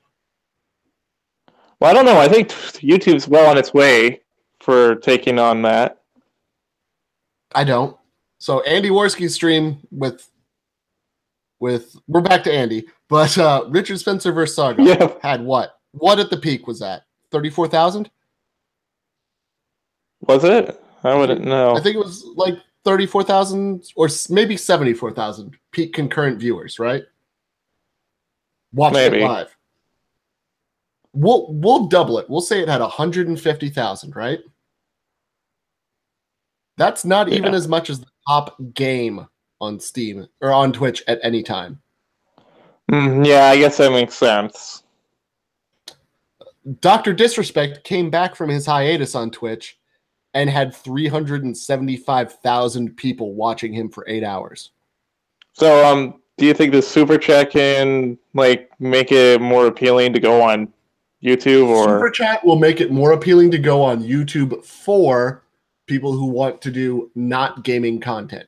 Well, I don't know. I think YouTube's well on its way for taking on that. I don't. So Andy Worski's stream with we're back to Andy, but Richard Spencer vs. Sargon had what? What at the peak was that? 34,000? Was it? I wouldn't know. I think it was like 34,000 or maybe 74,000 peak concurrent viewers, right? Watching it live. We'll double it. We'll say it had 150,000, right? That's not even as much as the top game on Steam or on Twitch at any time. Yeah, I guess that makes sense. Dr. Disrespect came back from his hiatus on Twitch and had 375,000 people watching him for 8 hours. So, Do you think the super chat can like make it more appealing to go on YouTube, or Super chat will make it more appealing to go on YouTube for people who want to do not gaming content.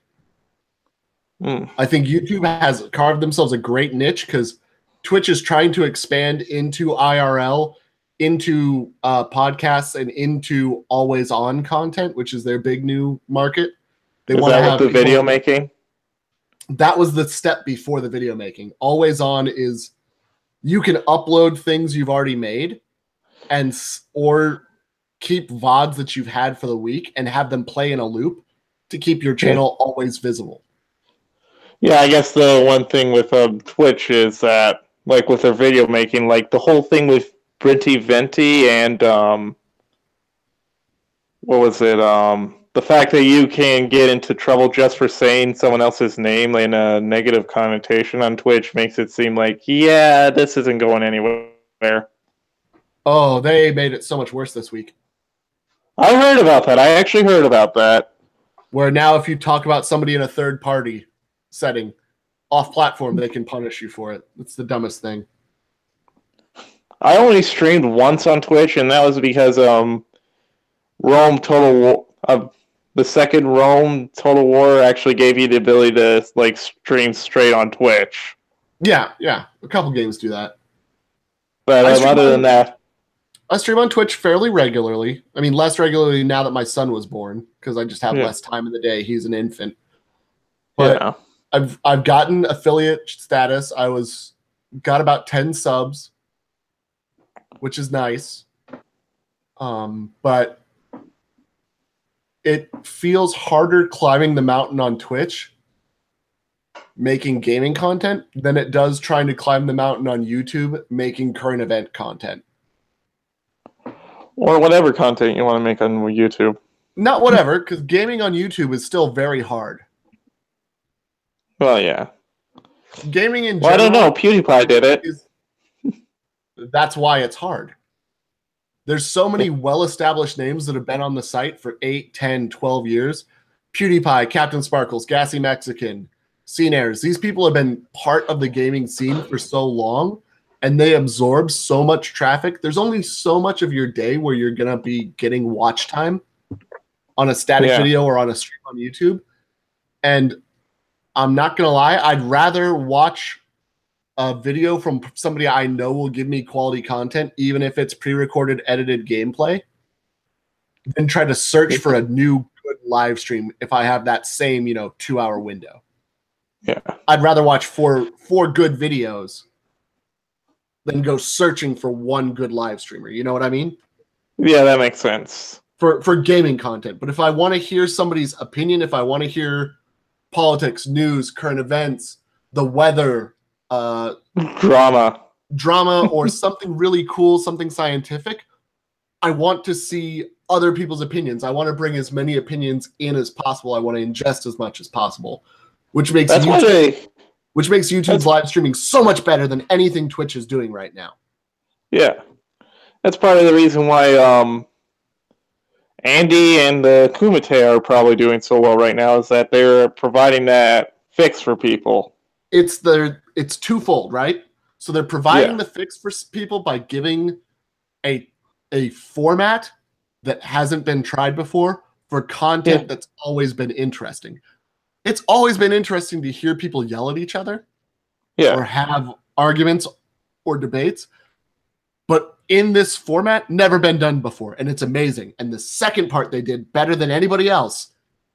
I think YouTube has carved themselves a great niche because Twitch is trying to expand into IRL, into podcasts, and into always on content, which is their big new market. They is want to that have with the video making? That was the step before the video making. Always on is you can upload things you've already made or keep VODs that you've had for the week and have them play in a loop to keep your channel always visible. Yeah, I guess the one thing with Twitch is that, like with their video making, like the whole thing with Brinty Venti and what was it? The fact that you can get into trouble just for saying someone else's name in a negative connotation on Twitch makes it seem like, yeah, this isn't going anywhere. Oh, they made it so much worse this week. I heard about that. I actually heard about that. Where now if you talk about somebody in a third party setting off platform, they can punish you for it. It's the dumbest thing. I only streamed once on Twitch, and that was because Rome Total War, the second Rome Total War actually gave you the ability to like stream straight on Twitch. Yeah. A couple games do that. But other than that, I stream on Twitch fairly regularly. I mean, less regularly now that my son was born because I just have less time in the day. He's an infant. But I've gotten affiliate status. Got about 10 subs, which is nice. But it feels harder climbing the mountain on Twitch making gaming content than it does trying to climb the mountain on YouTube making current event content. Or whatever content you want to make on YouTube. Not whatever, because gaming on YouTube is still very hard. Well, yeah. Gaming in general... I don't know. PewDiePie did it. That's why it's hard. There's so many well-established names that have been on the site for 8, 10, 12 years. PewDiePie, Captain Sparkles, Gassy Mexican, Cnares. These people have been part of the gaming scene for so long, and they absorb so much traffic. There's only so much of your day where you're going to be getting watch time on a static video or on a stream on YouTube. And I'm not going to lie, I'd rather watch a video from somebody I know will give me quality content, even if it's pre-recorded, edited gameplay, than try to search for a new good live stream if I have that same, 2-hour window. Yeah. I'd rather watch four good videos than go searching for one good live streamer. You know what I mean? Yeah, that makes sense. For gaming content. But if I want to hear somebody's opinion, if I want to hear politics, news, current events, the weather, drama, or something really cool, something scientific, I want to see other people's opinions. I want to bring as many opinions in as possible. I want to ingest as much as possible, which makes YouTube's live streaming so much better than anything Twitch is doing right now. Yeah. That's part of the reason why Andy and Kumite are probably doing so well right now, is that they're providing that fix for people. It's twofold, right? So they're providing the fix for people by giving a format that hasn't been tried before for content that's always been interesting. It's always been interesting to hear people yell at each other or have arguments or debates. But in this format, never been done before, and it's amazing. And the second part they did better than anybody else.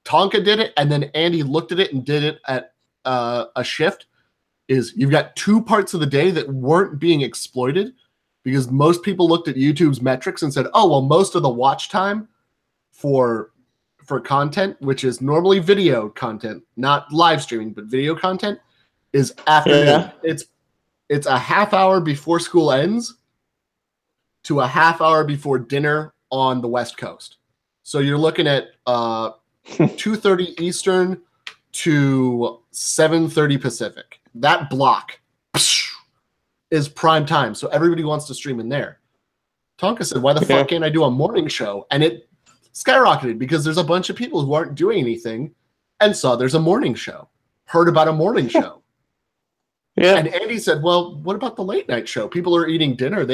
Tonka did it, and then Andy looked at it and did it at a shift, is you've got 2 parts of the day that weren't being exploited because most people looked at YouTube's metrics and said, oh, well, most of the watch time for content, which is normally video content, not live streaming, but video content, is afternoon. It's a half hour before school ends to a half hour before dinner on the West Coast. So you're looking at 2:30 Eastern to 7:30 Pacific. That block is prime time. So everybody wants to stream in there. Tonka said, why the fuck can't I do a morning show? And it skyrocketed because there's a bunch of people who aren't doing anything and saw there's a morning show, heard about a morning show. Yeah. And Andy said, well, what about the late night show? People are eating dinner.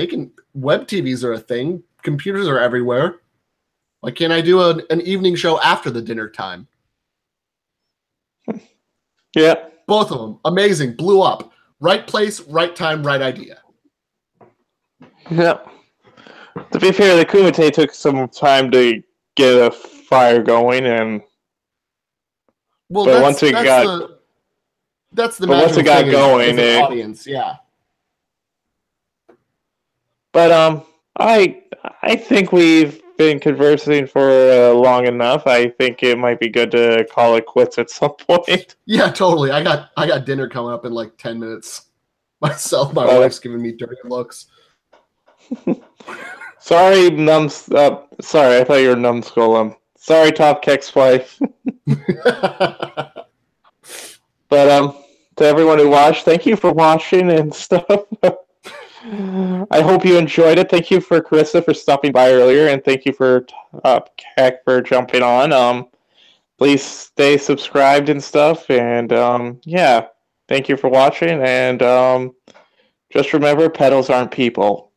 Web TVs are a thing. Computers are everywhere. Why can't I do an evening show after the dinner time? Yeah. Both of them. Amazing. Blew up. Right place, right time, right idea. Yeah. To be fair, the Kumite took some time to get a fire going, and well, but once it got going, is an audience, yeah. But I think we've been conversing for long enough. I think it might be good to call it quits at some point. Yeah, totally. I got dinner coming up in like 10 minutes. My wife's giving me dirty looks. Sorry, sorry, I thought you were Numbskull. Sorry, Top Keck's wife. But to everyone who watched, thank you for watching and stuff. I hope you enjoyed it. Thank you for Carissa for stopping by earlier, and thank you for Keck for jumping on. Please stay subscribed and stuff, and yeah, thank you for watching, and just remember, pedals aren't people.